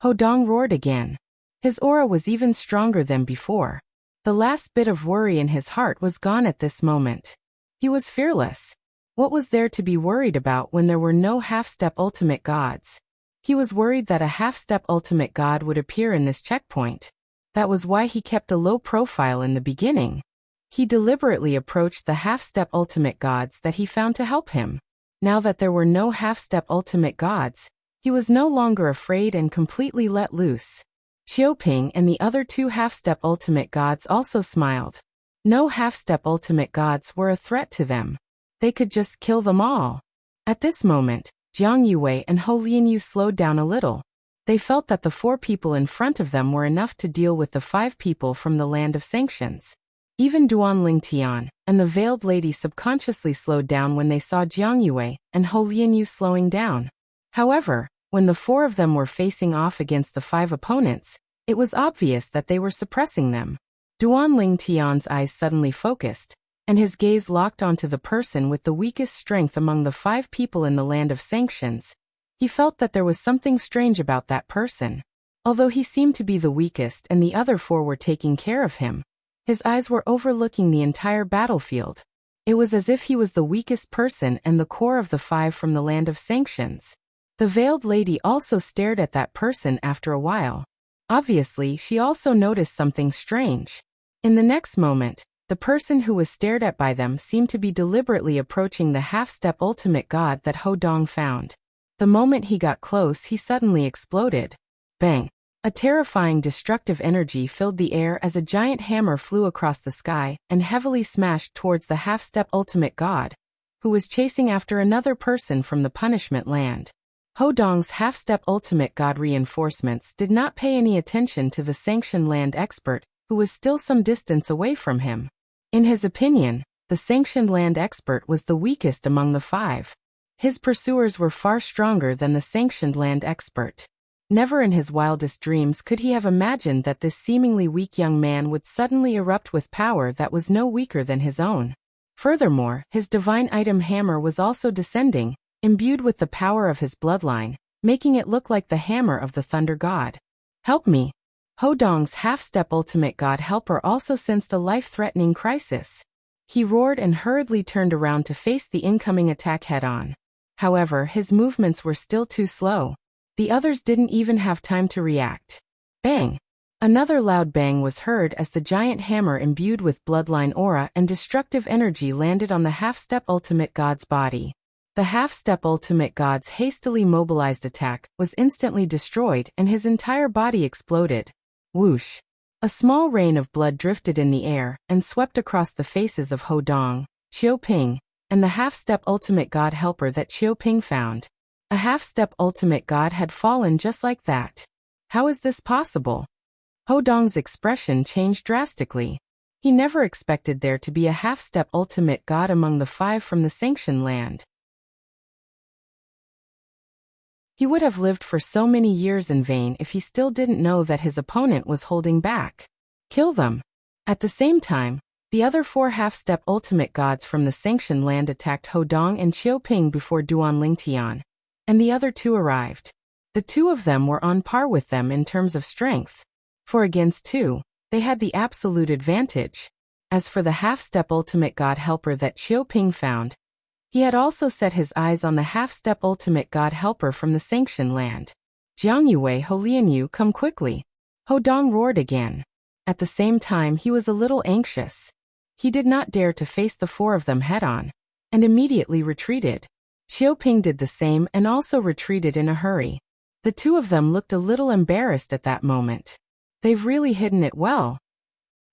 Ho Dong roared again. His aura was even stronger than before. The last bit of worry in his heart was gone at this moment. He was fearless. What was there to be worried about when there were no half-step ultimate gods? He was worried that a half-step ultimate god would appear in this checkpoint. That was why he kept a low profile in the beginning. He deliberately approached the half-step ultimate gods that he found to help him. Now that there were no half-step ultimate gods, he was no longer afraid and completely let loose. Qiuping and the other two half-step ultimate gods also smiled. No half-step ultimate gods were a threat to them. They could just kill them all. At this moment, Jiang Yue and Hou Lianyu slowed down a little. They felt that the 4 people in front of them were enough to deal with the 5 people from the Land of Sanctions. Even Duan Lingtian and the Veiled Lady subconsciously slowed down when they saw Jiang Yue and Hou Lianyu slowing down. However, when the 4 of them were facing off against the 5 opponents, it was obvious that they were suppressing them. Duan Lingtian's eyes suddenly focused, and his gaze locked onto the person with the weakest strength among the 5 people in the Land of Sanctions. He felt that there was something strange about that person. Although he seemed to be the weakest and the other 4 were taking care of him, his eyes were overlooking the entire battlefield. It was as if he was the weakest person and the core of the 5 from the Land of Sanctions. The Veiled Lady also stared at that person after a while. Obviously, she also noticed something strange. In the next moment, the person who was stared at by them seemed to be deliberately approaching the half-step ultimate god that Ho Dong found. The moment he got close, he suddenly exploded. Bang! A terrifying destructive energy filled the air as a giant hammer flew across the sky and heavily smashed towards the half-step ultimate god, who was chasing after another person from the punishment land. Ho Dong's half-step ultimate god reinforcements did not pay any attention to the sanctioned land expert, who was still some distance away from him. In his opinion, the sanctioned land expert was the weakest among the 5. His pursuers were far stronger than the sanctioned land expert. Never in his wildest dreams could he have imagined that this seemingly weak young man would suddenly erupt with power that was no weaker than his own. Furthermore, his divine item hammer was also descending, imbued with the power of his bloodline, making it look like the hammer of the thunder god. Help me! Ho Dong's half-step ultimate god helper also sensed a life-threatening crisis. He roared and hurriedly turned around to face the incoming attack head-on. However, his movements were still too slow. The others didn't even have time to react. Bang! Another loud bang was heard as the giant hammer imbued with bloodline aura and destructive energy landed on the half-step ultimate god's body. The half-step ultimate god's hastily mobilized attack was instantly destroyed and his entire body exploded. Whoosh! A small rain of blood drifted in the air and swept across the faces of Ho Dong, Qiuping, and the half-step ultimate god helper that Qiuping found. A half-step ultimate god had fallen just like that. How is this possible? Ho Dong's expression changed drastically. He never expected there to be a half-step ultimate god among the 5 from the sanctioned land. He would have lived for so many years in vain if he still didn't know that his opponent was holding back. Kill them. At the same time, the other 4 half-step ultimate gods from the sanctioned land attacked Ho Dong and Qiuping before Duan Lingtian, and the other 2 arrived. The 2 of them were on par with them in terms of strength. For against 2, they had the absolute advantage. As for the half-step ultimate god helper that Qiuping found, he had also set his eyes on the half-step ultimate god helper from the sanctioned land. Jiang Yue, Hou Lianyu, come quickly. Ho Dong roared again. At the same time, he was a little anxious. He did not dare to face the 4 of them head-on, and immediately retreated. Qiuping did the same and also retreated in a hurry. The 2 of them looked a little embarrassed at that moment. They've really hidden it well.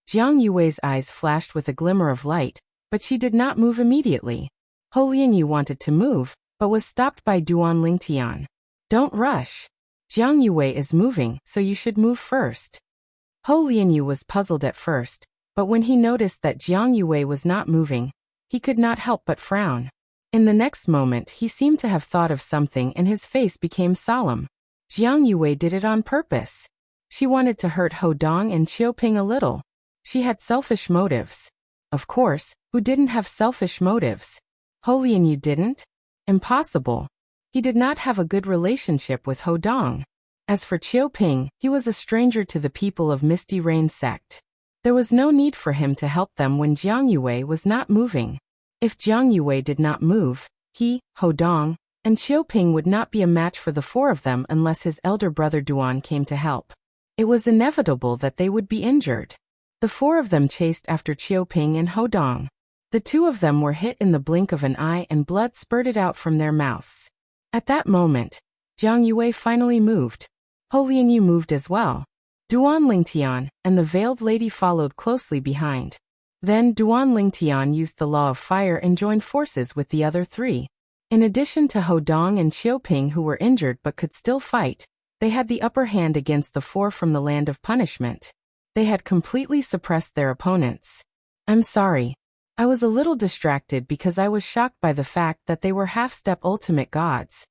Jiang Yue's eyes flashed with a glimmer of light, but she did not move immediately. Hou Lianyu wanted to move, but was stopped by Duan Lingtian. Don't rush. Jiang Yue is moving, so you should move first. Hou Lianyu was puzzled at first, but when he noticed that Jiang Yue was not moving, he could not help but frown. In the next moment, he seemed to have thought of something and his face became solemn. Jiang Yue did it on purpose. She wanted to hurt Ho Dong and Qiuping a little. She had selfish motives. Of course, who didn't have selfish motives? Hou Lianyu didn't? Impossible. He did not have a good relationship with Ho Dong. As for Chiu Ping, he was a stranger to the people of Misty Rain sect. There was no need for him to help them when Jiang Yue was not moving. If Jiang Yue did not move, he, Ho Dong, and Chiu Ping would not be a match for the four of them unless his elder brother Duan came to help. It was inevitable that they would be injured. The four of them chased after Chiu Ping and Ho Dong. The two of them were hit in the blink of an eye and blood spurted out from their mouths. At that moment, Jiang Yue finally moved. Ho Lianyu moved as well. Duan Lingtian and the veiled lady followed closely behind. Then Duan Lingtian used the law of fire and joined forces with the other three. In addition to Ho Dong and Chiu Ping who were injured but could still fight, they had the upper hand against the four from the land of punishment. They had completely suppressed their opponents. I'm sorry. I was a little distracted because I was shocked by the fact that they were half-step ultimate gods.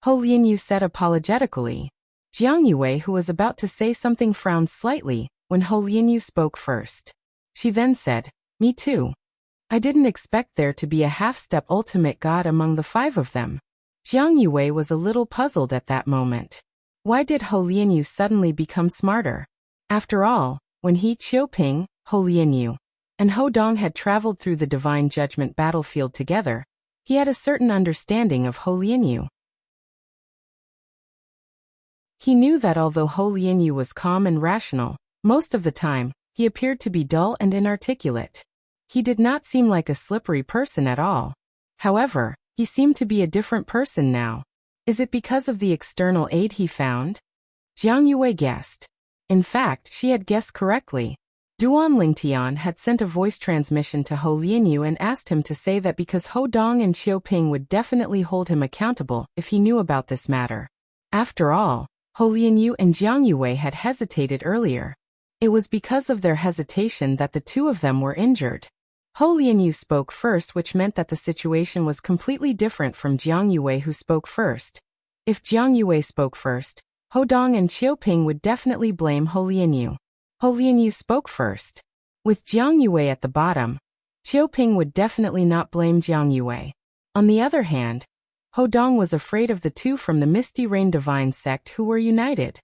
Ho Lianyu said apologetically. Jiang Yue, who was about to say something, frowned slightly when Ho Lianyu spoke first. She then said, "Me too. I didn't expect there to be a half-step ultimate god among the five of them." Jiang Yue was a little puzzled at that moment. Why did Ho Lianyu suddenly become smarter? After all, when he, Chiu Ping, Ho Lianyu, and Ho Dong had traveled through the Divine Judgment battlefield together, he had a certain understanding of Ho Lianyu. He knew that although Ho Lianyu was calm and rational, most of the time, he appeared to be dull and inarticulate. He did not seem like a slippery person at all. However, he seemed to be a different person now. Is it because of the external aid he found? Jiang Yue guessed. In fact, she had guessed correctly. Duan Lingtian had sent a voice transmission to Ho Lianyu and asked him to say that because Ho Dong and Chiu Ping would definitely hold him accountable if he knew about this matter. After all, Ho Lianyu and Jiang Yue had hesitated earlier. It was because of their hesitation that the two of them were injured. Ho Lianyu spoke first, which meant that the situation was completely different from Jiang Yue, who spoke first. If Jiang Yue spoke first, Ho Dong and Chiu Ping would definitely blame Ho Lianyu. Ho Lianyu spoke first. With Jiang Yue at the bottom, Chiu Ping would definitely not blame Jiang Yue. On the other hand, Ho Dong was afraid of the two from the Misty Rain Divine sect who were united.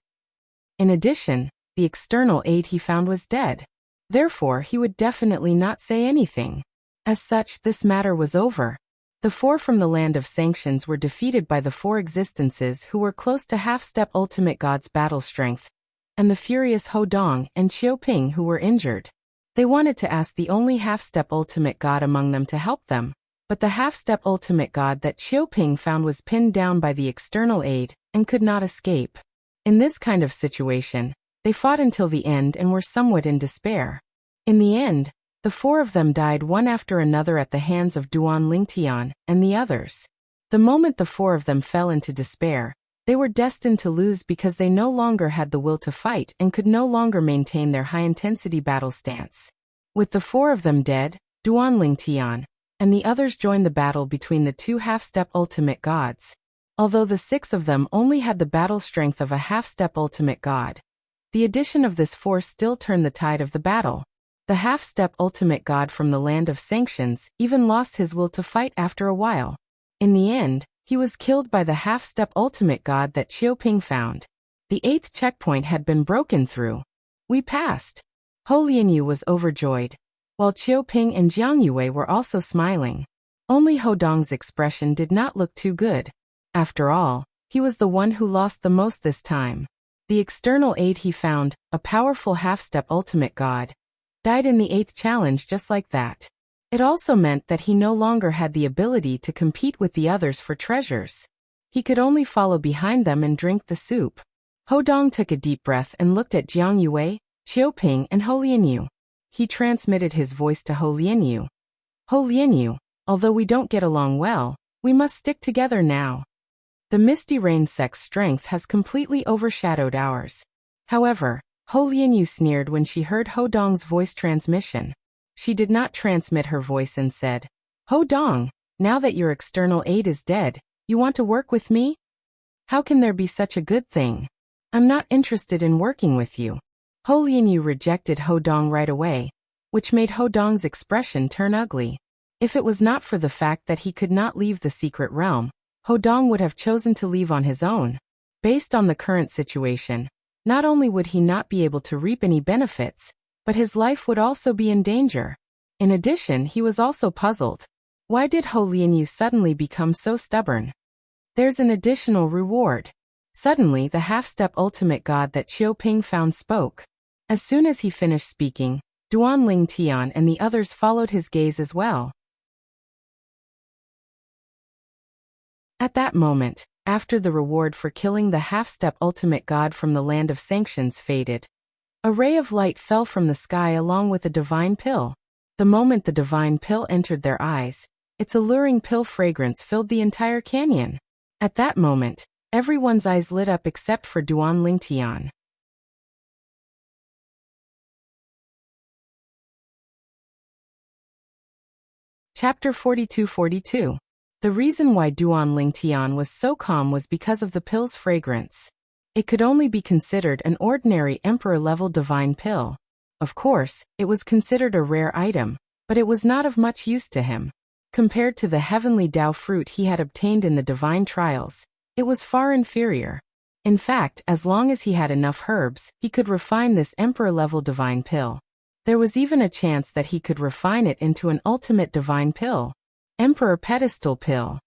In addition, the external aid he found was dead. Therefore, he would definitely not say anything. As such, this matter was over. The four from the land of sanctions were defeated by the four existences who were close to half-step ultimate god's battle strength, and the furious Ho Dong and Chiu Ping who were injured. They wanted to ask the only half-step ultimate god among them to help them, but the half-step ultimate god that Chiu Ping found was pinned down by the external aid and could not escape. In this kind of situation, they fought until the end and were somewhat in despair. In the end, the four of them died one after another at the hands of Duan Lingtian and the others. The moment the four of them fell into despair, they were destined to lose because they no longer had the will to fight and could no longer maintain their high-intensity battle stance. With the four of them dead, Duan Lingtian and the others joined the battle between the two half-step ultimate gods. Although the six of them only had the battle strength of a half-step ultimate god, the addition of this force still turned the tide of the battle. The half-step ultimate god from the land of sanctions even lost his will to fight after a while. In the end, he was killed by the half-step ultimate god that Chiu Ping found. The 8th checkpoint had been broken through. We passed. Ho Lianyu was overjoyed, while Chiu Ping and Jiang Yue were also smiling. Only Ho Dong's expression did not look too good. After all, he was the one who lost the most this time. The external aid he found, a powerful half-step ultimate god, died in the 8th challenge just like that. It also meant that he no longer had the ability to compete with the others for treasures. He could only follow behind them and drink the soup. Ho Dong took a deep breath and looked at Jiang Yue, Chiu Ping and Ho Lianyu. He transmitted his voice to Ho Lianyu. Ho Lianyu, although we don't get along well, we must stick together now. The Misty Rain sect's strength has completely overshadowed ours. However, Ho Lianyu sneered when she heard Ho Dong's voice transmission. She did not transmit her voice and said, "Ho Dong, now that your external aid is dead, you want to work with me? How can there be such a good thing? I'm not interested in working with you." Ho Lianyu rejected Ho Dong right away, which made Ho Dong's expression turn ugly. If it was not for the fact that he could not leave the secret realm, Ho Dong would have chosen to leave on his own. Based on the current situation, not only would he not be able to reap any benefits, but his life would also be in danger. In addition, he was also puzzled. Why did Ho Lianyu suddenly become so stubborn? There's an additional reward. Suddenly, the half-step ultimate god that Qiu Ping found spoke. As soon as he finished speaking, Duan Ling Tian and the others followed his gaze as well. At that moment, after the reward for killing the half-step ultimate god from the land of sanctions faded, a ray of light fell from the sky along with a divine pill. The moment the divine pill entered their eyes, its alluring pill fragrance filled the entire canyon. At that moment, everyone's eyes lit up except for Duan Ling Tian. Chapter 42-42. The reason why Duan Ling Tian was so calm was because of the pill's fragrance. It could only be considered an ordinary emperor-level divine pill. Of course, it was considered a rare item, but it was not of much use to him. Compared to the heavenly Dao fruit he had obtained in the divine trials, it was far inferior. In fact, as long as he had enough herbs, he could refine this emperor-level divine pill. There was even a chance that he could refine it into an ultimate divine pill. Emperor Pedestal Pill.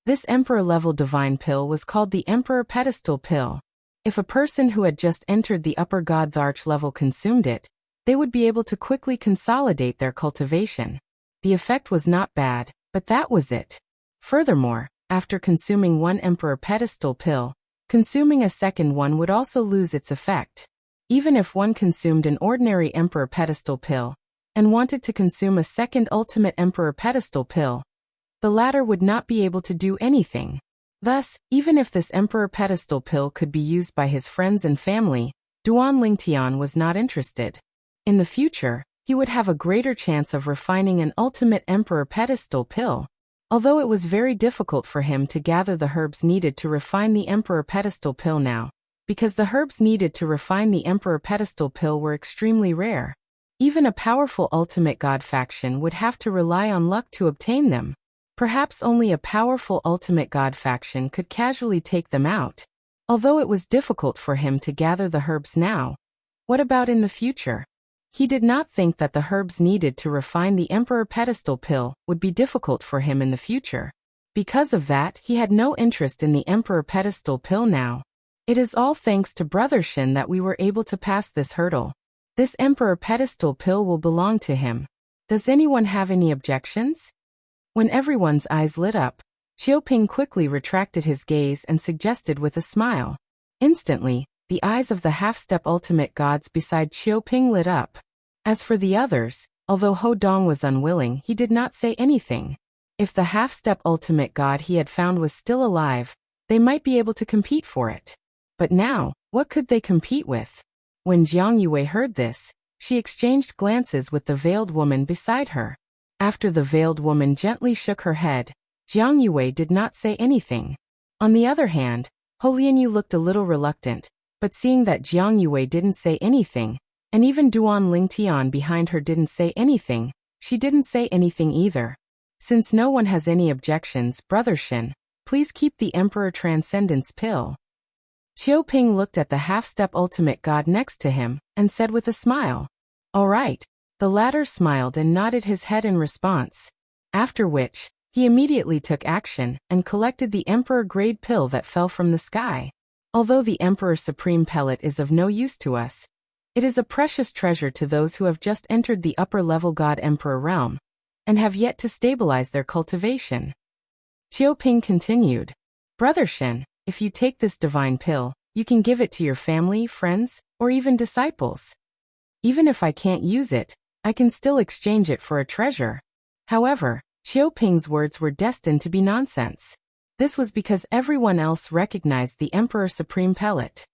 This emperor-level divine pill was called the Emperor Pedestal Pill. If a person who had just entered the upper god Arch level consumed it, they would be able to quickly consolidate their cultivation. The effect was not bad, but that was it. Furthermore, after consuming one Emperor Pedestal Pill, consuming a second one would also lose its effect. Even if one consumed an ordinary Emperor Pedestal Pill, and wanted to consume a second ultimate Emperor Pedestal Pill, the latter would not be able to do anything. Thus, even if this Emperor Pedestal Pill could be used by his friends and family, Duan Ling Tian was not interested. In the future, he would have a greater chance of refining an ultimate Emperor Pedestal Pill. Although it was very difficult for him to gather the herbs needed to refine the Emperor Pedestal Pill now, because the herbs needed to refine the Emperor Pedestal Pill were extremely rare. Even a powerful ultimate god faction would have to rely on luck to obtain them. Perhaps only a powerful ultimate god faction could casually take them out. Although it was difficult for him to gather the herbs now, what about in the future? He did not think that the herbs needed to refine the Emperor Pedestal Pill would be difficult for him in the future. Because of that, he had no interest in the Emperor Pedestal Pill now. It is all thanks to Brother Shin that we were able to pass this hurdle. This Emperor Pedestal Pill will belong to him. Does anyone have any objections? When everyone's eyes lit up, Qiu Ping quickly retracted his gaze and suggested with a smile. Instantly, the eyes of the half-step ultimate gods beside Qiu Ping lit up. As for the others, although Ho Dong was unwilling, he did not say anything. If the half-step ultimate god he had found was still alive, they might be able to compete for it. But now, what could they compete with? When Jiang Yue heard this, she exchanged glances with the veiled woman beside her. After the veiled woman gently shook her head, Jiang Yue did not say anything. On the other hand, Ho Lianyu looked a little reluctant, but seeing that Jiang Yue didn't say anything, and even Duan Ling Tian behind her didn't say anything, she didn't say anything either. Since no one has any objections, Brother Shin, please keep the Emperor Transcendence Pill. Qiu Ping looked at the half-step ultimate god next to him, and said with a smile, "All right." The latter smiled and nodded his head in response. After which, he immediately took action and collected the Emperor Grade Pill that fell from the sky. Although the Emperor Supreme Pellet is of no use to us, it is a precious treasure to those who have just entered the upper-level God Emperor realm, and have yet to stabilize their cultivation. Qiu Ping continued, "Brother Shen, if you take this divine pill, you can give it to your family, friends, or even disciples. Even if I can't use it, I can still exchange it for a treasure." However, Qiu Ping's words were destined to be nonsense. This was because everyone else recognized the Emperor Supreme Pellet.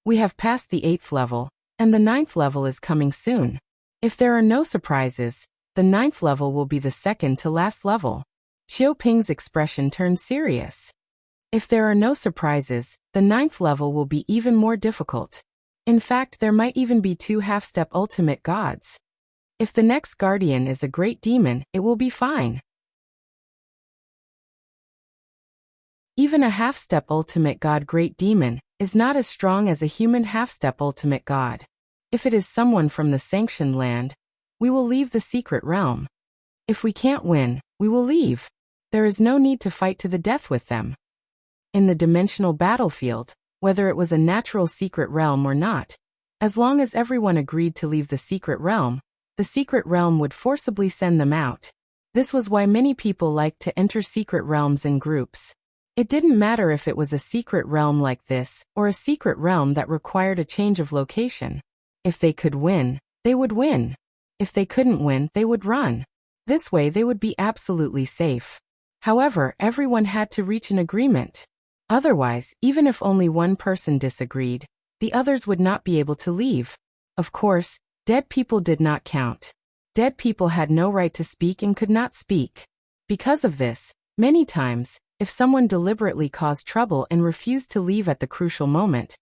We have passed the 8th level, and the 9th level is coming soon. If there are no surprises, the 9th level will be the second to last level. Qiu Ping's expression turned serious. If there are no surprises, the 9th level will be even more difficult. In fact, there might even be 2 half-step ultimate gods. If the next guardian is a great demon, it will be fine. Even a half-step ultimate god great demon is not as strong as a human half-step ultimate god. If it is someone from the sanctioned land, we will leave the secret realm. If we can't win, we will leave. There is no need to fight to the death with them. In the dimensional battlefield, whether it was a natural secret realm or not, as long as everyone agreed to leave the secret realm would forcibly send them out. This was why many people liked to enter secret realms in groups. It didn't matter if it was a secret realm like this, or a secret realm that required a change of location. If they could win, they would win. If they couldn't win, they would run. This way they would be absolutely safe. However, everyone had to reach an agreement. Otherwise, even if only one person disagreed, the others would not be able to leave. Of course, dead people did not count. Dead people had no right to speak and could not speak. Because of this, many times, if someone deliberately caused trouble and refused to leave at the crucial moment,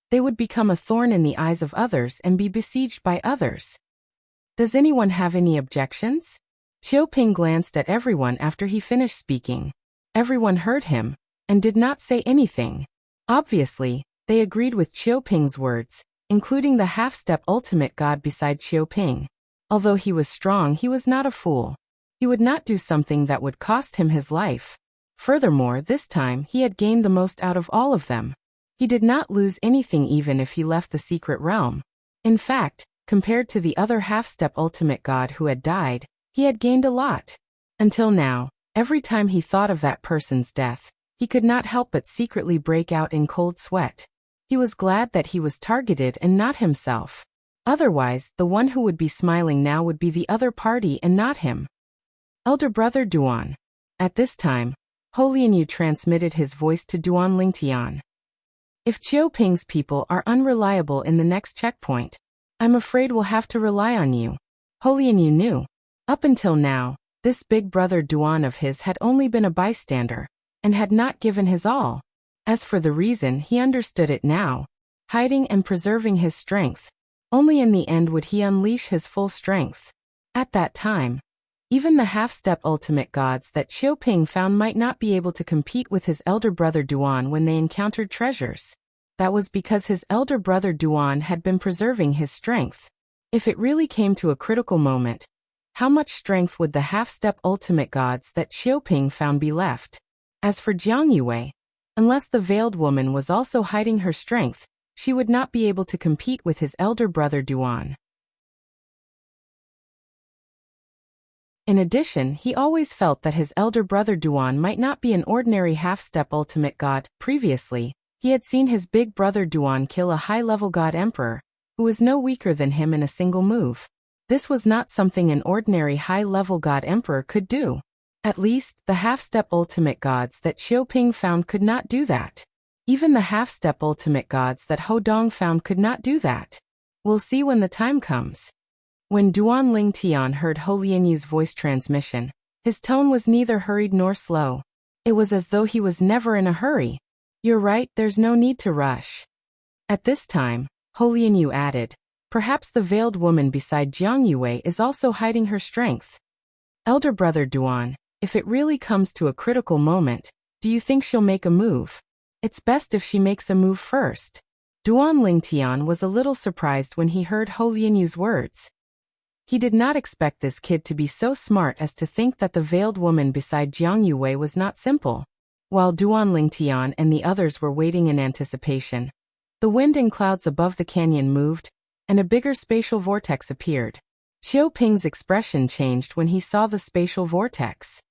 they would become a thorn in the eyes of others and be besieged by others. Does anyone have any objections? Qiuping glanced at everyone after he finished speaking. Everyone heard him, and did not say anything. Obviously, they agreed with Qiuping's words, including the half-step ultimate god beside Qiuping. Although he was strong, he was not a fool. He would not do something that would cost him his life. Furthermore, this time he had gained the most out of all of them. He did not lose anything even if he left the secret realm. In fact, compared to the other half-step ultimate god who had died, he had gained a lot. Until now, every time he thought of that person's death, he could not help but secretly break out in cold sweat. He was glad that he was targeted and not himself. Otherwise, the one who would be smiling now would be the other party and not him. Elder Brother Duan. At this time, Ho Lianyu transmitted his voice to Duan Lingtian. If Qiuping's people are unreliable in the next checkpoint, I'm afraid we'll have to rely on you. Ho Lianyu knew. Up until now, this big brother Duan of his had only been a bystander, and had not given his all. As for the reason, he understood it now. Hiding and preserving his strength. Only in the end would he unleash his full strength. At that time, even the half-step ultimate gods that Qiuping found might not be able to compete with his elder brother Duan when they encountered treasures. That was because his elder brother Duan had been preserving his strength. If it really came to a critical moment, how much strength would the half-step ultimate gods that Qiuping found be left? As for Jiang Yue, unless the veiled woman was also hiding her strength, she would not be able to compete with his elder brother Duan. In addition, he always felt that his elder brother Duan might not be an ordinary half-step ultimate god. Previously, he had seen his big brother Duan kill a high-level god emperor, who was no weaker than him in a single move. This was not something an ordinary high-level god emperor could do. At least, the half-step ultimate gods that Qiuping found could not do that. Even the half-step ultimate gods that Ho Dong found could not do that. We'll see when the time comes. When Duan Lingtian heard Ho Lianyu's voice transmission, his tone was neither hurried nor slow. It was as though he was never in a hurry. You're right, there's no need to rush. At this time, Ho Lianyu added, perhaps the veiled woman beside Jiang Yue is also hiding her strength. Elder brother Duan, if it really comes to a critical moment, do you think she'll make a move? It's best if she makes a move first. Duan Lingtian was a little surprised when he heard Ho Lianyu's words. He did not expect this kid to be so smart as to think that the veiled woman beside Jiang Yue was not simple. While Duan Lingtian and the others were waiting in anticipation, the wind and clouds above the canyon moved, and a bigger spatial vortex appeared. Qiuping's expression changed when he saw the spatial vortex.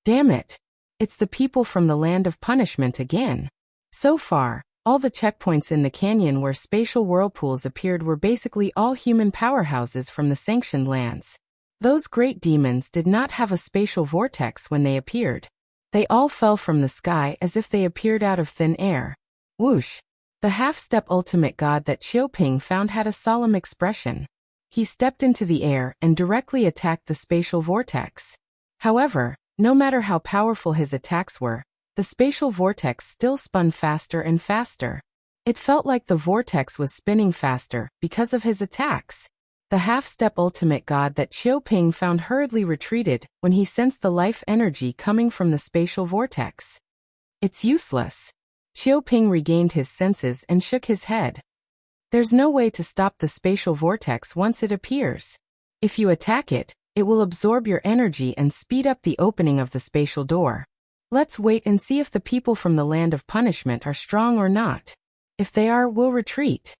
Damn it! It's the people from the land of punishment again. So far, all the checkpoints in the canyon where spatial whirlpools appeared were basically all human powerhouses from the sanctioned lands. Those great demons did not have a spatial vortex when they appeared. They all fell from the sky as if they appeared out of thin air. Whoosh! The half-step ultimate god that Qiuping found had a solemn expression. He stepped into the air and directly attacked the spatial vortex. However, no matter how powerful his attacks were, the spatial vortex still spun faster and faster. It felt like the vortex was spinning faster because of his attacks. The half-step ultimate god that Qiuping found hurriedly retreated when he sensed the life energy coming from the spatial vortex. It's useless. Xiaoping regained his senses and shook his head. There's no way to stop the spatial vortex once it appears. If you attack it, it will absorb your energy and speed up the opening of the spatial door. Let's wait and see if the people from the land of punishment are strong or not. If they are, we'll retreat.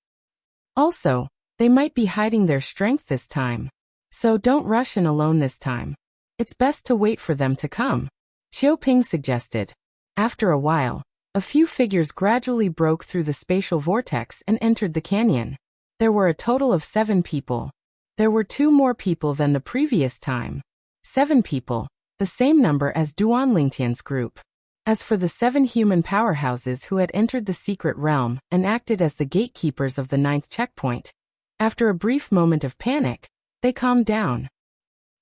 Also, they might be hiding their strength this time. So don't rush in alone this time. It's best to wait for them to come, Xiaoping suggested. After a while, a few figures gradually broke through the spatial vortex and entered the canyon. There were a total of 7 people. There were 2 more people than the previous time. 7 people, the same number as Duan Lingtian's group. As for the 7 human powerhouses who had entered the secret realm and acted as the gatekeepers of the 9th checkpoint, after a brief moment of panic, they calmed down.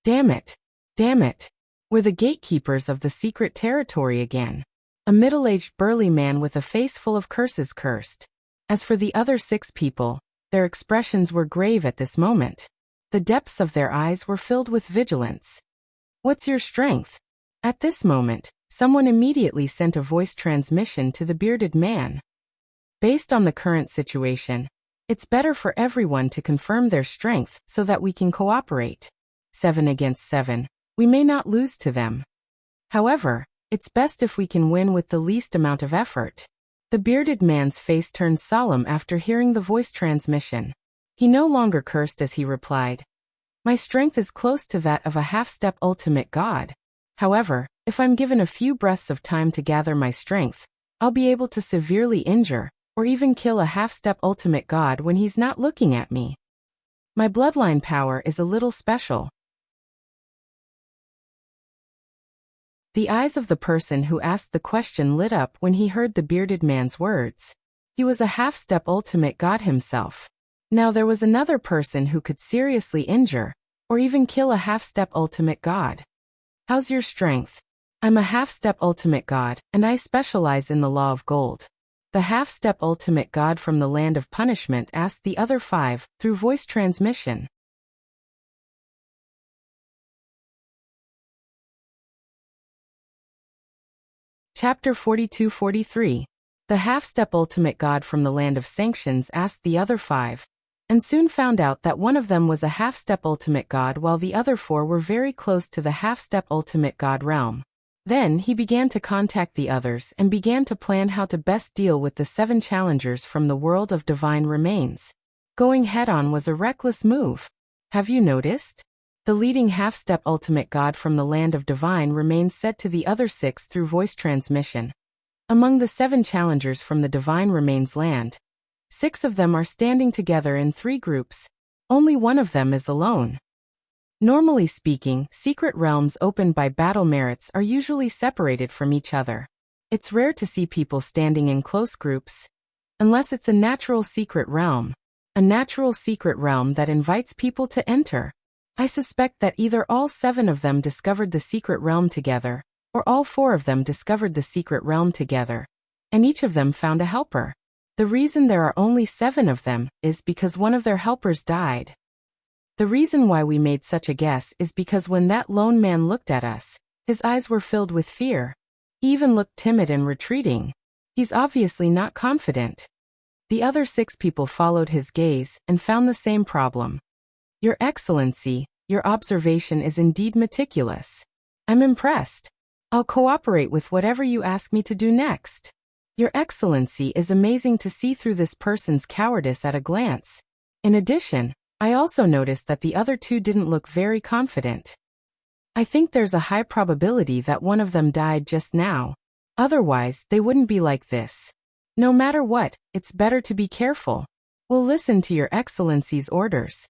Damn it! Damn it! We're the gatekeepers of the secret territory again. A middle-aged burly man with a face full of curses cursed. As for the other 6 people, their expressions were grave at this moment. The depths of their eyes were filled with vigilance. What's your strength? At this moment, someone immediately sent a voice transmission to the bearded man. Based on the current situation, it's better for everyone to confirm their strength so that we can cooperate. 7 against 7, we may not lose to them. However, it's best if we can win with the least amount of effort. The bearded man's face turned solemn after hearing the voice transmission. He no longer cursed as he replied, "My strength is close to that of a half-step ultimate god. However, if I'm given a few breaths of time to gather my strength, I'll be able to severely injure, or even kill a half-step ultimate god when he's not looking at me. My bloodline power is a little special." The eyes of the person who asked the question lit up when he heard the bearded man's words. He was a half-step ultimate god himself. Now there was another person who could seriously injure, or even kill a half-step ultimate god. How's your strength? I'm a half-step ultimate god, and I specialize in the law of gold. The half-step ultimate god from the land of punishment asked the other 5, through voice transmission. Chapter 42-43. The half-step ultimate god from the land of sanctions asked the other 5, and soon found out that one of them was a half-step ultimate god while the other 4 were very close to the half-step ultimate god realm. Then he began to contact the others and began to plan how to best deal with the 7 challengers from the world of divine remains. Going head-on was a reckless move. Have you noticed? The leading half-step ultimate god from the land of divine remains said to the other 6 through voice transmission. Among the 7 challengers from the divine remains land, 6 of them are standing together in 3 groups. Only one of them is alone. Normally speaking, secret realms opened by battle merits are usually separated from each other. It's rare to see people standing in close groups, unless it's a natural secret realm that invites people to enter. I suspect that either all 7 of them discovered the secret realm together, or all 4 of them discovered the secret realm together, and each of them found a helper. The reason there are only 7 of them is because one of their helpers died. The reason why we made such a guess is because when that lone man looked at us, his eyes were filled with fear. He even looked timid and retreating. He's obviously not confident. The other 6 people followed his gaze and found the same problem. Your Excellency, your observation is indeed meticulous. I'm impressed. I'll cooperate with whatever you ask me to do next. Your Excellency is amazing to see through this person's cowardice at a glance. In addition, I also noticed that the other 2 didn't look very confident. I think there's a high probability that one of them died just now. Otherwise, they wouldn't be like this. No matter what, it's better to be careful. We'll listen to your Excellency's orders.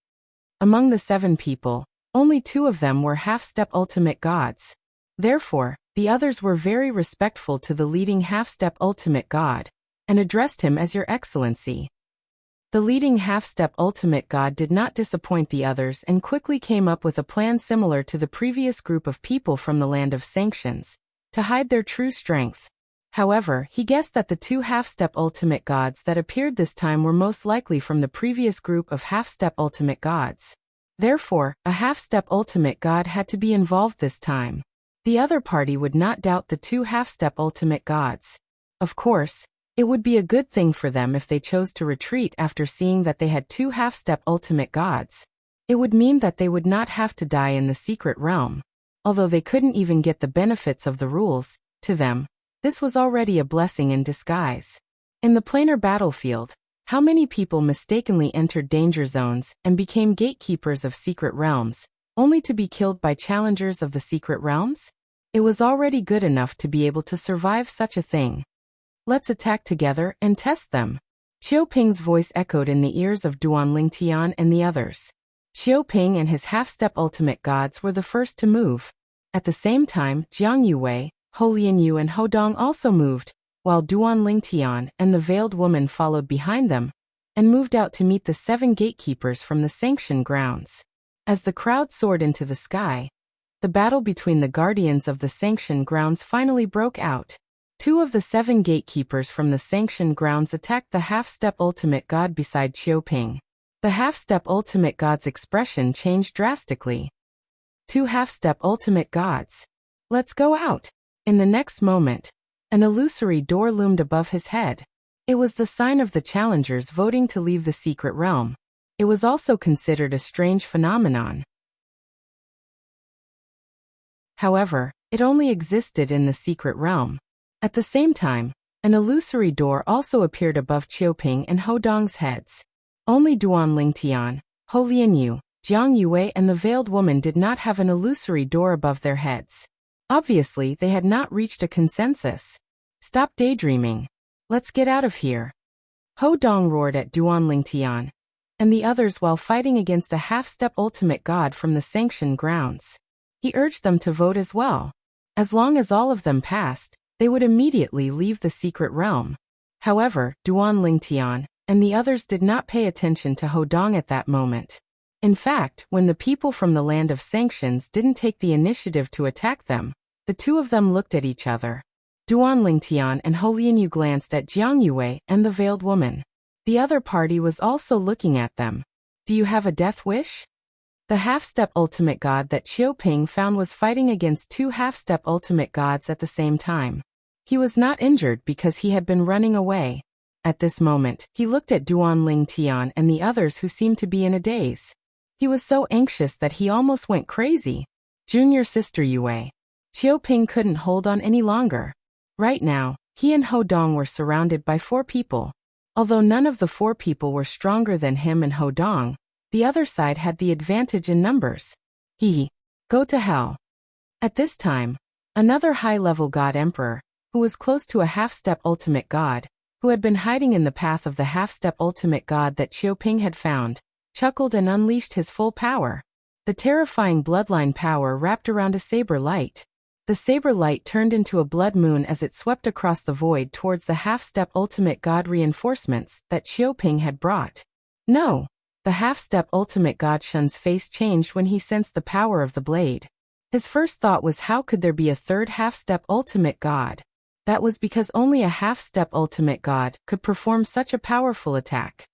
Among the 7 people, only 2 of them were half-step ultimate gods. Therefore, the others were very respectful to the leading half-step ultimate god, and addressed him as your Excellency. The leading half-step ultimate god did not disappoint the others and quickly came up with a plan similar to the previous group of people from the land of sanctions, to hide their true strength. However, he guessed that the 2 half-step ultimate gods that appeared this time were most likely from the previous group of half-step ultimate gods. Therefore, a half-step ultimate god had to be involved this time. The other party would not doubt the two half-step ultimate gods. Of course, it would be a good thing for them if they chose to retreat after seeing that they had two half-step ultimate gods. It would mean that they would not have to die in the secret realm. Although they couldn't even get the benefits of the rules, to them, this was already a blessing in disguise. In the planar battlefield, how many people mistakenly entered danger zones and became gatekeepers of secret realms, only to be killed by challengers of the secret realms? It was already good enough to be able to survive such a thing. Let's attack together and test them. Qiu Ping's voice echoed in the ears of Duan Lingtian and the others. Qiu Ping and his half-step ultimate gods were the first to move. At the same time, Jiang Yuwei, Hou Lianyu and Ho Dong also moved, while Duan Lingtian and the veiled woman followed behind them, and moved out to meet the 7 gatekeepers from the sanctioned grounds. As the crowd soared into the sky, the battle between the guardians of the sanctioned grounds finally broke out. 2 of the 7 gatekeepers from the sanctioned grounds attacked the half-step ultimate god beside Qiu Ping. The half-step ultimate god's expression changed drastically. 2 half-step ultimate gods. Let's go out. In the next moment, an illusory door loomed above his head. It was the sign of the challengers voting to leave the secret realm. It was also considered a strange phenomenon. However, it only existed in the secret realm. At the same time, an illusory door also appeared above Qiu Ping and Ho Dong's heads. Only Duan Lingtian, Hou Lianyu, Jiang Yuwei and the veiled woman did not have an illusory door above their heads. Obviously, they had not reached a consensus. Stop daydreaming. Let's get out of here. Ho Dong roared at Duan Lingtian and the others while fighting against the half-step ultimate god from the sanctioned grounds. He urged them to vote as well. As long as all of them passed, they would immediately leave the secret realm. However, Duan Lingtian and the others did not pay attention to Ho Dong at that moment. In fact, when the people from the land of sanctions didn't take the initiative to attack them, the 2 of them looked at each other. Duan Lingtian and Hou Lianyu glanced at Jiang Yuwei and the veiled woman. The other party was also looking at them. Do you have a death wish? The half-step ultimate god that Qiu Ping found was fighting against 2 half-step ultimate gods at the same time. He was not injured because he had been running away. At this moment, he looked at Duan Lingtian and the others who seemed to be in a daze. He was so anxious that he almost went crazy. Junior sister Yuwei. Qiu Ping couldn't hold on any longer. Right now, he and Ho Dong were surrounded by 4 people. Although none of the 4 people were stronger than him and Ho Dong, the other side had the advantage in numbers. Go to hell. At this time, another high-level god emperor, who was close to a half-step ultimate god, who had been hiding in the path of the half-step ultimate god that Qiu Ping had found, chuckled and unleashed his full power. The terrifying bloodline power wrapped around a saber light. The saber light turned into a blood moon as it swept across the void towards the half-step ultimate god reinforcements that Qiu Ping had brought. No! The half-step ultimate god Shun's face changed when he sensed the power of the blade. His first thought was how could there be a third half-step ultimate god? That was because only a half-step ultimate god could perform such a powerful attack.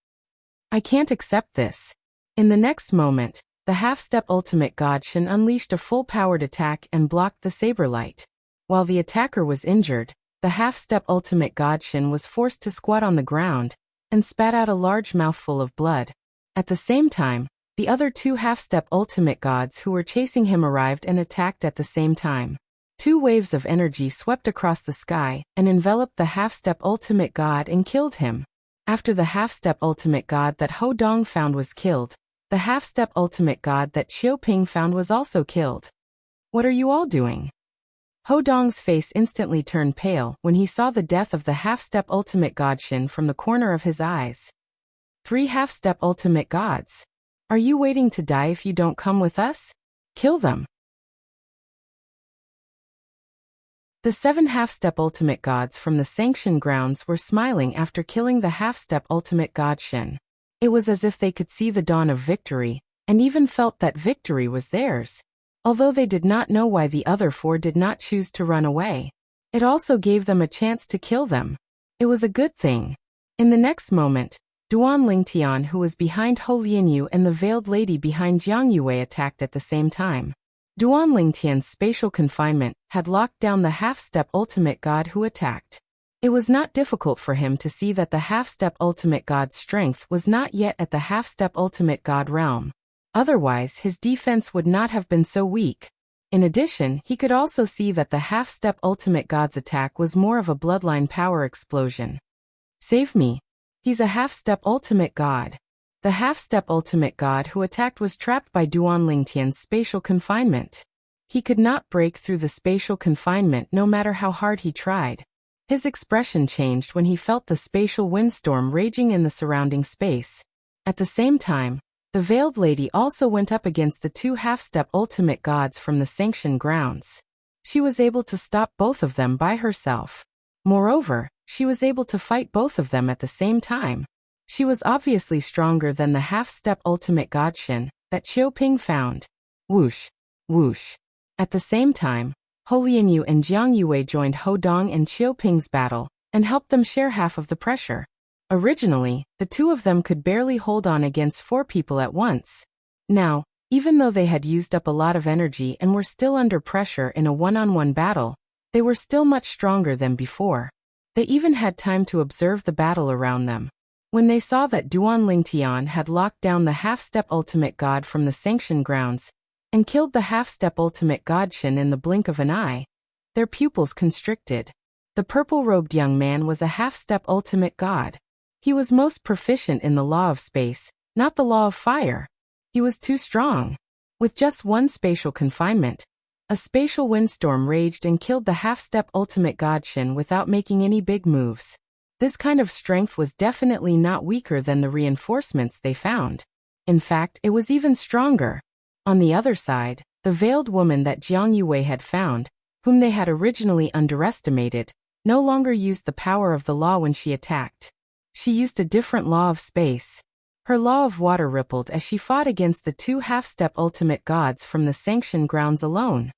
I can't accept this. In the next moment, the half-step ultimate god Shen unleashed a full-powered attack and blocked the saber light. While the attacker was injured, the half-step ultimate god Shen was forced to squat on the ground and spat out a large mouthful of blood. At the same time, the other 2 half-step ultimate gods who were chasing him arrived and attacked at the same time. 2 waves of energy swept across the sky and enveloped the half-step ultimate god and killed him. After the half-step ultimate god that Ho Dong found was killed, the half-step ultimate god that Qiu Ping found was also killed. What are you all doing? Ho Dong's face instantly turned pale when he saw the death of the half-step ultimate god Shen from the corner of his eyes. 3 half-step ultimate gods. Are you waiting to die if you don't come with us? Kill them. The 7 half-step ultimate gods from the sanctioned grounds were smiling after killing the half-step ultimate god Shen. It was as if they could see the dawn of victory, and even felt that victory was theirs. Although they did not know why the other 4 did not choose to run away, it also gave them a chance to kill them. It was a good thing. In the next moment, Duan Lingtian, who was behind Hou Lianyu and the veiled lady behind Jiang Yuwei, attacked at the same time. Duan Lingtian's spatial confinement had locked down the half-step ultimate god who attacked. It was not difficult for him to see that the half-step ultimate god's strength was not yet at the half-step ultimate god realm. Otherwise, his defense would not have been so weak. In addition, he could also see that the half-step ultimate god's attack was more of a bloodline power explosion. Save me. He's a half-step ultimate god. The half-step ultimate god who attacked was trapped by Duan Lingtian's spatial confinement. He could not break through the spatial confinement no matter how hard he tried. His expression changed when he felt the spatial windstorm raging in the surrounding space. At the same time, the Veiled Lady also went up against the two half-step ultimate gods from the sanctioned grounds. She was able to stop both of them by herself. Moreover, she was able to fight both of them at the same time. She was obviously stronger than the half-step ultimate god Shin that Qiu Ping found. Whoosh, whoosh. At the same time, Ho Lianyu and Jiang Yue joined Ho Dong and Qiu Ping's battle and helped them share half of the pressure. Originally, the two of them could barely hold on against 4 people at once. Now, even though they had used up a lot of energy and were still under pressure in a one-on-one battle, they were still much stronger than before. They even had time to observe the battle around them. When they saw that Duan Lingtian had locked down the half-step ultimate god from the sanctioned grounds and killed the half-step ultimate god Shin in the blink of an eye, their pupils constricted. The purple-robed young man was a half-step ultimate god. He was most proficient in the law of space, not the law of fire. He was too strong. With just one spatial confinement, a spatial windstorm raged and killed the half-step ultimate god Shin without making any big moves. This kind of strength was definitely not weaker than the reinforcements they found. In fact, it was even stronger. On the other side, the veiled woman that Jiang Yue had found, whom they had originally underestimated, no longer used the power of the law when she attacked. She used a different law of space. Her law of water rippled as she fought against the two half-step ultimate gods from the sanctioned grounds alone.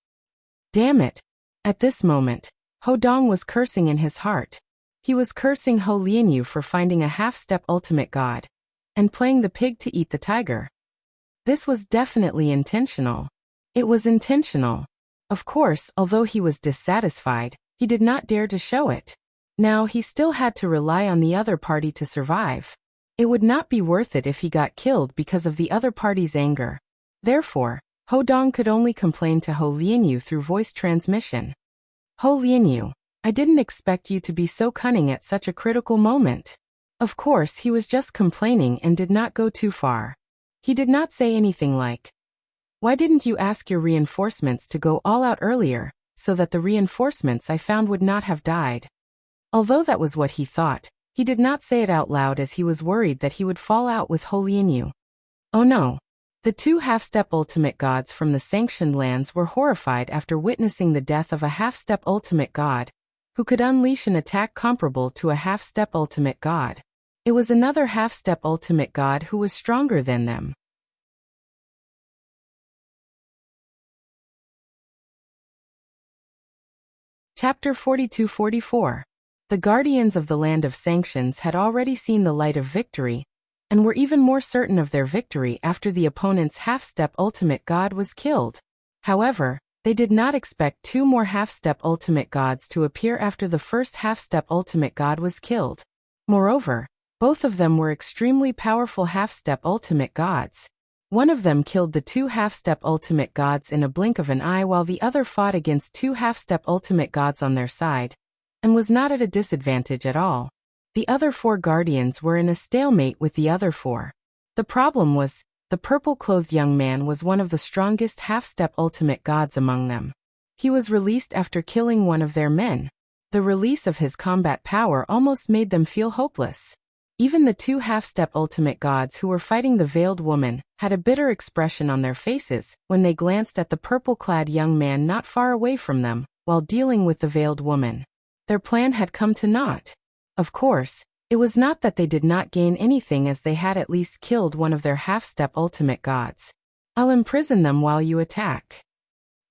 Damn it! At this moment, Ho Dong was cursing in his heart. He was cursing Ho Lianyu for finding a half-step ultimate god and playing the pig to eat the tiger. This was definitely intentional. It was intentional. Of course, although he was dissatisfied, he did not dare to show it. Now he still had to rely on the other party to survive. It would not be worth it if he got killed because of the other party's anger. Therefore, Ho Dong could only complain to Ho Lianyu through voice transmission. Ho Lianyu, I didn't expect you to be so cunning at such a critical moment. Of course, he was just complaining and did not go too far. He did not say anything like, "Why didn't you ask your reinforcements to go all out earlier, so that the reinforcements I found would not have died?" Although that was what he thought, he did not say it out loud as he was worried that he would fall out with Ho Lianyu. Oh no. The two half-step ultimate gods from the sanctioned lands were horrified after witnessing the death of a half-step ultimate god, who could unleash an attack comparable to a half-step ultimate god. It was another half-step ultimate god who was stronger than them. Chapter 42-44. The Guardians of the Land of Sanctions had already seen the light of victory, and were even more certain of their victory after the opponent's half-step ultimate god was killed. However, they did not expect 2 more half-step ultimate gods to appear after the first half-step ultimate god was killed. Moreover, both of them were extremely powerful half-step ultimate gods. One of them killed the 2 half-step ultimate gods in a blink of an eye while the other fought against 2 half-step ultimate gods on their side, and was not at a disadvantage at all. The other 4 guardians were in a stalemate with the other 4. The problem was, the purple-clothed young man was one of the strongest half-step ultimate gods among them. He was released after killing one of their men. The release of his combat power almost made them feel hopeless. Even the 2 half-step ultimate gods who were fighting the veiled woman had a bitter expression on their faces when they glanced at the purple-clad young man not far away from them while dealing with the veiled woman. Their plan had come to naught. Of course, it was not that they did not gain anything as they had at least killed one of their half-step ultimate gods. I'll imprison them while you attack.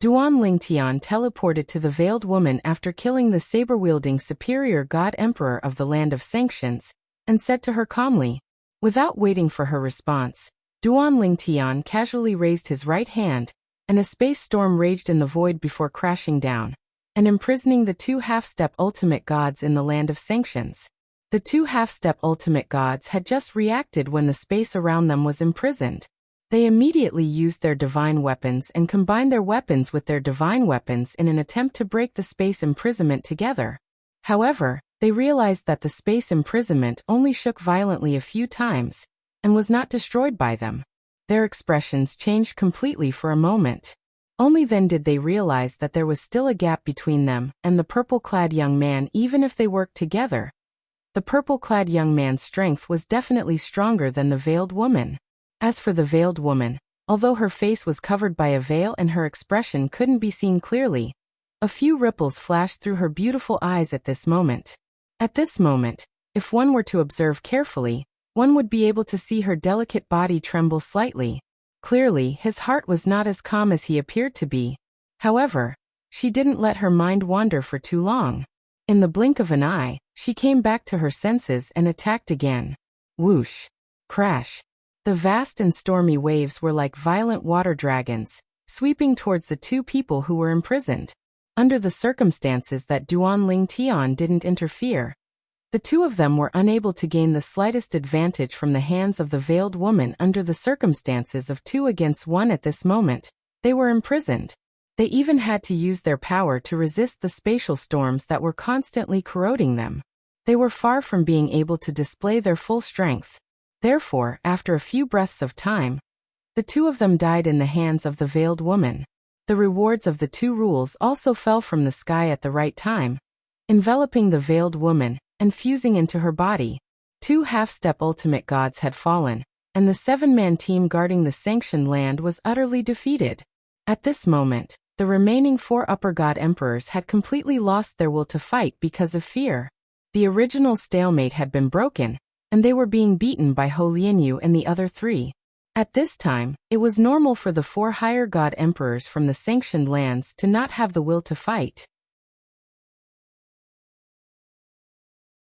Duan Lingtian teleported to the veiled woman after killing the saber-wielding superior god emperor of the Land of Sanctions, and said to her calmly. Without waiting for her response, Duan Lingtian casually raised his right hand and a space storm raged in the void before crashing down and imprisoning the two half-step ultimate gods in the land of sanctions. The two half-step ultimate gods had just reacted when the space around them was imprisoned. They immediately used their divine weapons and combined their weapons with their divine weapons in an attempt to break the space imprisonment together. However, they realized that the space imprisonment only shook violently a few times and was not destroyed by them. Their expressions changed completely for a moment. Only then did they realize that there was still a gap between them and the purple-clad young man even if they worked together. The purple-clad young man's strength was definitely stronger than the veiled woman. As for the veiled woman, although her face was covered by a veil and her expression couldn't be seen clearly, a few ripples flashed through her beautiful eyes at this moment. At this moment, if one were to observe carefully, one would be able to see her delicate body tremble slightly. Clearly, his heart was not as calm as he appeared to be. However, she didn't let her mind wander for too long. In the blink of an eye, she came back to her senses and attacked again. Whoosh! Crash! The vast and stormy waves were like violent water dragons, sweeping towards the two people who were imprisoned. Under the circumstances that Duan Ling Tian didn't interfere, the two of them were unable to gain the slightest advantage from the hands of the veiled woman. Under the circumstances of 2 against 1 at this moment, they were imprisoned. They even had to use their power to resist the spatial storms that were constantly corroding them. They were far from being able to display their full strength. Therefore, after a few breaths of time, the two of them died in the hands of the veiled woman. The rewards of the 2 rules also fell from the sky at the right time, enveloping the veiled woman and fusing into her body. 2 half-step ultimate gods had fallen, and the 7-man team guarding the sanctioned land was utterly defeated. At this moment, the remaining 4 upper god emperors had completely lost their will to fight because of fear. The original stalemate had been broken, and they were being beaten by Hou Lianyu and the other 3. At this time, it was normal for the 4 higher god emperors from the sanctioned lands to not have the will to fight.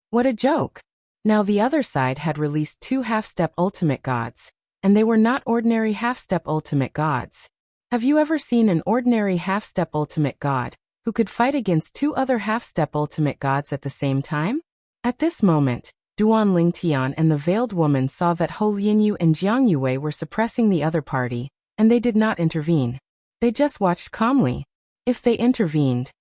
What a joke! Now the other side had released 2 half-step ultimate gods, and they were not ordinary half-step ultimate gods. Have you ever seen an ordinary half-step ultimate god who could fight against 2 other half-step ultimate gods at the same time? At this moment, Duan Ling Tian and the veiled woman saw that Hou Lianyu and Jiang Yue were suppressing the other party, and they did not intervene. They just watched calmly. If they intervened,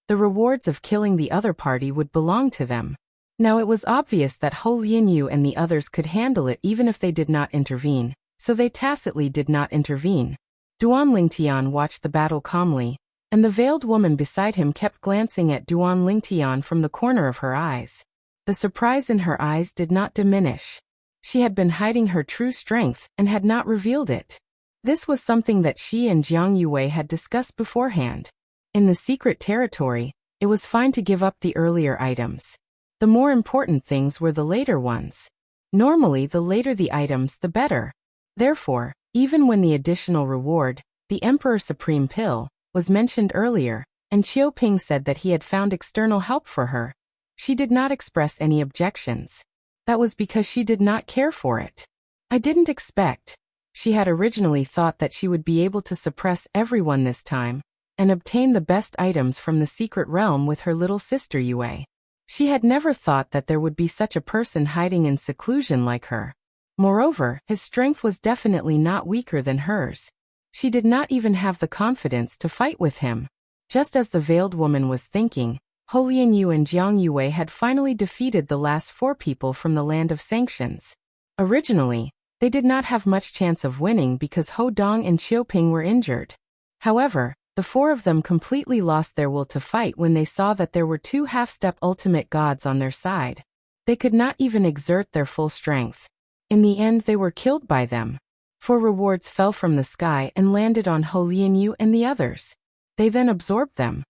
the rewards of killing the other party would belong to them. Now it was obvious that Hou Lianyu and the others could handle it even if they did not intervene, so they tacitly did not intervene. Duan Ling Tian watched the battle calmly, and the veiled woman beside him kept glancing at Duan Ling Tian from the corner of her eyes. The surprise in her eyes did not diminish. She had been hiding her true strength and had not revealed it. This was something that she and Jiang Yue had discussed beforehand. In the secret territory, it was fine to give up the earlier items. The more important things were the later ones. Normally, the later the items, the better. Therefore, even when the additional reward, the Emperor Supreme Pill, was mentioned earlier, and Qiu Ping said that he had found external help for her, she did not express any objections. That was because she did not care for it. I didn't expect. She had originally thought that she would be able to suppress everyone this time, and obtain the best items from the secret realm with her little sister Yue. She had never thought that there would be such a person hiding in seclusion like her. Moreover, his strength was definitely not weaker than hers. She did not even have the confidence to fight with him. Just as the veiled woman was thinking, Hou Lianyu and Jiang Yue had finally defeated the last 4 people from the land of sanctions. Originally, they did not have much chance of winning because Hou Dong and Qiu Ping were injured. However, the 4 of them completely lost their will to fight when they saw that there were 2 half-step ultimate gods on their side. They could not even exert their full strength. In the end, they were killed by them. 4 rewards fell from the sky and landed on Hou Lianyu and the others. They then absorbed them.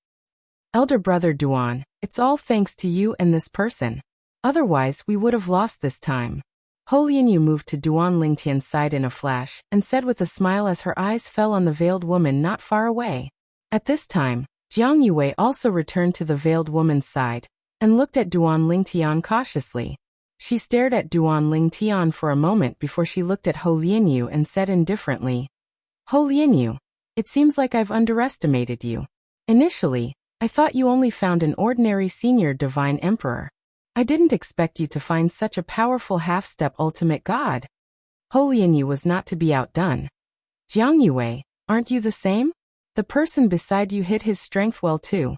Elder brother Duan, it's all thanks to you and this person. Otherwise, we would have lost this time. Hou Lianyu moved to Duan Lingtian's side in a flash and said with a smile as her eyes fell on the veiled woman not far away. At this time, Jiang Yue also returned to the veiled woman's side and looked at Duan Lingtian cautiously. She stared at Duan Lingtian for a moment before she looked at Hou Lianyu and said indifferently, "Hou Lianyu, It seems like I've underestimated you. Initially, I thought you only found an ordinary senior divine emperor. I didn't expect you to find such a powerful half-step ultimate god. Hou Lianyu was not to be outdone. Jiang Yue, aren't you the same? The person beside you hid his strength well too.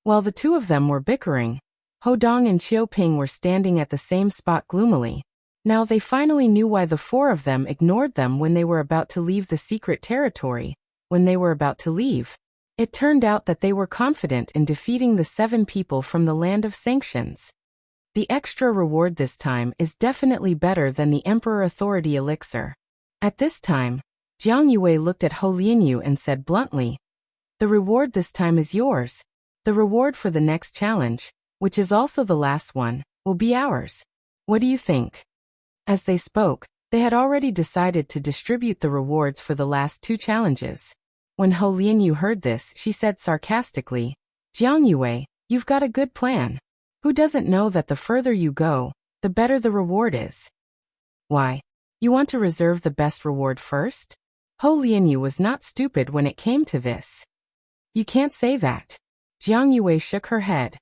While the two of them were bickering, Ho Dong and Qiu Ping were standing at the same spot gloomily. Now they finally knew why the four of them ignored them when they were about to leave the secret territory. When they were about to leave, it turned out that they were confident in defeating the 7 people from the land of sanctions. The extra reward this time is definitely better than the Emperor Authority Elixir. At this time, Jiang Yue looked at Hou Lianyu and said bluntly, "The reward this time is yours. The reward for the next challenge, which is also the last one, will be ours. What do you think?" As they spoke, they had already decided to distribute the rewards for the last 2 challenges. When Hou Lianyu heard this, she said sarcastically, "Jiang Yue, you've got a good plan. Who doesn't know that the further you go, the better the reward is?" "Why? You want to reserve the best reward first?" Hou Lianyu was not stupid when it came to this. "You can't say that." Jiang Yue shook her head.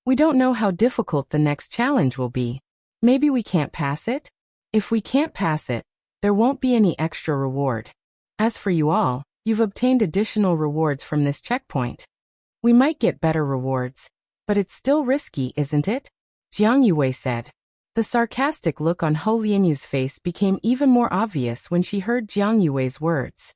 "We don't know how difficult the next challenge will be. Maybe we can't pass it? If we can't pass it, there won't be any extra reward. As for you all, you've obtained additional rewards from this checkpoint. We might get better rewards, but it's still risky, isn't it?" Jiang Yue said. The sarcastic look on Hou Lianyu's face became even more obvious when she heard Jiang Yue's words.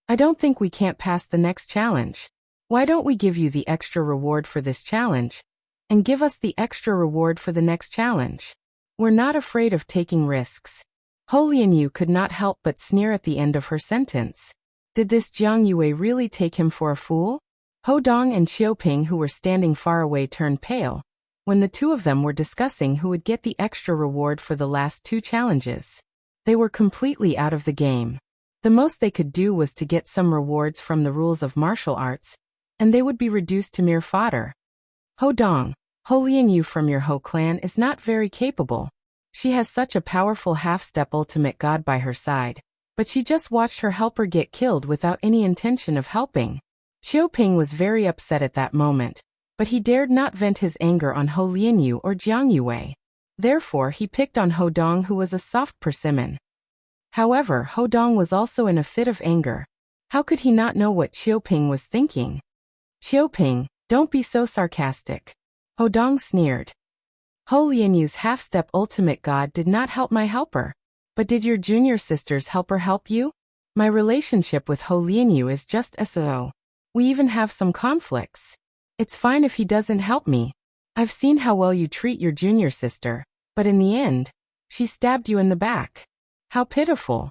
"I don't think we can't pass the next challenge. Why don't we give you the extra reward for this challenge, and give us the extra reward for the next challenge? We're not afraid of taking risks." Hou Lianyu could not help but sneer at the end of her sentence. Did this Jiang Yue really take him for a fool? Ho Dong and Qiu Ping, who were standing far away, turned pale when the two of them were discussing who would get the extra reward for the last 2 challenges. They were completely out of the game. The most they could do was to get some rewards from the rules of martial arts, and they would be reduced to mere fodder. "Ho Dong, Hou Lianyu from your Ho clan is not very capable. She has such a powerful half-step ultimate god by her side, but she just watched her helper get killed without any intention of helping." Qiu Ping was very upset at that moment, but he dared not vent his anger on Hou Lianyu or Jiang Yue. Therefore he picked on Ho Dong, who was a soft persimmon. However, Ho Dong was also in a fit of anger. How could he not know what Qiu Ping was thinking? "Qiu Ping, don't be so sarcastic." Ho Dong sneered. "Hou Lianyu's half-step ultimate god did not help my helper. But did your junior sister's helper help you? My relationship with Hou Lianyu is just so. We even have some conflicts. It's fine if he doesn't help me. I've seen how well you treat your junior sister, but in the end, she stabbed you in the back. How pitiful."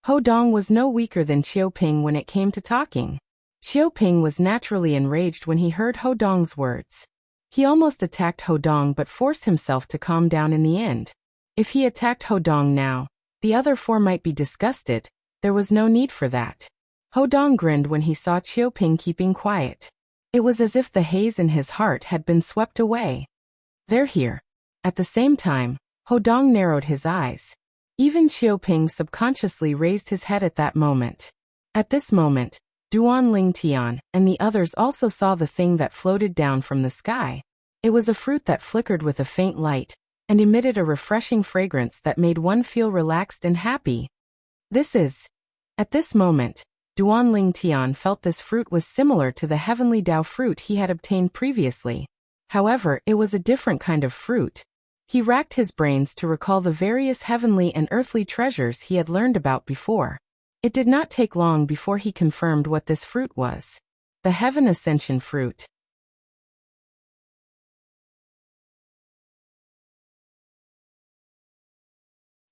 Ho Dong was no weaker than Qiu Ping when it came to talking. Qiu Ping was naturally enraged when he heard Ho Dong's words. He almost attacked Ho Dong but forced himself to calm down in the end. If he attacked Ho Dong now, the other 4 might be disgusted. There was no need for that. Ho Dong grinned when he saw Qiu Ping keeping quiet. It was as if the haze in his heart had been swept away. "They're here." At the same time, Ho Dong narrowed his eyes. Even Qiu Ping subconsciously raised his head at that moment. At this moment, Duan Ling Tian and the others also saw the thing that floated down from the sky. It was a fruit that flickered with a faint light and emitted a refreshing fragrance that made one feel relaxed and happy. At this moment, Duan Ling Tian felt this fruit was similar to the heavenly Dao fruit he had obtained previously. However, it was a different kind of fruit. He racked his brains to recall the various heavenly and earthly treasures he had learned about before. It did not take long before he confirmed what this fruit was. The Heaven Ascension fruit.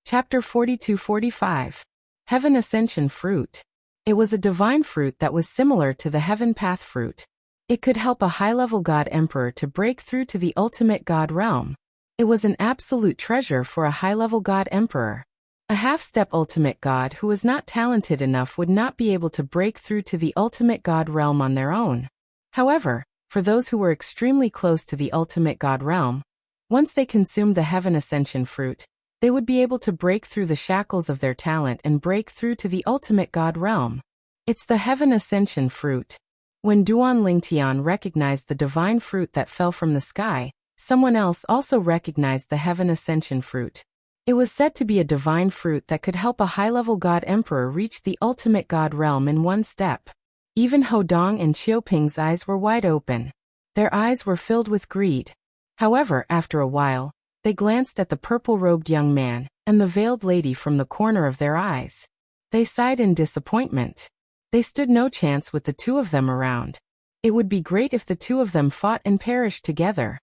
Chapter 42-45. Heaven Ascension fruit. It was a divine fruit that was similar to the Heaven Path fruit. It could help a high-level God Emperor to break through to the ultimate God realm. It was an absolute treasure for a high-level God Emperor. A half-step ultimate god who was not talented enough would not be able to break through to the ultimate god realm on their own. However, for those who were extremely close to the ultimate god realm, once they consumed the Heaven Ascension fruit, They would be able to break through the shackles of their talent and break through to the ultimate God realm. It's the Heaven Ascension fruit. When Duan Lingtian recognized the divine fruit that fell from the sky, someone else also recognized the Heaven Ascension fruit. It was said to be a divine fruit that could help a high-level God Emperor reach the ultimate God realm in one step. Even Hodong and Qiuping's eyes were wide open. Their eyes were filled with greed. However, after a while, they glanced at the purple-robed young man and the veiled lady from the corner of their eyes. They sighed in disappointment. They stood no chance with the two of them around. It would be great if the two of them fought and perished together.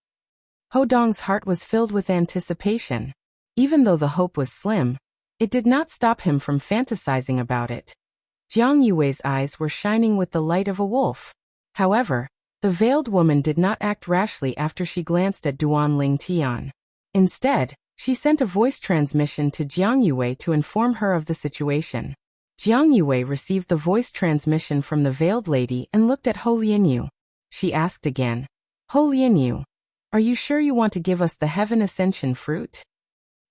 Hodong's heart was filled with anticipation. Even though the hope was slim, it did not stop him from fantasizing about it. Jiang Yue's eyes were shining with the light of a wolf. However, the veiled woman did not act rashly after she glanced at Duan Lingtian. Instead, she sent a voice transmission to Jiang Yue to inform her of the situation. Jiang Yue received the voice transmission from the veiled lady and looked at Ho Lianyu. She asked again, "Ho Lianyu, are you sure you want to give us the Heaven Ascension fruit?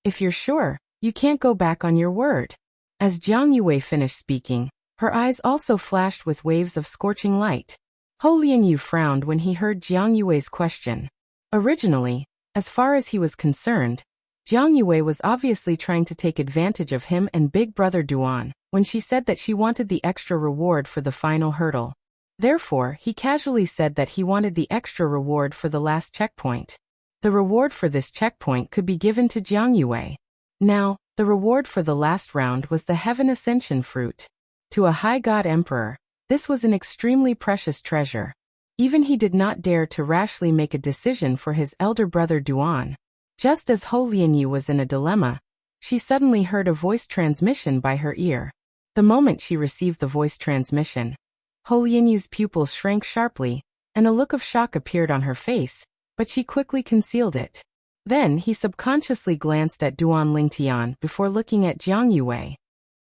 If you're sure, you can't go back on your word." As Jiang Yue finished speaking, her eyes also flashed with waves of scorching light. Ho Lianyu frowned when he heard Jiang Yue's question. Originally, as far as he was concerned, Jiang Yue was obviously trying to take advantage of him and Big Brother Duan when she said that she wanted the extra reward for the final hurdle. Therefore, he casually said that he wanted the extra reward for the last checkpoint. The reward for this checkpoint could be given to Jiang Yue. Now, the reward for the last round was the Heaven Ascension fruit. To a high God Emperor, this was an extremely precious treasure. Even he did not dare to rashly make a decision for his elder brother Duan. Just as Ho Lianyu was in a dilemma, she suddenly heard a voice transmission by her ear. The moment she received the voice transmission, Ho Lianyu's pupils shrank sharply, and a look of shock appeared on her face, but she quickly concealed it. Then he subconsciously glanced at Duan Lingtian before looking at Jiang Yue.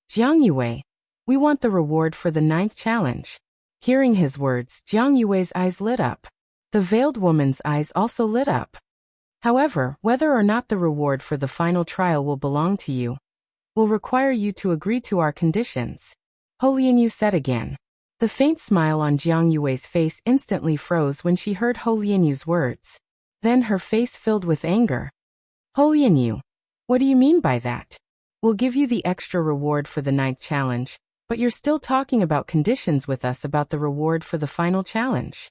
"Jiang Yue, we want the reward for the 9th challenge." Hearing his words, Jiang Yue's eyes lit up. The veiled woman's eyes also lit up. "However, whether or not the reward for the final trial will belong to you, will require you to agree to our conditions," Ho Lianyu said again. The faint smile on Jiang Yue's face instantly froze when she heard Ho Lianyu's words. Then her face filled with anger. "Ho Lianyu, what do you mean by that? We'll give you the extra reward for the 9th challenge, but you're still talking about conditions with us about the reward for the final challenge."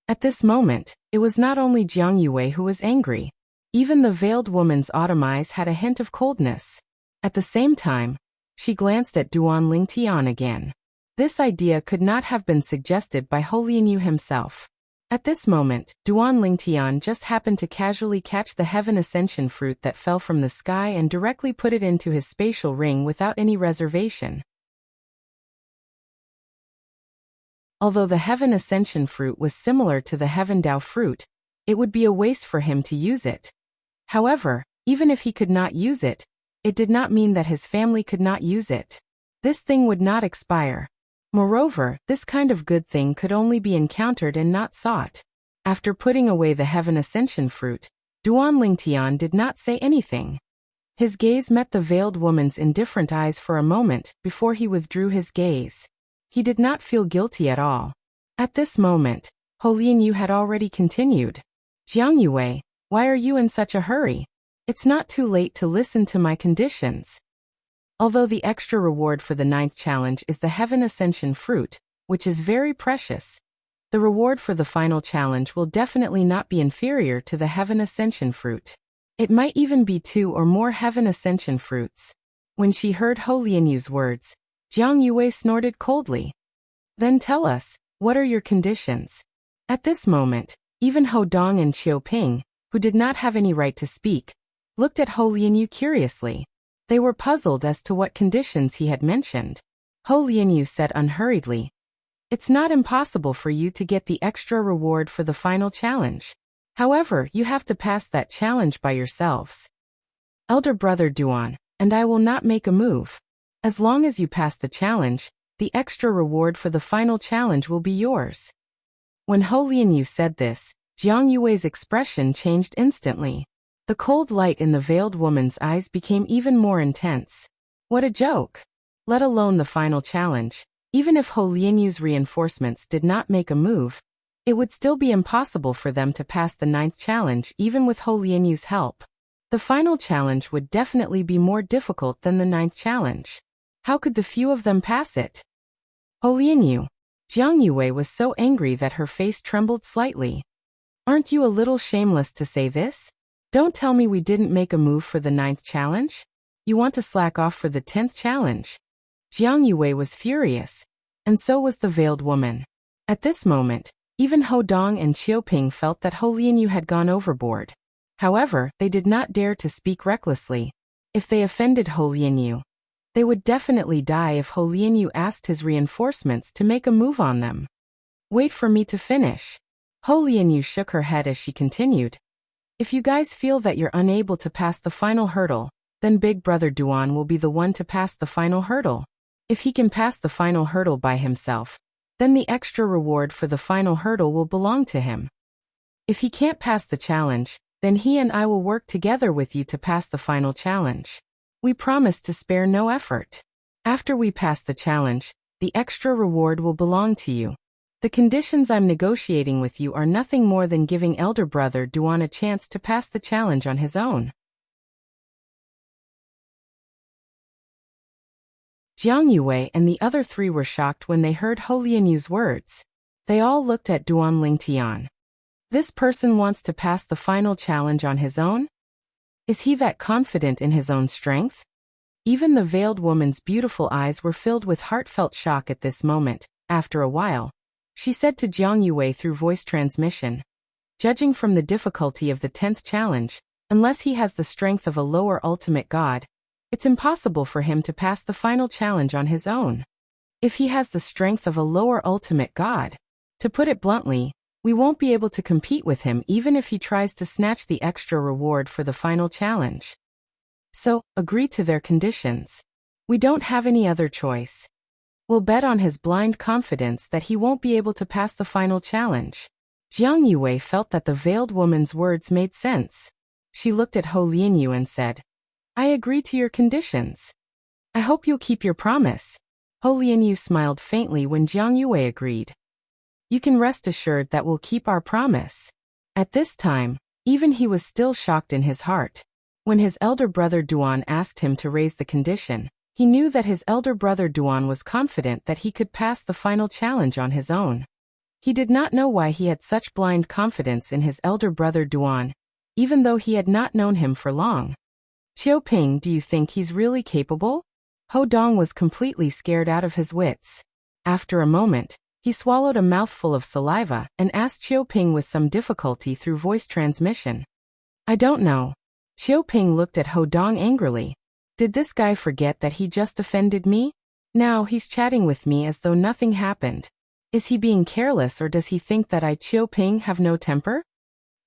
At this moment, it was not only Jiang Yue who was angry. Even the veiled woman's autumn eyes had a hint of coldness. At the same time, she glanced at Duan Lingtian again. This idea could not have been suggested by Ho Lianyu himself. At this moment, Duan Lingtian just happened to casually catch the Heaven Ascension fruit that fell from the sky and directly put it into his spatial ring without any reservation. Although the Heaven Ascension fruit was similar to the Heaven Dao fruit, it would be a waste for him to use it. However, even if he could not use it, it did not mean that his family could not use it. This thing would not expire. Moreover, this kind of good thing could only be encountered and not sought. After putting away the Heaven Ascension fruit, Duan Lingtian did not say anything. His gaze met the veiled woman's indifferent eyes for a moment before he withdrew his gaze. He did not feel guilty at all. At this moment, Ho Lianyu had already continued. "Jiang Yue, why are you in such a hurry? It's not too late to listen to my conditions." Although the extra reward for the 9th challenge is the Heaven Ascension fruit, which is very precious, the reward for the final challenge will definitely not be inferior to the Heaven Ascension fruit. It might even be 2 or more Heaven Ascension fruits. When she heard Ho Lianyu's words, Jiang Yue snorted coldly. "Then tell us, what are your conditions?" At this moment, even Hodong and Qiuping, who did not have any right to speak, looked at Ho Lianyu curiously. They were puzzled as to what conditions he had mentioned. Ho Lianyu said unhurriedly, "It's not impossible for you to get the extra reward for the final challenge. However, you have to pass that challenge by yourselves. Elder brother Duan, and I will not make a move. As long as you pass the challenge, the extra reward for the final challenge will be yours." When Ho Lianyu said this, Jiang Yue's expression changed instantly. The cold light in the veiled woman's eyes became even more intense. What a joke! Let alone the final challenge. Even if Ho Lianyu's reinforcements did not make a move, it would still be impossible for them to pass the 9th challenge even with Ho Lianyu's help. The final challenge would definitely be more difficult than the 9th challenge. How could the few of them pass it? Ho Lianyu. Jiang Yue was so angry that her face trembled slightly. Aren't you a little shameless to say this? Don't tell me we didn't make a move for the 9th challenge? You want to slack off for the 10th challenge? Jiang Yue was furious, and so was the veiled woman. At this moment, even Ho Dong and Qiuping felt that Ho Lianyu had gone overboard. However, they did not dare to speak recklessly. If they offended Ho Lianyu, they would definitely die if Ho Lianyu asked his reinforcements to make a move on them. Wait for me to finish. Ho Lianyu shook her head as she continued. If you guys feel that you're unable to pass the final hurdle, then Big Brother Duan will be the one to pass the final hurdle. If he can pass the final hurdle by himself, then the extra reward for the final hurdle will belong to him. If he can't pass the challenge, then he and I will work together with you to pass the final challenge. We promise to spare no effort. After we pass the challenge, the extra reward will belong to you. The conditions I'm negotiating with you are nothing more than giving Elder Brother Duan a chance to pass the challenge on his own. Jiang Yue and the other 3 were shocked when they heard Ho Lianyu's words. They all looked at Duan Lingtian. This person wants to pass the final challenge on his own? Is he that confident in his own strength? Even the veiled woman's beautiful eyes were filled with heartfelt shock at this moment. After a while, she said to Jiang Yue through voice transmission, judging from the difficulty of the 10th challenge, unless he has the strength of a lower ultimate god, it's impossible for him to pass the final challenge on his own. If he has the strength of a lower ultimate god, to put it bluntly, we won't be able to compete with him even if he tries to snatch the extra reward for the final challenge. So, agree to their conditions. We don't have any other choice. We'll bet on his blind confidence that he won't be able to pass the final challenge. Jiang Yue felt that the veiled woman's words made sense. She looked at Ho Lianyu and said, I agree to your conditions. I hope you'll keep your promise. Ho Lianyu smiled faintly when Jiang Yue agreed. You can rest assured that we'll keep our promise. At this time, even he was still shocked in his heart. When his elder brother Duan asked him to raise the condition, he knew that his elder brother Duan was confident that he could pass the final challenge on his own. He did not know why he had such blind confidence in his elder brother Duan, even though he had not known him for long. Qiuping, do you think he's really capable? Ho Dong was completely scared out of his wits. After a moment, he swallowed a mouthful of saliva and asked Qiuping with some difficulty through voice transmission. I don't know. Qiuping looked at Ho Dong angrily. Did this guy forget that he just offended me? Now he's chatting with me as though nothing happened. Is he being careless or does he think that I Qiuping have no temper?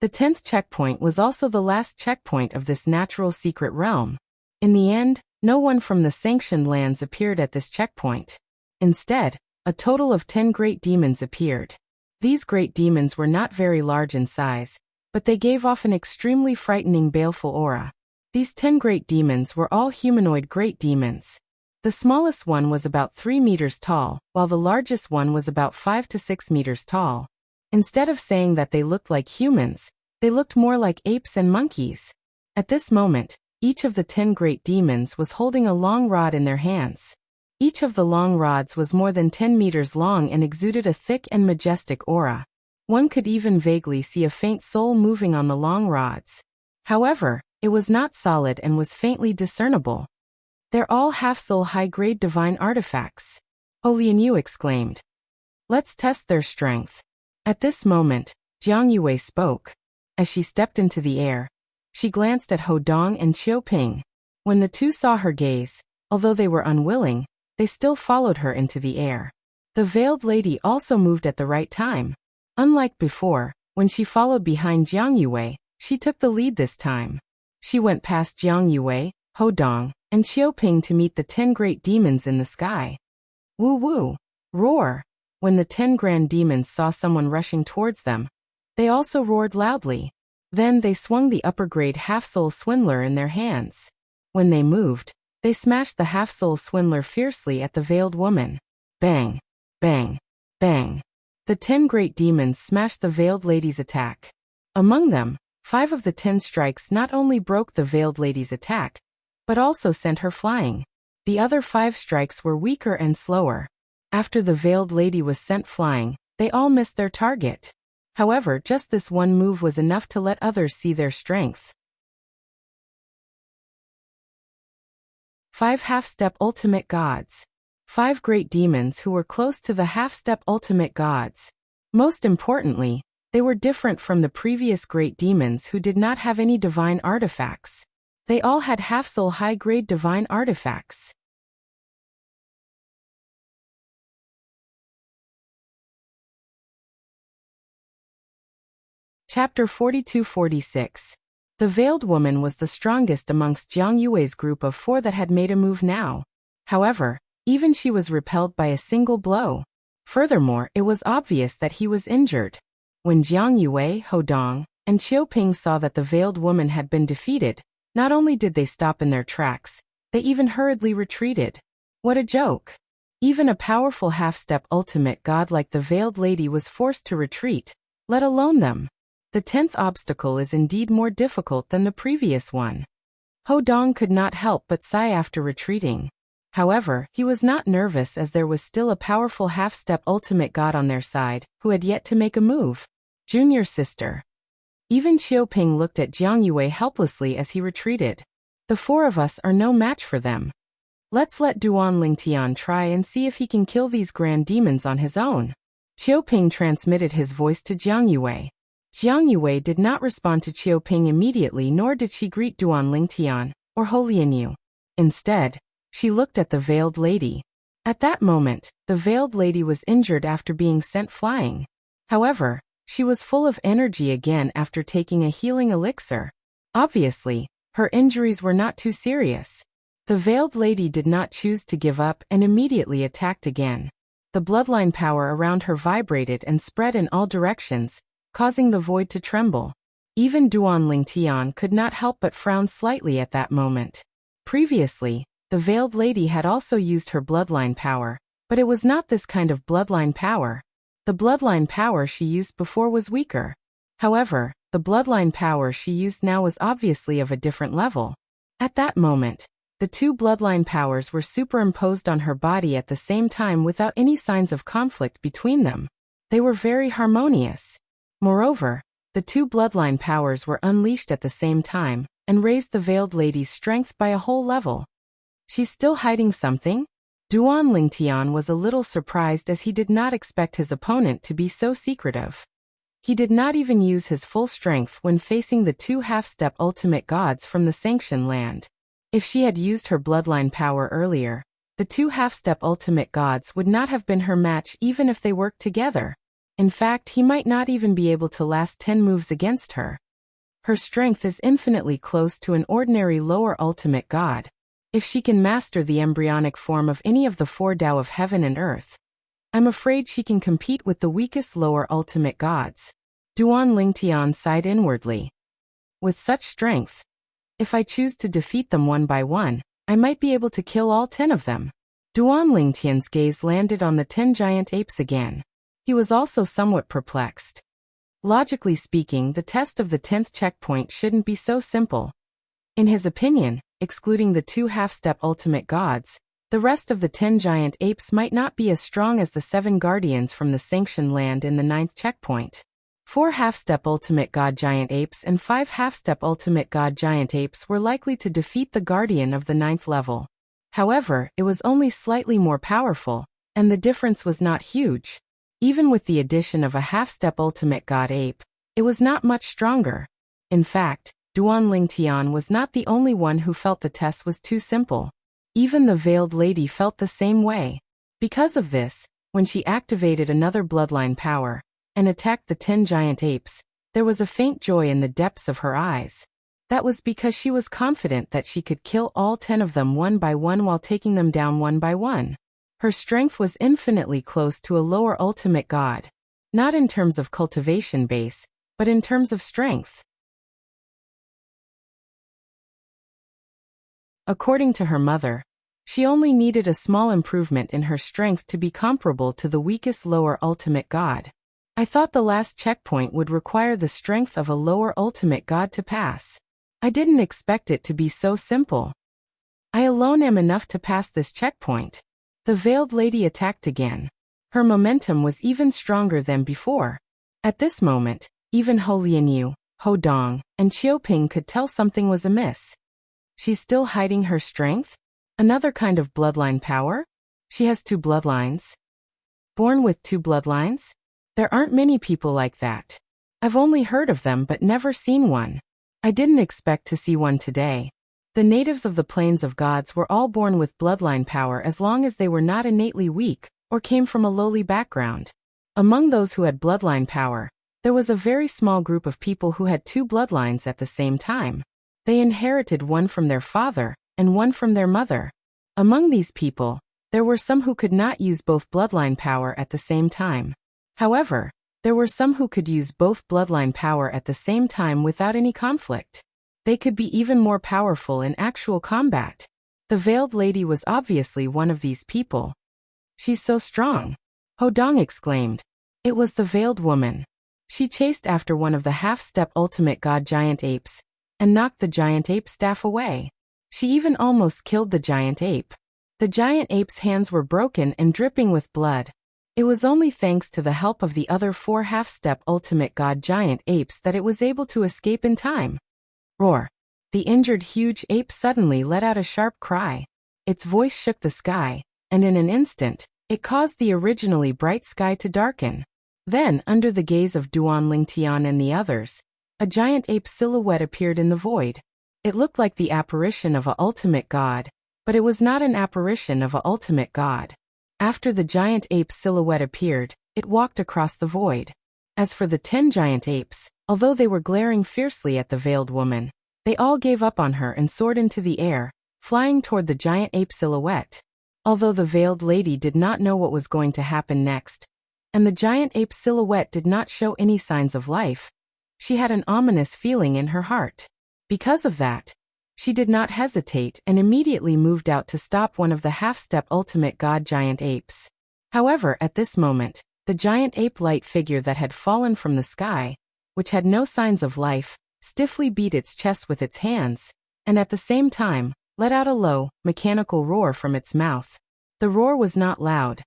The 10th checkpoint was also the last checkpoint of this natural secret realm. In the end, no one from the sanctioned lands appeared at this checkpoint. Instead, a total of 10 great demons appeared. These great demons were not very large in size, but they gave off an extremely frightening baleful aura. These 10 great demons were all humanoid great demons. The smallest one was about 3 meters tall, while the largest one was about 5 to 6 meters tall. Instead of saying that they looked like humans, they looked more like apes and monkeys. At this moment, each of the 10 great demons was holding a long rod in their hands. Each of the long rods was more than 10 meters long and exuded a thick and majestic aura. One could even vaguely see a faint soul moving on the long rods. However, it was not solid and was faintly discernible. They're all half-soul high-grade divine artifacts. Ho Lianyu exclaimed. Let's test their strength. At this moment, Jiang Yue spoke. As she stepped into the air, she glanced at Ho Dong and Qiuping. When the two saw her gaze, although they were unwilling, they still followed her into the air. The veiled lady also moved at the right time. Unlike before, when she followed behind Jiang Yue, she took the lead this time. She went past Jiang Yue, Ho Dong, and Qiuping to meet the 10 great demons in the sky. Woo woo! Roar! When the 10 grand demons saw someone rushing towards them, they also roared loudly. Then they swung the upper-grade half-soul swindler in their hands. When they moved, they smashed the half-soul swindler fiercely at the veiled woman. Bang! Bang! Bang! The 10 great demons smashed the veiled lady's attack. Among them, 5 of the 10 strikes not only broke the veiled lady's attack, but also sent her flying. The other 5 strikes were weaker and slower. After the veiled lady was sent flying, they all missed their target. However, just this one move was enough to let others see their strength. 5 half-step ultimate gods. 5 great demons who were close to the half-step ultimate gods. Most importantly, they were different from the previous great demons who did not have any divine artifacts. They all had half-soul high-grade divine artifacts. Chapter 42-46. The veiled woman was the strongest amongst Jiang Yue's group of 4 that had made a move now. However, even she was repelled by a single blow. Furthermore, it was obvious that he was injured. When Jiang Yue, Ho Dong, and Qiu Ping saw that the veiled woman had been defeated, not only did they stop in their tracks, they even hurriedly retreated. What a joke! Even a powerful half-step ultimate god like the veiled lady was forced to retreat, let alone them. The 10th obstacle is indeed more difficult than the previous one. Ho Dong could not help but sigh after retreating. However, he was not nervous as there was still a powerful half-step ultimate god on their side, who had yet to make a move. Junior sister. Even Qiu Ping looked at Jiang Yue helplessly as he retreated. The 4 of us are no match for them. Let's let Duan Lingtian try and see if he can kill these grand demons on his own. Qiu Ping transmitted his voice to Jiang Yue. Jiang Yue did not respond to Qiu Ping immediately, nor did she greet Duan Lingtian or Ho Lianyu. Instead, she looked at the veiled lady. At that moment, the veiled lady was injured after being sent flying. However, she was full of energy again after taking a healing elixir. Obviously, her injuries were not too serious. The veiled lady did not choose to give up and immediately attacked again. The bloodline power around her vibrated and spread in all directions, causing the void to tremble. Even Duan Lingtian could not help but frown slightly at that moment. Previously, the veiled lady had also used her bloodline power, but it was not this kind of bloodline power. The bloodline power she used before was weaker. However, the bloodline power she used now was obviously of a different level. At that moment, the 2 bloodline powers were superimposed on her body at the same time without any signs of conflict between them. They were very harmonious. Moreover, the 2 bloodline powers were unleashed at the same time and raised the veiled lady's strength by a whole level. She's still hiding something? Duan Lingtian was a little surprised as he did not expect his opponent to be so secretive. He did not even use his full strength when facing the 2 half-step ultimate gods from the Sanction land. If she had used her bloodline power earlier, the 2 half-step ultimate gods would not have been her match even if they worked together. In fact, he might not even be able to last 10 moves against her. Her strength is infinitely close to an ordinary lower ultimate god. If she can master the embryonic form of any of the 4 Tao of heaven and earth, I'm afraid she can compete with the weakest lower ultimate gods. Duan Lingtian sighed inwardly. With such strength, if I choose to defeat them one by one, I might be able to kill all 10 of them. Duan Lingtian's gaze landed on the 10 giant apes again. He was also somewhat perplexed. Logically speaking, the test of the 10th checkpoint shouldn't be so simple. In his opinion, excluding the 2 half-step ultimate gods, the rest of the 10 giant apes might not be as strong as the 7 guardians from the Sanction land in the 9th checkpoint. 4 half-step ultimate god giant apes and 5 half-step ultimate god giant apes were likely to defeat the guardian of the 9th level. However, it was only slightly more powerful, and the difference was not huge. Even with the addition of a half-step ultimate god ape, it was not much stronger. In fact, Duan Lingtian was not the only one who felt the test was too simple. Even the veiled lady felt the same way. Because of this, when she activated another bloodline power and attacked the 10 giant apes, there was a faint joy in the depths of her eyes. That was because she was confident that she could kill all 10 of them one by one while taking them down one by one. Her strength was infinitely close to a lower ultimate god, not in terms of cultivation base, but in terms of strength. According to her mother, she only needed a small improvement in her strength to be comparable to the weakest lower ultimate god. I thought the last checkpoint would require the strength of a lower ultimate god to pass. I didn't expect it to be so simple. I alone am enough to pass this checkpoint. The veiled lady attacked again. Her momentum was even stronger than before. At this moment, even Ho Lianyu, Ho Dong, and Qiu Ping could tell something was amiss. She's still hiding her strength? Another kind of bloodline power? She has 2 bloodlines? Born with 2 bloodlines? There aren't many people like that. I've only heard of them but never seen one. I didn't expect to see one today. The natives of the Plains of Gods were all born with bloodline power as long as they were not innately weak or came from a lowly background. Among those who had bloodline power, there was a very small group of people who had 2 bloodlines at the same time. They inherited one from their father and one from their mother. Among these people, there were some who could not use both bloodline power at the same time. However, there were some who could use both bloodline power at the same time without any conflict. They could be even more powerful in actual combat. The veiled lady was obviously one of these people. She's so strong, Ho Dong exclaimed. It was the veiled woman. She chased after one of the half-step ultimate god giant apes and knocked the giant ape staff away. She even almost killed the giant ape. The giant ape's hands were broken and dripping with blood. It was only thanks to the help of the other 4 half-step ultimate god giant apes that it was able to escape in time. Roar! The injured huge ape suddenly let out a sharp cry. Its voice shook the sky, and in an instant, it caused the originally bright sky to darken. Then, under the gaze of Duan Lingtian and the others, a giant ape silhouette appeared in the void. It looked like the apparition of a ultimate god, but it was not an apparition of a ultimate god. After the giant ape silhouette appeared, it walked across the void. As for the 10 giant apes, although they were glaring fiercely at the veiled woman, they all gave up on her and soared into the air, flying toward the giant ape silhouette. Although the veiled lady did not know what was going to happen next, and the giant ape silhouette did not show any signs of life, she had an ominous feeling in her heart. Because of that, she did not hesitate and immediately moved out to stop one of the half-step ultimate god giant apes. However, at this moment, the giant ape-like figure that had fallen from the sky, which had no signs of life, stiffly beat its chest with its hands, and at the same time, let out a low, mechanical roar from its mouth. The roar was not loud,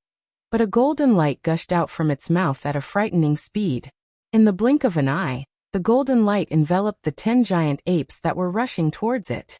but a golden light gushed out from its mouth at a frightening speed. In the blink of an eye, the golden light enveloped the 10 giant apes that were rushing towards it.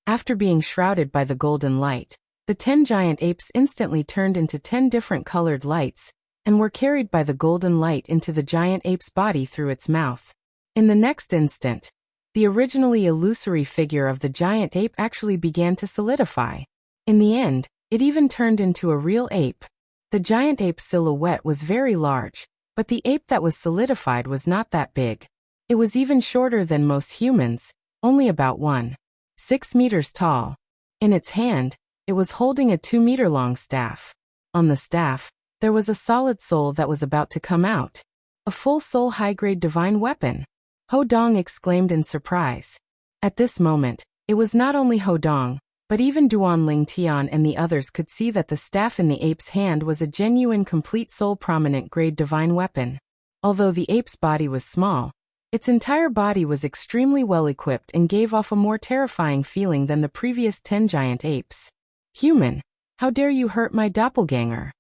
After being shrouded by the golden light, the 10 giant apes instantly turned into 10 different colored lights, and were carried by the golden light into the giant ape's body through its mouth. In the next instant, the originally illusory figure of the giant ape actually began to solidify. In the end, it even turned into a real ape. The giant ape's silhouette was very large, but the ape that was solidified was not that big. It was even shorter than most humans, only about 1.6 meters tall. In its hand, it was holding a 2-meter-long staff. On the staff, there was a solid soul that was about to come out. A full soul high-grade divine weapon. Ho Dong exclaimed in surprise. At this moment, it was not only Ho Dong, but even Duan Lingtian and the others could see that the staff in the ape's hand was a genuine complete soul prominent grade divine weapon. Although the ape's body was small, its entire body was extremely well equipped and gave off a more terrifying feeling than the previous 10 giant apes. Human, how dare you hurt my doppelganger?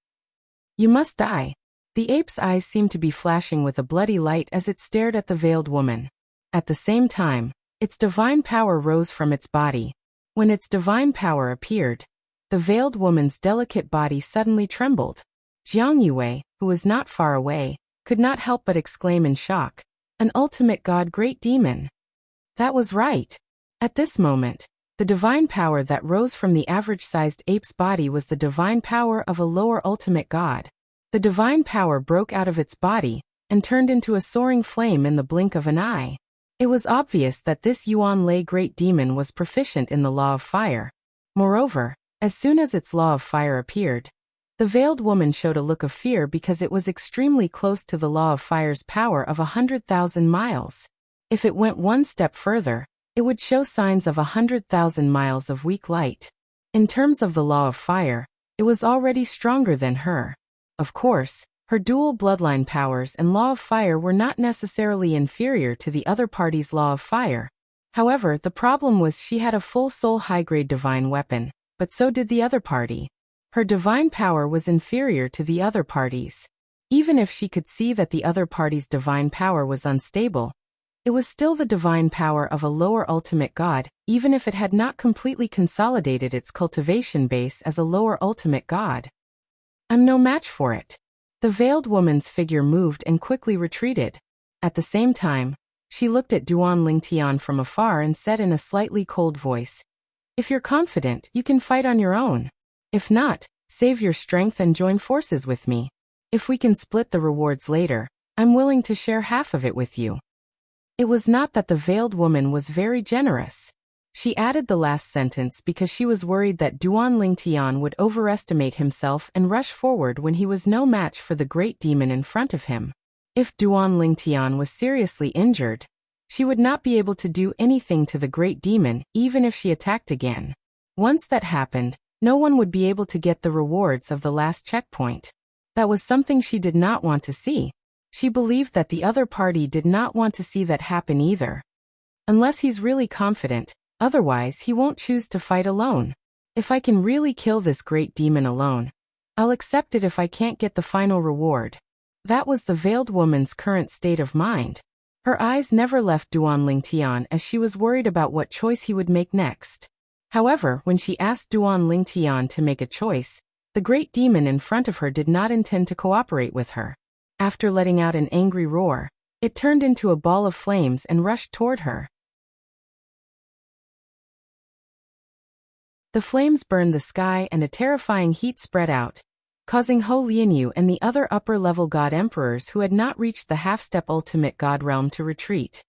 You must die. The ape's eyes seemed to be flashing with a bloody light as it stared at the veiled woman. At the same time, its divine power rose from its body. When its divine power appeared, the veiled woman's delicate body suddenly trembled. Jiang Yue, who was not far away, could not help but exclaim in shock, "An ultimate god great demon!" That was right. At this moment, the divine power that rose from the average-sized ape's body was the divine power of a lower ultimate god. The divine power broke out of its body and turned into a soaring flame in the blink of an eye. It was obvious that this Yuan Lei great demon was proficient in the law of fire. Moreover, as soon as its law of fire appeared, the veiled woman showed a look of fear because it was extremely close to the law of fire's power of 100,000 miles. If it went one step further, it would show signs of 100,000 miles of weak light. In terms of the law of fire, it was already stronger than her. Of course, her dual bloodline powers and law of fire were not necessarily inferior to the other party's law of fire. However, the problem was she had a full soul high-grade divine weapon, but so did the other party. Her divine power was inferior to the other party's. Even if she could see that the other party's divine power was unstable, it was still the divine power of a lower ultimate god, even if it had not completely consolidated its cultivation base as a lower ultimate god. I'm no match for it. The veiled woman's figure moved and quickly retreated. At the same time, she looked at Duan Lingtian from afar and said in a slightly cold voice, "If you're confident, you can fight on your own. If not, save your strength and join forces with me. If we can split the rewards later, I'm willing to share half of it with you." It was not that the veiled woman was very generous. She added the last sentence because she was worried that Duan Lingtian would overestimate himself and rush forward when he was no match for the great demon in front of him. If Duan Lingtian was seriously injured, she would not be able to do anything to the great demon even if she attacked again. Once that happened, no one would be able to get the rewards of the last checkpoint. That was something she did not want to see. She believed that the other party did not want to see that happen either. Unless he's really confident, otherwise he won't choose to fight alone. If I can really kill this great demon alone, I'll accept it if I can't get the final reward. That was the veiled woman's current state of mind. Her eyes never left Duan Lingtian as she was worried about what choice he would make next. However, when she asked Duan Lingtian to make a choice, the great demon in front of her did not intend to cooperate with her. After letting out an angry roar, it turned into a ball of flames and rushed toward her. The flames burned the sky and a terrifying heat spread out, causing Ho Lianyu and the other upper-level god emperors who had not reached the half-step ultimate god realm to retreat.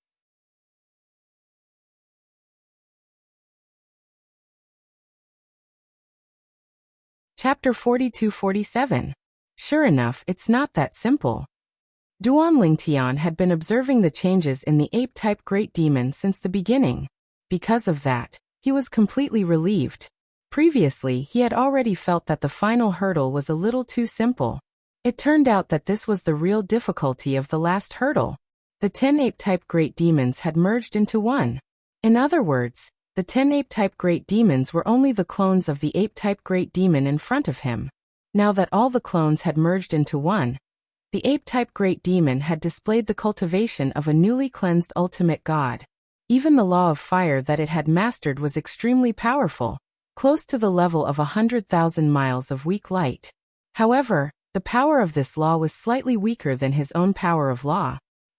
Chapter 42-47. Sure enough, it's not that simple. Duan Lingtian had been observing the changes in the ape-type great demon since the beginning. Because of that, he was completely relieved. Previously, he had already felt that the final hurdle was a little too simple. It turned out that this was the real difficulty of the last hurdle. The 10 ape-type great demons had merged into one. In other words, the 10 ape-type great demons were only the clones of the ape-type great demon in front of him. Now that all the clones had merged into one, the ape-type great demon had displayed the cultivation of a newly cleansed ultimate god. Even the law of fire that it had mastered was extremely powerful, close to the level of 100,000 miles of weak light. However, the power of this law was slightly weaker than his own power of law.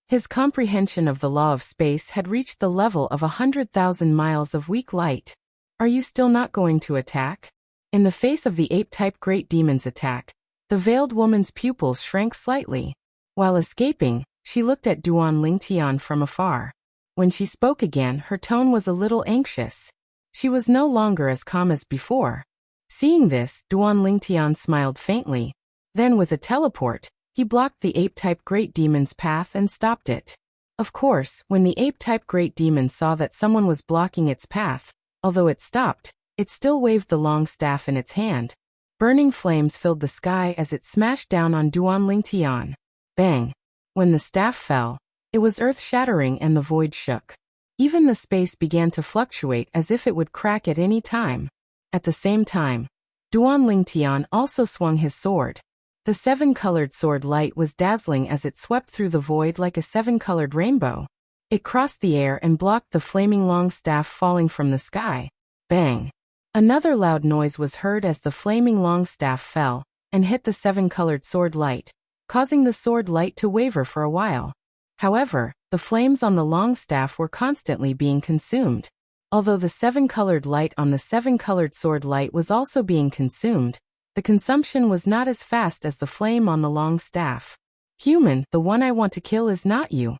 His comprehension of the law of space had reached the level of 100,000 miles of weak light. Are you still not going to attack? In the face of the ape-type great demon's attack, the veiled woman's pupils shrank slightly. While escaping, she looked at Duan Lingtian from afar. When she spoke again, her tone was a little anxious. She was no longer as calm as before. Seeing this, Duan Lingtian smiled faintly. Then with a teleport, he blocked the ape-type great demon's path and stopped it. Of course, when the ape-type great demon saw that someone was blocking its path, although it stopped, it still waved the long staff in its hand. Burning flames filled the sky as it smashed down on Duan Lingtian. Bang! When the staff fell, it was earth-shattering and the void shook. Even the space began to fluctuate as if it would crack at any time. At the same time, Duan Lingtian also swung his sword. The seven-colored sword light was dazzling as it swept through the void like a seven-colored rainbow. It crossed the air and blocked the flaming long staff falling from the sky. Bang! Another loud noise was heard as the flaming long staff fell and hit the seven-colored sword light, causing the sword light to waver for a while. However, the flames on the long staff were constantly being consumed. Although the seven-colored light on the seven-colored sword light was also being consumed, the consumption was not as fast as the flame on the long staff. Human, the one I want to kill is not you.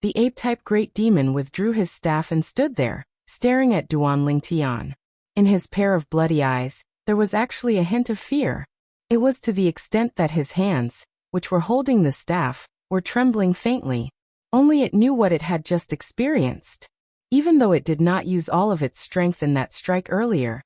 The ape-type great demon withdrew his staff and stood there, staring at Duan Lingtian. In his pair of bloody eyes, there was actually a hint of fear. It was to the extent that his hands, which were holding the staff, were trembling faintly. Only it knew what it had just experienced. Even though it did not use all of its strength in that strike earlier,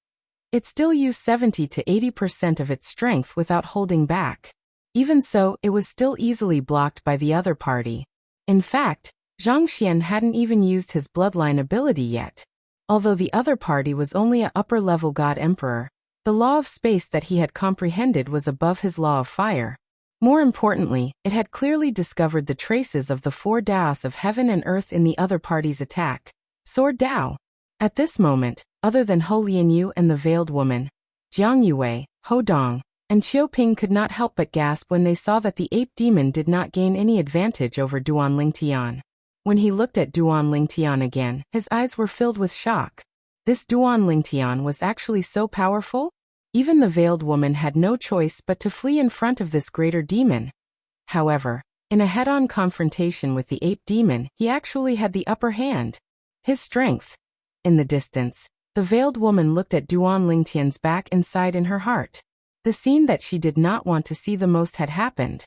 it still used 70 to 80% of its strength without holding back. Even so, it was still easily blocked by the other party. In fact, Zhang Xian hadn't even used his bloodline ability yet. Although the other party was only a upper-level god emperor, the law of space that he had comprehended was above his law of fire. More importantly, it had clearly discovered the traces of the 4 Daos of heaven and earth in the other party's attack. Sword Dao. At this moment, other than Ho Lianyu and the Veiled Woman, Jiang Yue, Ho Dong, and Qiu Ping could not help but gasp when they saw that the ape demon did not gain any advantage over Duan Lingtian. When he looked at Duan Lingtian again, his eyes were filled with shock. This Duan Lingtian was actually so powerful? Even the Veiled Woman had no choice but to flee in front of this greater demon. However, in a head-on confrontation with the ape demon, he actually had the upper hand. His strength. In the distance, the Veiled Woman looked at Duan Lingtian's back and sighed in her heart. The scene that she did not want to see the most had happened.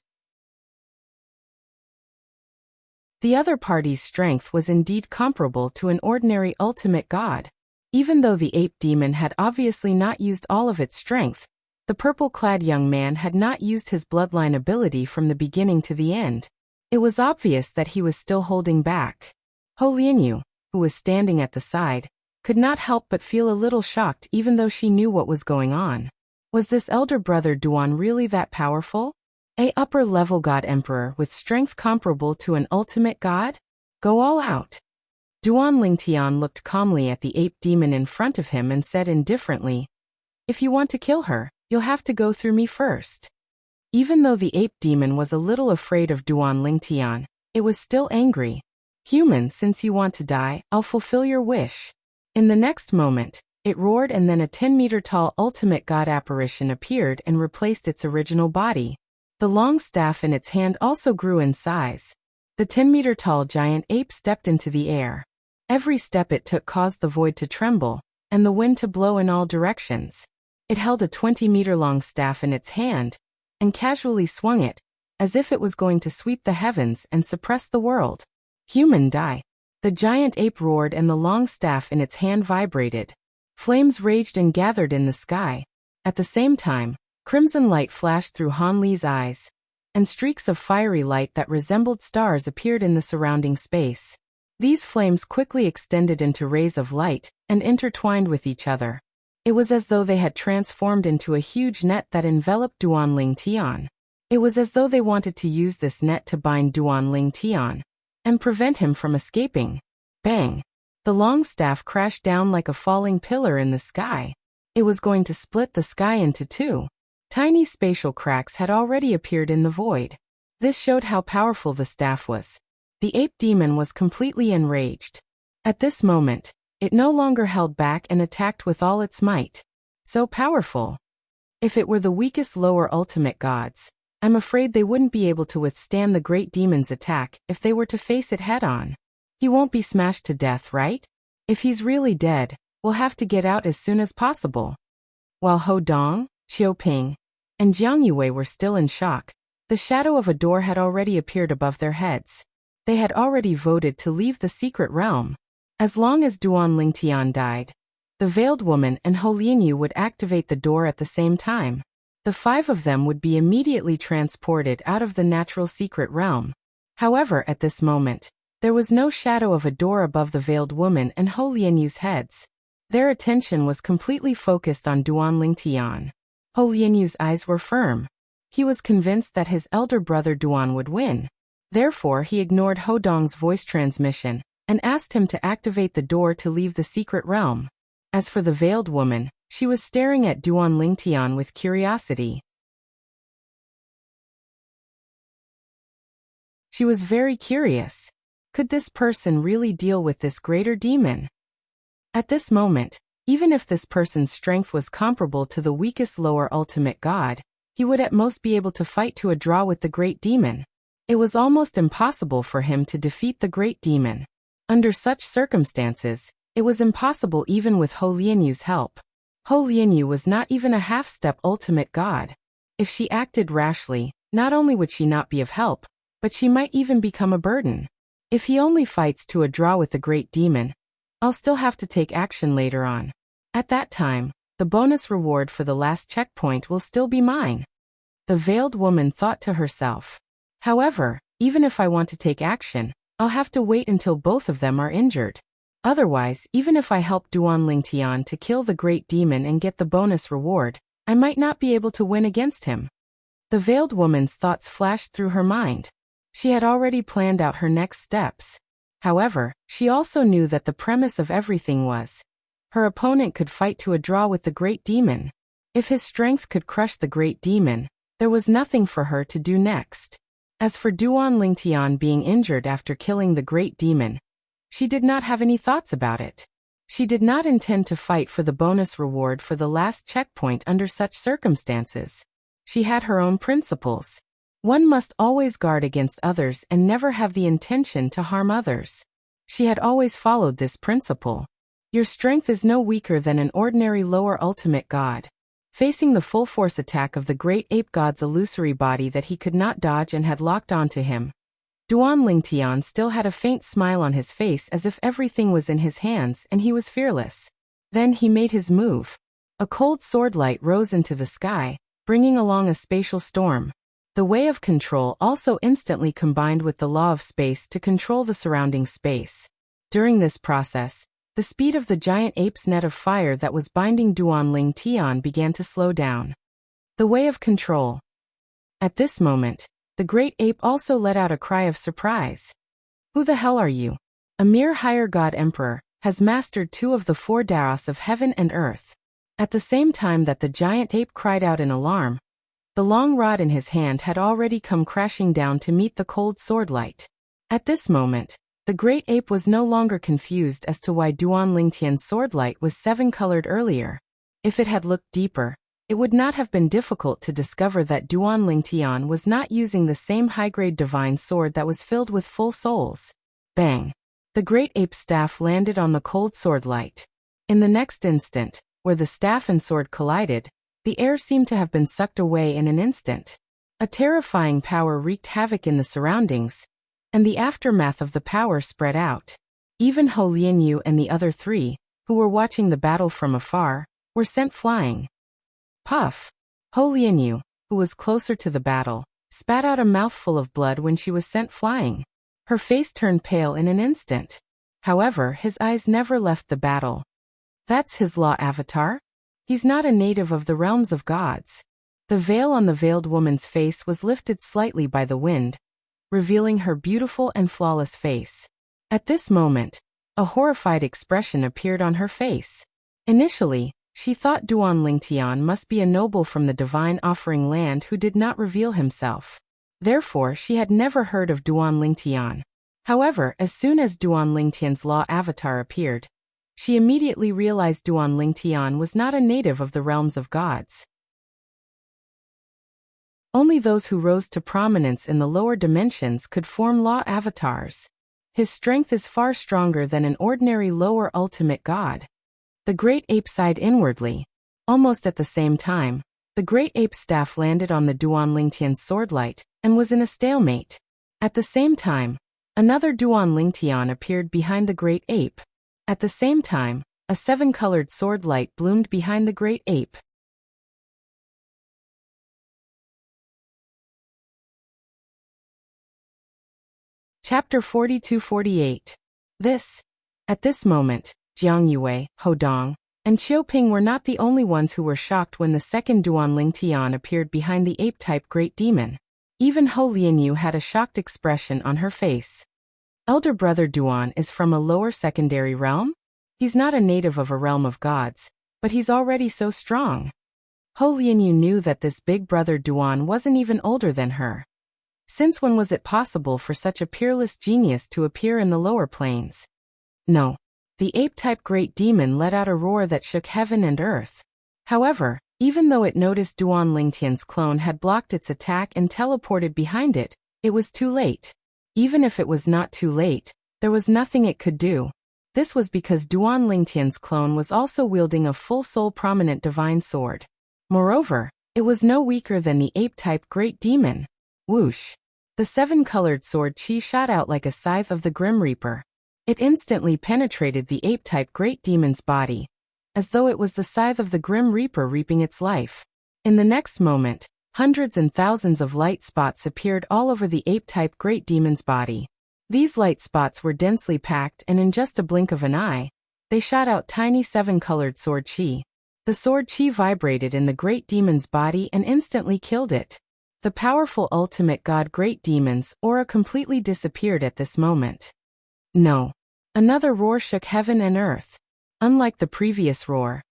The other party's strength was indeed comparable to an ordinary ultimate god. Even though the ape demon had obviously not used all of its strength, the purple-clad young man had not used his bloodline ability from the beginning to the end. It was obvious that he was still holding back. Ho Lianyu, who was standing at the side, could not help but feel a little shocked even though she knew what was going on. Was this elder brother Duan really that powerful? A upper-level god emperor with strength comparable to an ultimate god? Go all out. Duan Lingtian looked calmly at the ape demon in front of him and said indifferently, "If you want to kill her, you'll have to go through me first." Even though the ape demon was a little afraid of Duan Lingtian, it was still angry. "Human, since you want to die, I'll fulfill your wish." In the next moment, it roared and then a 10-meter-tall ultimate god apparition appeared and replaced its original body. The long staff in its hand also grew in size. The 10-meter-tall giant ape stepped into the air. Every step it took caused the void to tremble, and the wind to blow in all directions. It held a 20-meter-long staff in its hand, and casually swung it, as if it was going to sweep the heavens and suppress the world. "Human, die." The giant ape roared and the long staff in its hand vibrated. Flames raged and gathered in the sky. At the same time, crimson light flashed through Han Li's eyes, and streaks of fiery light that resembled stars appeared in the surrounding space. These flames quickly extended into rays of light and intertwined with each other. It was as though they had transformed into a huge net that enveloped Duan Lingtian. It was as though they wanted to use this net to bind Duan Lingtian and prevent him from escaping. Bang! The long staff crashed down like a falling pillar in the sky. It was going to split the sky into two. Tiny spatial cracks had already appeared in the void. This showed how powerful the staff was. The ape demon was completely enraged. At this moment, it no longer held back and attacked with all its might. So powerful. If it were the weakest lower ultimate gods, I'm afraid they wouldn't be able to withstand the great demon's attack if they were to face it head-on. He won't be smashed to death, right? If he's really dead, we'll have to get out as soon as possible. While Ho Dong, Qiu Ping, and Jiang Yue were still in shock, the shadow of a door had already appeared above their heads. They had already voted to leave the secret realm. As long as Duan Lingtian died, the Veiled Woman and Ho Lianyu would activate the door at the same time. The 5 of them would be immediately transported out of the natural secret realm. However, at this moment, there was no shadow of a door above the Veiled Woman and Ho Lianyu's heads. Their attention was completely focused on Duan Lingtian. Ho Lianyu's eyes were firm. He was convinced that his elder brother Duan would win. Therefore, he ignored Ho Dong's voice transmission and asked him to activate the door to leave the secret realm. As for the Veiled Woman, she was staring at Duan Lingtian with curiosity. She was very curious. Could this person really deal with this greater demon? At this moment, even if this person's strength was comparable to the weakest lower ultimate god, he would at most be able to fight to a draw with the great demon. It was almost impossible for him to defeat the great demon. Under such circumstances, it was impossible even with Ho Lianyu's help. Ho Lianyu was not even a half-step ultimate god. If she acted rashly, not only would she not be of help, but she might even become a burden. If he only fights to a draw with the great demon, I'll still have to take action later on. At that time, the bonus reward for the last checkpoint will still be mine. The veiled woman thought to herself. However, even if I want to take action, I'll have to wait until both of them are injured. Otherwise, even if I help Duan Lingtian to kill the great demon and get the bonus reward, I might not be able to win against him. The veiled woman's thoughts flashed through her mind. She had already planned out her next steps. However, she also knew that the premise of everything was, her opponent could fight to a draw with the great demon. If his strength could crush the great demon, there was nothing for her to do next. As for Duan Lingtian being injured after killing the great demon, she did not have any thoughts about it. She did not intend to fight for the bonus reward for the last checkpoint under such circumstances. She had her own principles. One must always guard against others and never have the intention to harm others. She had always followed this principle. Your strength is no weaker than an ordinary lower ultimate god. Facing the full force attack of the great ape god's illusory body that he could not dodge and had locked onto him, Duan Lingtian still had a faint smile on his face as if everything was in his hands and he was fearless. Then he made his move. A cold sword light rose into the sky, bringing along a spatial storm. The way of control also instantly combined with the law of space to control the surrounding space. During this process, the speed of the giant ape's net of fire that was binding Duan Lingtian began to slow down. The way of control. At this moment, the great ape also let out a cry of surprise. Who the hell are you? A mere higher god emperor, has mastered 2 of the 4 Daos of heaven and earth. At the same time that the giant ape cried out in alarm, the long rod in his hand had already come crashing down to meet the cold sword light. At this moment, the great ape was no longer confused as to why Duan Lingtian's sword light was 7-colored earlier. If it had looked deeper, it would not have been difficult to discover that Duan Lingtian was not using the same high-grade divine sword that was filled with full souls. Bang! The great ape's staff landed on the cold sword light. In the next instant, where the staff and sword collided, the air seemed to have been sucked away in an instant. A terrifying power wreaked havoc in the surroundings, and the aftermath of the power spread out. Even Ho Lianyu and the other 3, who were watching the battle from afar, were sent flying. Puff! Ho Lianyu, who was closer to the battle, spat out a mouthful of blood when she was sent flying. Her face turned pale in an instant. However, his eyes never left the battle. That's his law avatar? He's not a native of the realms of gods. The veil on the veiled woman's face was lifted slightly by the wind, revealing her beautiful and flawless face. At this moment, a horrified expression appeared on her face. Initially, she thought Duan Lingtian must be a noble from the divine offering land who did not reveal himself. Therefore, she had never heard of Duan Lingtian. However, as soon as Duan Lingtian's law avatar appeared, she immediately realized Duan Lingtian was not a native of the realms of gods. Only those who rose to prominence in the lower dimensions could form law avatars. His strength is far stronger than an ordinary lower ultimate god. The great ape sighed inwardly. Almost at the same time, the great ape's staff landed on the Duan Lingtian's swordlight, and was in a stalemate. At the same time, another Duan Lingtian appeared behind the great ape. At the same time, a 7-colored sword light bloomed behind the great ape. Chapter 42-48. At this moment, Jiang Yue, Ho Dong, and Xiaoping were not the only ones who were shocked when the second Duan Lingtian appeared behind the ape-type great demon. Even Ho Lianyu had a shocked expression on her face. Elder brother Duan is from a lower secondary realm? He's not a native of a realm of gods, but he's already so strong. Ho Lianyu knew that this big brother Duan wasn't even older than her. Since when was it possible for such a peerless genius to appear in the lower planes? No. The ape-type great demon let out a roar that shook heaven and earth. However, even though it noticed Duan Lingtian's clone had blocked its attack and teleported behind it, it was too late. Even if it was not too late, there was nothing it could do. This was because Duan Lingtian's clone was also wielding a full-soul prominent divine sword. Moreover, it was no weaker than the ape-type great demon. Whoosh! The 7-colored sword chi shot out like a scythe of the Grim Reaper. It instantly penetrated the ape-type great demon's body, as though it was the scythe of the Grim Reaper reaping its life. In the next moment, hundreds and thousands of light spots appeared all over the ape-type great demon's body. These light spots were densely packed, and in just a blink of an eye, they shot out tiny seven-colored sword chi. The sword chi vibrated in the great demon's body and instantly killed it. The powerful ultimate god great demon's aura completely disappeared at this moment. No. Another roar shook heaven and earth. Unlike the previous roar,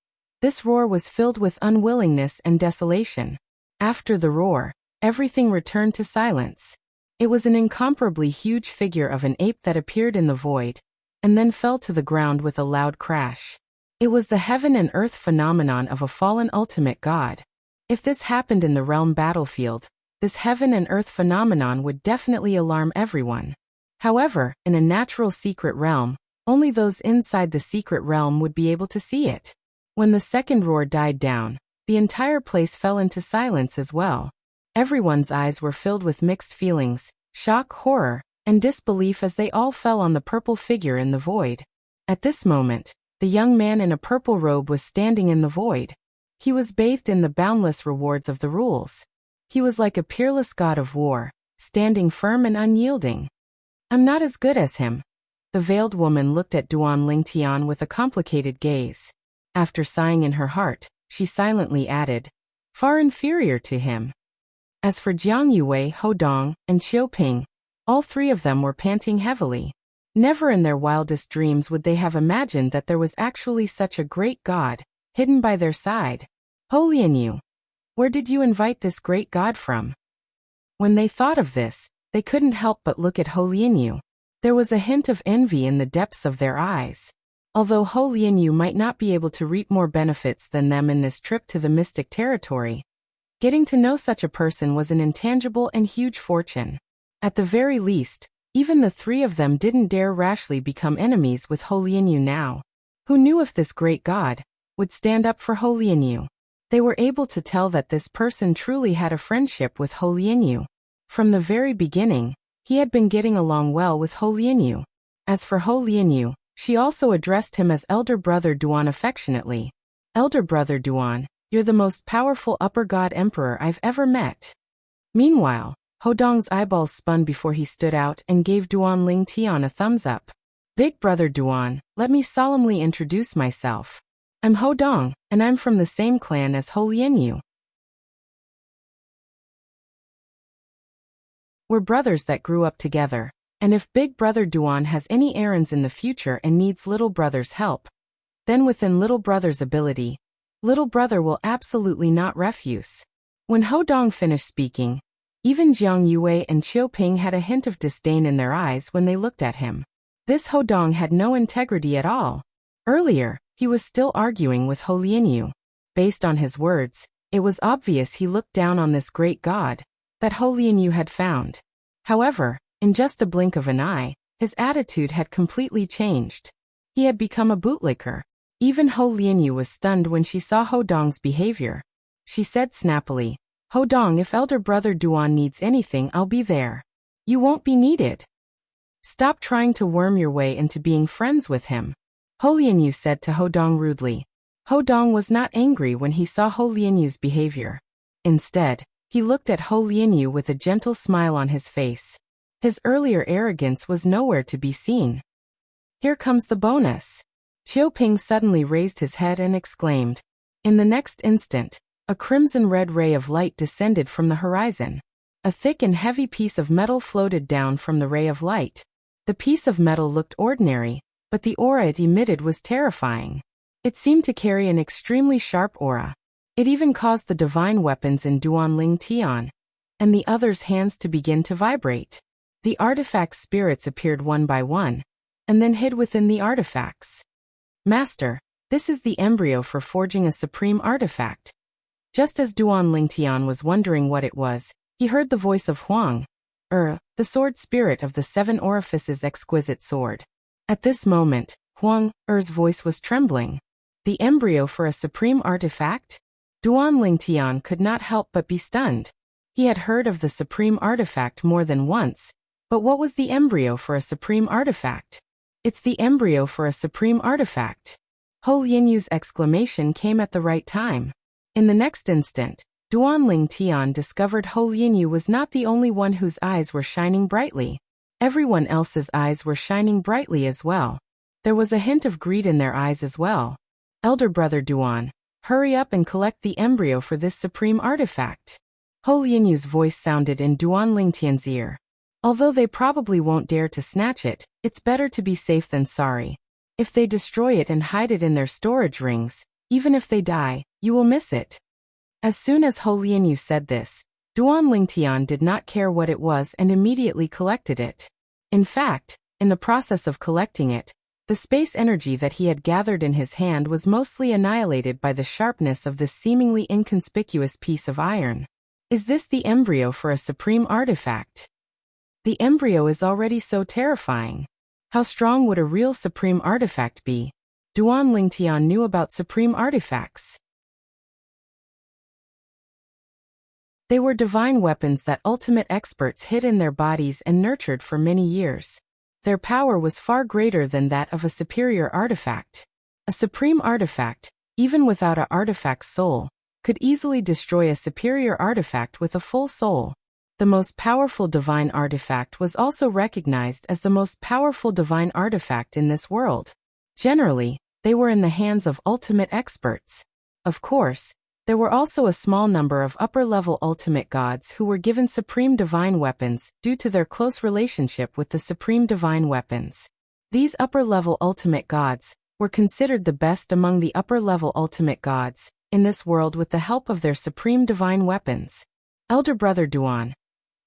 this roar was filled with unwillingness and desolation. After the roar, everything returned to silence. It was an incomparably huge figure of an ape that appeared in the void, and then fell to the ground with a loud crash. It was the heaven and earth phenomenon of a fallen ultimate god. If this happened in the realm battlefield, this heaven and earth phenomenon would definitely alarm everyone. However, in a natural secret realm, only those inside the secret realm would be able to see it. When the second roar died down, the entire place fell into silence as well. Everyone's eyes were filled with mixed feelings, shock, horror, and disbelief as they all fell on the purple figure in the void. At this moment, the young man in a purple robe was standing in the void. He was bathed in the boundless rewards of the rules. He was like a peerless god of war, standing firm and unyielding. I'm not as good as him. The veiled woman looked at Duan Lingtian with a complicated gaze. After sighing in her heart, she silently added, far inferior to him. As for Jiang Yue, Ho Dong, and Qiu Ping, all three of them were panting heavily. Never in their wildest dreams would they have imagined that there was actually such a great god, hidden by their side. Ho Lianyu, where did you invite this great god from? When they thought of this, they couldn't help but look at Ho Lianyu. There was a hint of envy in the depths of their eyes. Although Ho Lianyu might not be able to reap more benefits than them in this trip to the mystic territory, getting to know such a person was an intangible and huge fortune. At the very least, even the three of them didn't dare rashly become enemies with Ho Lianyu now. Who knew if this great god would stand up for Ho Lianyu? They were able to tell that this person truly had a friendship with Ho Lianyu. From the very beginning, he had been getting along well with Ho Lianyu. As for Ho Lianyu, she also addressed him as Elder Brother Duan affectionately. Elder Brother Duan, you're the most powerful upper god emperor I've ever met. Meanwhile, Ho Dong's eyeballs spun before he stood out and gave Duan Lingtian a thumbs up. Big Brother Duan, let me solemnly introduce myself. I'm Ho Dong, and I'm from the same clan as Ho Lianyu. We're brothers that grew up together, and if Big Brother Duan has any errands in the future and needs Little Brother's help, then within Little Brother's ability, Little Brother will absolutely not refuse. When Ho Dong finished speaking, even Jiang Yue and Qiu Ping had a hint of disdain in their eyes when they looked at him. This Ho Dong had no integrity at all. Earlier, he was still arguing with Ho Lianyu. Based on his words, it was obvious he looked down on this great god that Ho Lianyu had found. However, in just a blink of an eye, his attitude had completely changed. He had become a bootlicker. Even Ho Lianyu was stunned when she saw Ho Dong's behavior. She said snappily, Ho Dong, if Elder Brother Duan needs anything, I'll be there. You won't be needed. Stop trying to worm your way into being friends with him. Ho Lianyu said to Ho Dong rudely. Ho Dong was not angry when he saw Ho Lianyu's behavior. Instead, he looked at Ho Lianyu with a gentle smile on his face. His earlier arrogance was nowhere to be seen. Here comes the bonus. Qiu Ping suddenly raised his head and exclaimed. In the next instant, a crimson-red ray of light descended from the horizon. A thick and heavy piece of metal floated down from the ray of light. The piece of metal looked ordinary, but the aura it emitted was terrifying. It seemed to carry an extremely sharp aura. It even caused the divine weapons in Duan Lingtian and the others' hands to begin to vibrate. The artifact spirits appeared one by one, and then hid within the artifacts. Master, this is the embryo for forging a supreme artifact. Just as Duan Lingtian was wondering what it was, he heard the voice of Huang, the sword spirit of the seven orifices exquisite sword. At this moment, Huang, voice was trembling. The embryo for a supreme artifact? Duan Lingtian could not help but be stunned. He had heard of the supreme artifact more than once, but what was the embryo for a supreme artifact? It's the embryo for a supreme artifact. Ho Yinyu's exclamation came at the right time. In the next instant, Duanling Tian discovered Ho Yinyu was not the only one whose eyes were shining brightly. Everyone else's eyes were shining brightly as well. There was a hint of greed in their eyes as well. Elder brother Duan, hurry up and collect the embryo for this supreme artifact. Ho Yinyu's voice sounded in Duanling Tian's ear. Although they probably won't dare to snatch it, it's better to be safe than sorry. If they destroy it and hide it in their storage rings, even if they die, you will miss it. As soon as Ho Lianyu said this, Duanling Tian did not care what it was and immediately collected it. In fact, in the process of collecting it, the space energy that he had gathered in his hand was mostly annihilated by the sharpness of this seemingly inconspicuous piece of iron. Is this the embryo for a supreme artifact? The embryo is already so terrifying. How strong would a real supreme artifact be? Duanling Tian knew about supreme artifacts. They were divine weapons that ultimate experts hid in their bodies and nurtured for many years. Their power was far greater than that of a superior artifact. A supreme artifact, even without an artifact's soul, could easily destroy a superior artifact with a full soul. The most powerful divine artifact was also recognized as the most powerful divine artifact in this world. Generally, they were in the hands of ultimate experts. Of course, there were also a small number of upper-level ultimate gods who were given supreme divine weapons due to their close relationship with the supreme divine weapons. These upper-level ultimate gods were considered the best among the upper-level ultimate gods in this world with the help of their supreme divine weapons. Elder brother Duan.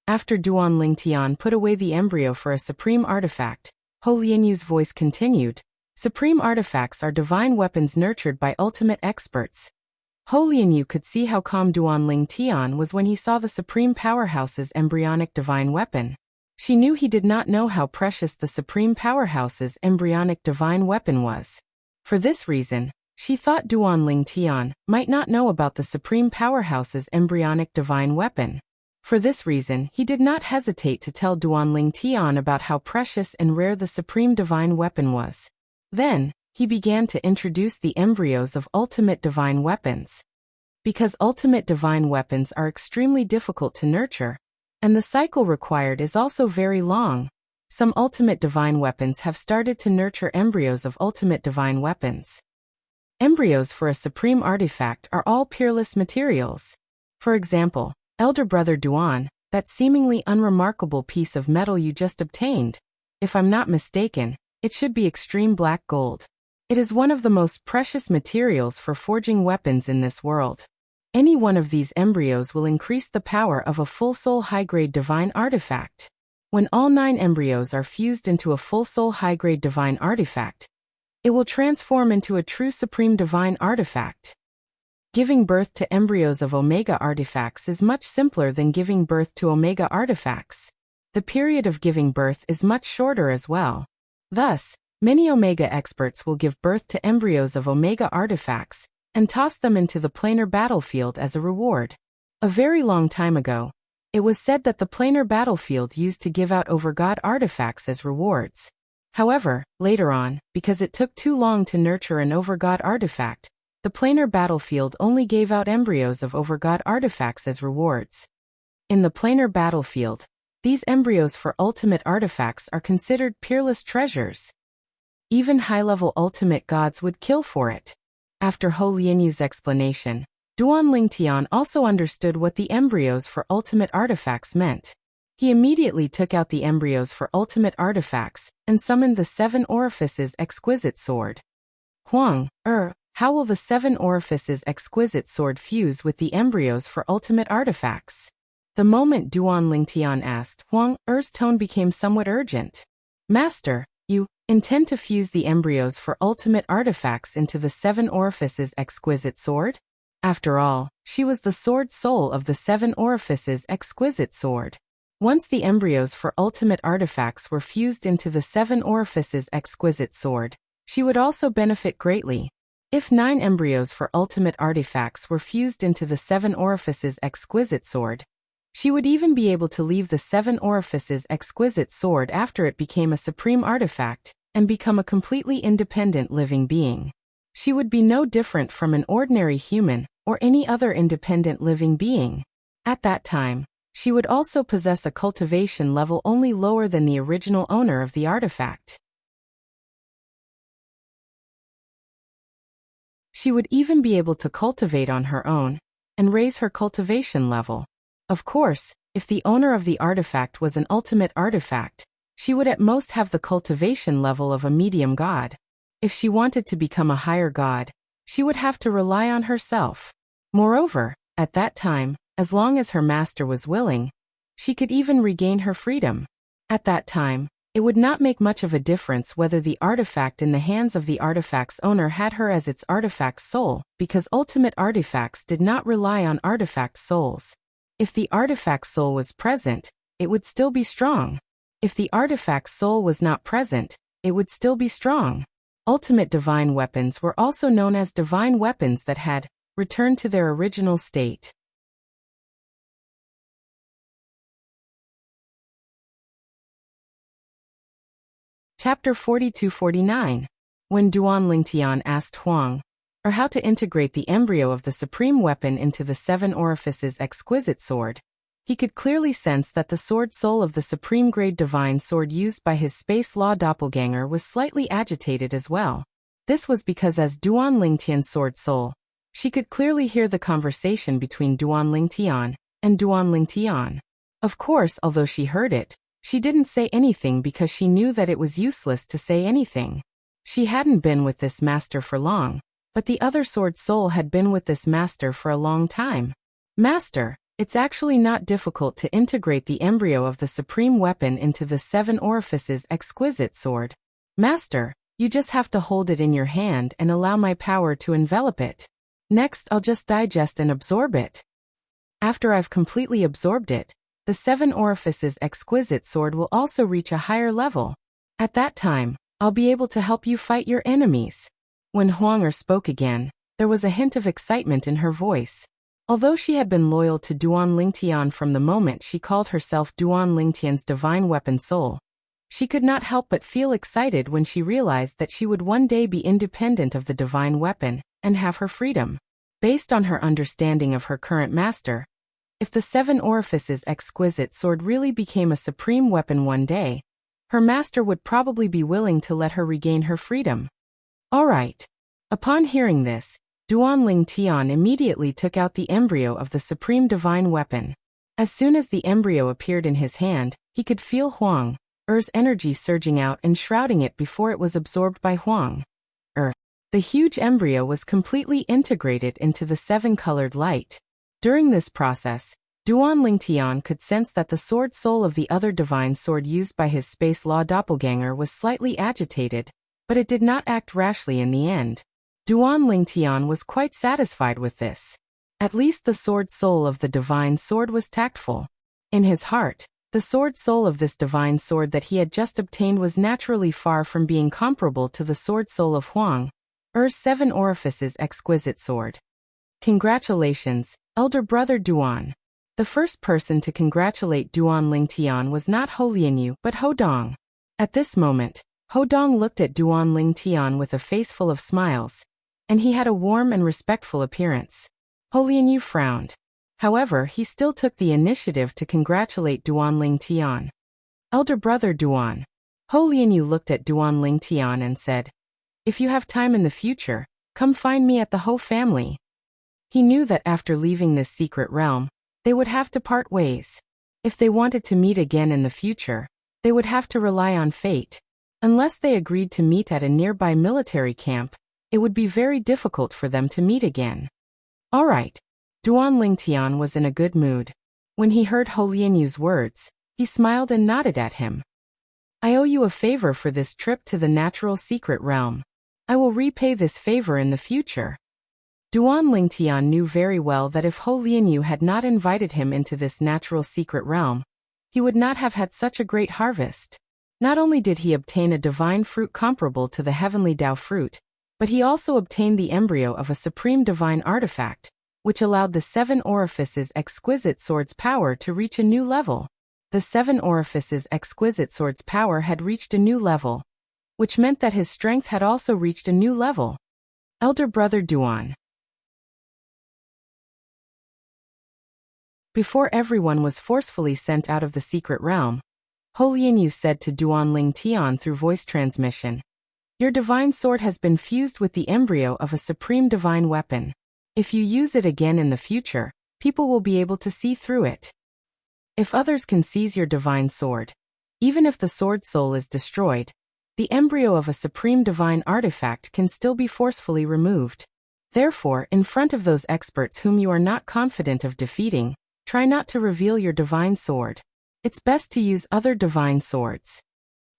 After Duanling Tian put away the embryo for a supreme artifact, Ho Lianyu's voice continued, "Supreme artifacts are divine weapons nurtured by ultimate experts." Ho Lianyu could see how calm Duanling Tian was when he saw the Supreme Powerhouse's embryonic divine weapon. She knew he did not know how precious the Supreme Powerhouse's embryonic divine weapon was. For this reason, she thought Duanling Tian might not know about the Supreme Powerhouse's embryonic divine weapon. For this reason, he did not hesitate to tell Duanling Tian about how precious and rare the Supreme Divine Weapon was. Then, he began to introduce the embryos of ultimate divine weapons. Because ultimate divine weapons are extremely difficult to nurture, and the cycle required is also very long, some ultimate divine weapons have started to nurture embryos of ultimate divine weapons. Embryos for a supreme artifact are all peerless materials. For example, Elder brother Duan, that seemingly unremarkable piece of metal you just obtained, if I'm not mistaken, it should be extreme black gold. It is one of the most precious materials for forging weapons in this world. Any one of these embryos will increase the power of a full soul high-grade divine artifact. When all 9 embryos are fused into a full soul high-grade divine artifact, it will transform into a true supreme divine artifact. Giving birth to embryos of Omega artifacts is much simpler than giving birth to Omega artifacts. The period of giving birth is much shorter as well. Thus, many Omega experts will give birth to embryos of Omega artifacts and toss them into the planar battlefield as a reward. A very long time ago, it was said that the planar battlefield used to give out overgod artifacts as rewards. However, later on, because it took too long to nurture an overgod artifact, the planar battlefield only gave out embryos of overgod artifacts as rewards. In the planar battlefield, these embryos for ultimate artifacts are considered peerless treasures. Even high-level ultimate gods would kill for it. After Ho Lianyu's explanation, Duanling Tian also understood what the embryos for ultimate artifacts meant. He immediately took out the embryos for ultimate artifacts and summoned the 7 Orifices Exquisite Sword. Huang, how will the 7 Orifices Exquisite Sword fuse with the embryos for ultimate artifacts? The moment Duanling Tian asked, Huang Er's tone became somewhat urgent. Master, you intend to fuse the embryos for ultimate artifacts into the 7 Orifices Exquisite Sword? After all, she was the sword soul of the 7 Orifices Exquisite Sword. Once the embryos for ultimate artifacts were fused into the 7 Orifices Exquisite Sword, she would also benefit greatly. If 9 embryos for ultimate artifacts were fused into the 7 Orifices Exquisite Sword, she would even be able to leave the 7 Orifices Exquisite Sword after it became a supreme artifact, and become a completely independent living being. She would be no different from an ordinary human or any other independent living being. At that time, she would also possess a cultivation level only lower than the original owner of the artifact. She would even be able to cultivate on her own and raise her cultivation level. Of course, if the owner of the artifact was an ultimate artifact, she would at most have the cultivation level of a medium god. If she wanted to become a higher god, she would have to rely on herself. Moreover, at that time, as long as her master was willing, she could even regain her freedom. At that time, it would not make much of a difference whether the artifact in the hands of the artifact's owner had her as its artifact's soul, because ultimate artifacts did not rely on artifact souls. If the artifact's soul was present, it would still be strong. If the artifact's soul was not present, it would still be strong. Ultimate divine weapons were also known as divine weapons that had returned to their original state. Chapter 42-49. When Duan Lingtian asked Huang, or how to integrate the embryo of the supreme weapon into the 7 orifices exquisite sword, he could clearly sense that the sword soul of the supreme grade divine sword used by his space law doppelganger was slightly agitated as well. This was because as Duan Lingtian's sword soul, she could clearly hear the conversation between Duan Lingtian and Duan Lingtian. Of course, although she heard it, she didn't say anything because she knew that it was useless to say anything. She hadn't been with this master for long, but the other sword soul had been with this master for a long time. Master, it's actually not difficult to integrate the embryo of the supreme weapon into the 7 orifices exquisite sword. Master, you just have to hold it in your hand and allow my power to envelop it. Next, I'll just digest and absorb it. After I've completely absorbed it, the 7 orifices exquisite sword will also reach a higher level. At that time, I'll be able to help you fight your enemies. When Huang spoke again, there was a hint of excitement in her voice. Although she had been loyal to Duan Lingtian from the moment she called herself Duan Lingtian's divine weapon soul, she could not help but feel excited when she realized that she would one day be independent of the divine weapon and have her freedom. Based on her understanding of her current master, if the 7 orifices exquisite sword really became a supreme weapon one day, her master would probably be willing to let her regain her freedom. All right. Upon hearing this, Duan Lingtian immediately took out the embryo of the supreme divine weapon. As soon as the embryo appeared in his hand, he could feel Huang's energy surging out and shrouding it before it was absorbed by Huang. The huge embryo was completely integrated into the 7-colored light. During this process, Duan Lingtian could sense that the sword soul of the other divine sword used by his space law doppelganger was slightly agitated, but it did not act rashly in the end. Duan Lingtian was quite satisfied with this. At least the sword soul of the divine sword was tactful. In his heart, the sword soul of this divine sword that he had just obtained was naturally far from being comparable to the sword soul of Huang's 7 orifices exquisite sword. Congratulations, elder brother Duan. The first person to congratulate Duan Lingtian was not Ho Lianyu but Ho Dong. At this moment, Ho Dong looked at Duan Lingtian with a face full of smiles, and he had a warm and respectful appearance. Ho Lianyu frowned. However, he still took the initiative to congratulate Duan Lingtian. Elder brother Duan. Ho Lianyu looked at Duan Lingtian and said, "If you have time in the future, come find me at the Ho family." He knew that after leaving this secret realm, they would have to part ways. If they wanted to meet again in the future, they would have to rely on fate. Unless they agreed to meet at a nearby military camp, it would be very difficult for them to meet again. All right. Duan Lingtian was in a good mood. When he heard Ho Lianyu's words, he smiled and nodded at him. "I owe you a favor for this trip to the natural secret realm. I will repay this favor in the future." Duan Lingtian knew very well that if Ho Lianyu had not invited him into this natural secret realm, he would not have had such a great harvest. Not only did he obtain a divine fruit comparable to the heavenly Tao fruit, but he also obtained the embryo of a supreme divine artifact, which allowed the 7 orifices exquisite sword's power to reach a new level. The 7 orifices exquisite sword's power had reached a new level. which meant that his strength had also reached a new level. Elder brother Duan. Before everyone was forcefully sent out of the secret realm, Ho Lianyu said to Duan Ling Tian through voice transmission, "Your divine sword has been fused with the embryo of a supreme divine weapon. If you use it again in the future, people will be able to see through it. If others can seize your divine sword, even if the sword soul is destroyed, the embryo of a supreme divine artifact can still be forcefully removed. Therefore, in front of those experts whom you are not confident of defeating, try not to reveal your divine sword. It's best to use other divine swords."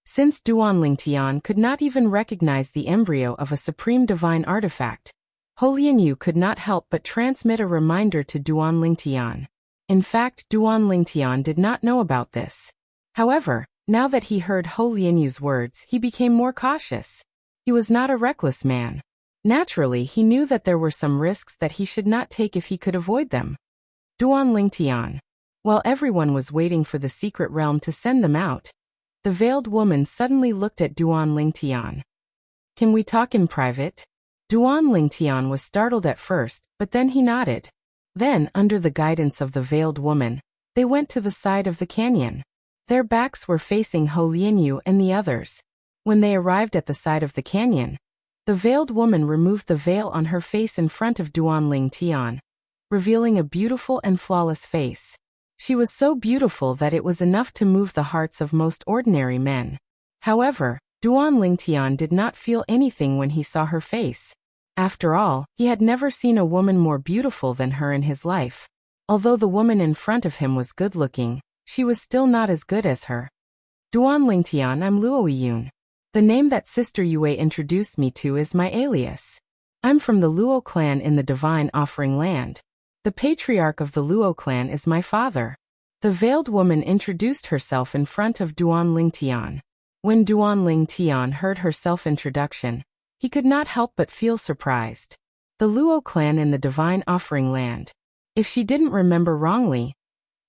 Since Duan Lingtian could not even recognize the embryo of a supreme divine artifact, Ho Lianyu could not help but transmit a reminder to Duan Lingtian. In fact, Duan Lingtian did not know about this. However, now that he heard Ho Lianyu's words, he became more cautious. He was not a reckless man. Naturally, he knew that there were some risks that he should not take if he could avoid them. Duan Lingtian. While everyone was waiting for the secret realm to send them out, the veiled woman suddenly looked at Duan Lingtian. "Can we talk in private?" Duan Lingtian was startled at first, but then he nodded. Then, under the guidance of the veiled woman, they went to the side of the canyon. Their backs were facing Ho Lianyu and the others. When they arrived at the side of the canyon, the veiled woman removed the veil on her face in front of Duan Lingtian, revealing a beautiful and flawless face. She was so beautiful that it was enough to move the hearts of most ordinary men. However, Duan Lingtian did not feel anything when he saw her face. After all, he had never seen a woman more beautiful than her in his life. Although the woman in front of him was good-looking, she was still not as good as her. "Duan Lingtian, I'm Luo Yun. The name that Sister Yue introduced me to is my alias. I'm from the Luo clan in the Divine Offering Land. The patriarch of the Luo clan is my father." The veiled woman introduced herself in front of Duan Lingtian. When Duan Lingtian heard her self-introduction, he could not help but feel surprised. The Luo clan in the Divine Offering Land. If she didn't remember wrongly,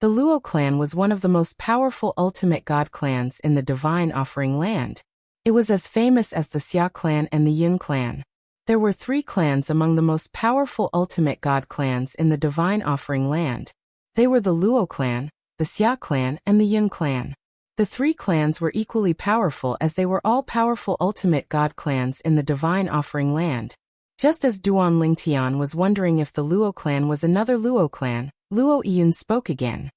the Luo clan was one of the most powerful ultimate god clans in the Divine Offering Land. It was as famous as the Xia clan and the Yun clan. There were 3 clans among the most powerful ultimate god clans in the Divine Offering Land. They were the Luo clan, the Xia clan, and the Yun clan. The 3 clans were equally powerful as they were all powerful ultimate god clans in the Divine Offering Land. Just as Duan Lingtian was wondering if the Luo clan was another Luo clan, Luo Yun spoke again.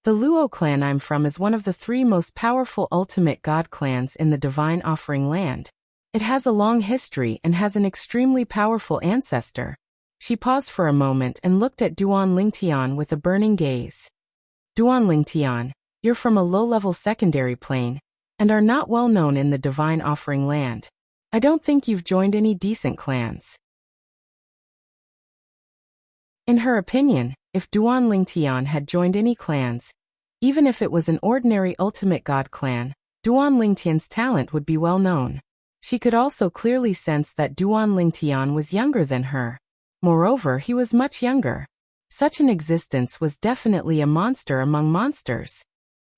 "The Luo clan I'm from is one of the 3 most powerful ultimate god clans in the Divine Offering Land. It has a long history and has an extremely powerful ancestor." She paused for a moment and looked at Duan Lingtian with a burning gaze. "Duan Lingtian, you're from a low-level secondary plane, and are not well known in the Divine Offering Land. I don't think you've joined any decent clans." In her opinion, if Duan Lingtian had joined any clans, even if it was an ordinary ultimate god clan, Duan Lingtian's talent would be well known. She could also clearly sense that Duan Lingtian was younger than her. Moreover, he was much younger. Such an existence was definitely a monster among monsters.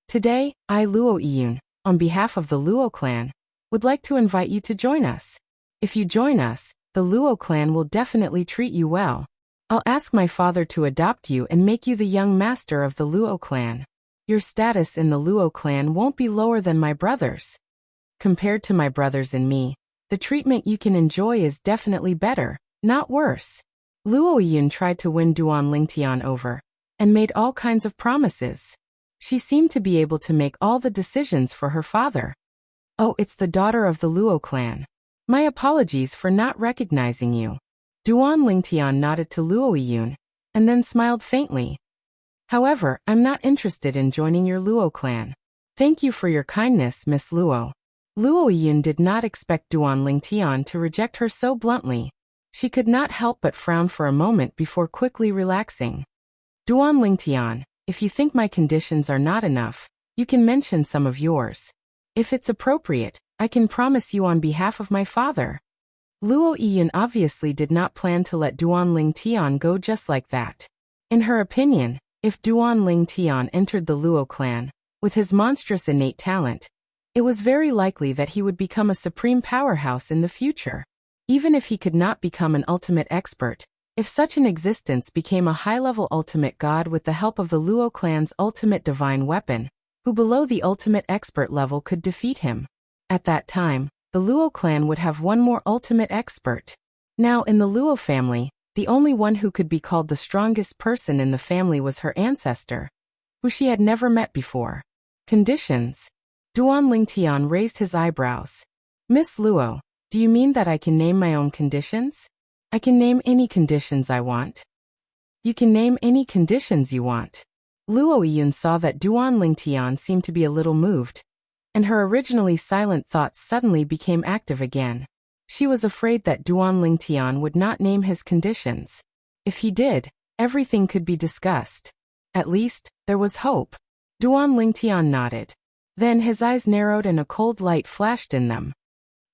"Today, I Luo Yun, on behalf of the Luo clan, would like to invite you to join us. If you join us, the Luo clan will definitely treat you well. I'll ask my father to adopt you and make you the young master of the Luo clan. Your status in the Luo clan won't be lower than my brothers. Compared to my brothers and me, the treatment you can enjoy is definitely better, not worse." Luo Yun tried to win Duan Lingtian over, and made all kinds of promises. She seemed to be able to make all the decisions for her father. "Oh, it's the daughter of the Luo clan. My apologies for not recognizing you." Duan Lingtian nodded to Luo Yun, and then smiled faintly. "However, I'm not interested in joining your Luo clan. Thank you for your kindness, Miss Luo." Luo Yun did not expect Duan Lingtian to reject her so bluntly. She could not help but frown for a moment before quickly relaxing. "Duan Lingtian, if you think my conditions are not enough, you can mention some of yours. If it's appropriate, I can promise you on behalf of my father." Luo Yun obviously did not plan to let Duan Lingtian go just like that. In her opinion, if Duan Lingtian entered the Luo clan, with his monstrous innate talent, It was very likely that he would become a supreme powerhouse in the future. Even if he could not become an ultimate expert, if such an existence became a high-level ultimate god with the help of the Luo clan's ultimate divine weapon, who below the ultimate expert level could defeat him. At that time, the Luo clan would have one more ultimate expert. Now in the Luo family, the only one who could be called the strongest person in the family was her ancestor, who she had never met before. Conditions. Duan Lingtian raised his eyebrows. Miss Luo, do you mean that I can name my own conditions? I can name any conditions I want. You can name any conditions you want. Luo Yun saw that Duan Lingtian seemed to be a little moved, and her originally silent thoughts suddenly became active again. She was afraid that Duan Lingtian would not name his conditions. If he did, everything could be discussed. At least, there was hope. Duan Lingtian nodded. Then his eyes narrowed and a cold light flashed in them.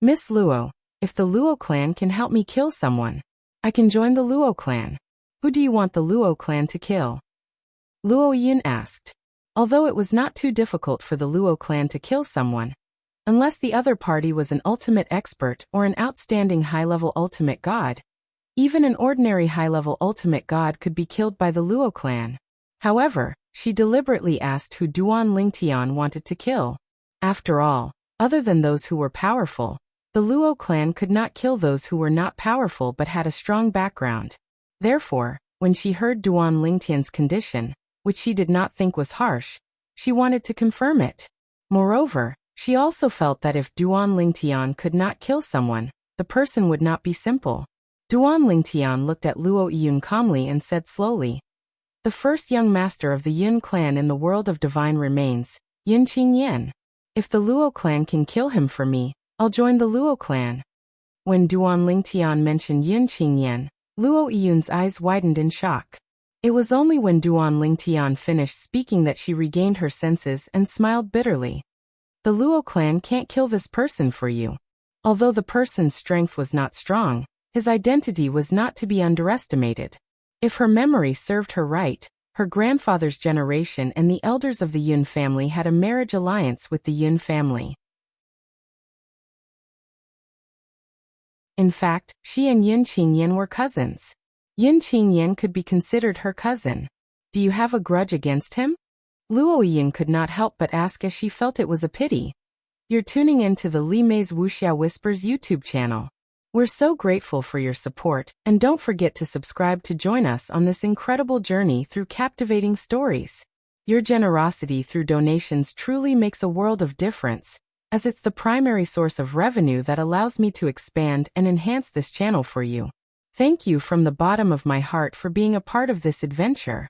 Miss Luo, if the Luo clan can help me kill someone, I can join the Luo clan. Who do you want the Luo clan to kill? Luo Yun asked. Although it was not too difficult for the Luo clan to kill someone, unless the other party was an ultimate expert or an outstanding high-level ultimate god, even an ordinary high-level ultimate god could be killed by the Luo clan. However, she deliberately asked who Duan Lingtian wanted to kill. After all, other than those who were powerful, the Luo clan could not kill those who were not powerful but had a strong background. Therefore, when she heard Duan Lingtian's condition, which she did not think was harsh, she wanted to confirm it. Moreover, she also felt that if Duan Lingtian could not kill someone, the person would not be simple. Duan Lingtian looked at Luo Yun calmly and said slowly, the first young master of the Yun clan in the world of divine remains, Yun Qingyan. If the Luo clan can kill him for me, I'll join the Luo clan. When Duan Lingtian mentioned Yun Qingyan, Luo Yun's eyes widened in shock. It was only when Duan Lingtian finished speaking that she regained her senses and smiled bitterly. The Luo clan can't kill this person for you. Although the person's strength was not strong, his identity was not to be underestimated. If her memory served her right, her grandfather's generation and the elders of the Yun family had a marriage alliance with the Yun family. In fact, she and Yun Qingyan were cousins. Yun Qingyan could be considered her cousin. Do you have a grudge against him? Luo Yun could not help but ask as she felt it was a pity. You're tuning in to the Li Mei's Wuxia Whispers YouTube channel. We're so grateful for your support, and don't forget to subscribe to join us on this incredible journey through captivating stories. Your generosity through donations truly makes a world of difference, as it's the primary source of revenue that allows me to expand and enhance this channel for you. Thank you from the bottom of my heart for being a part of this adventure.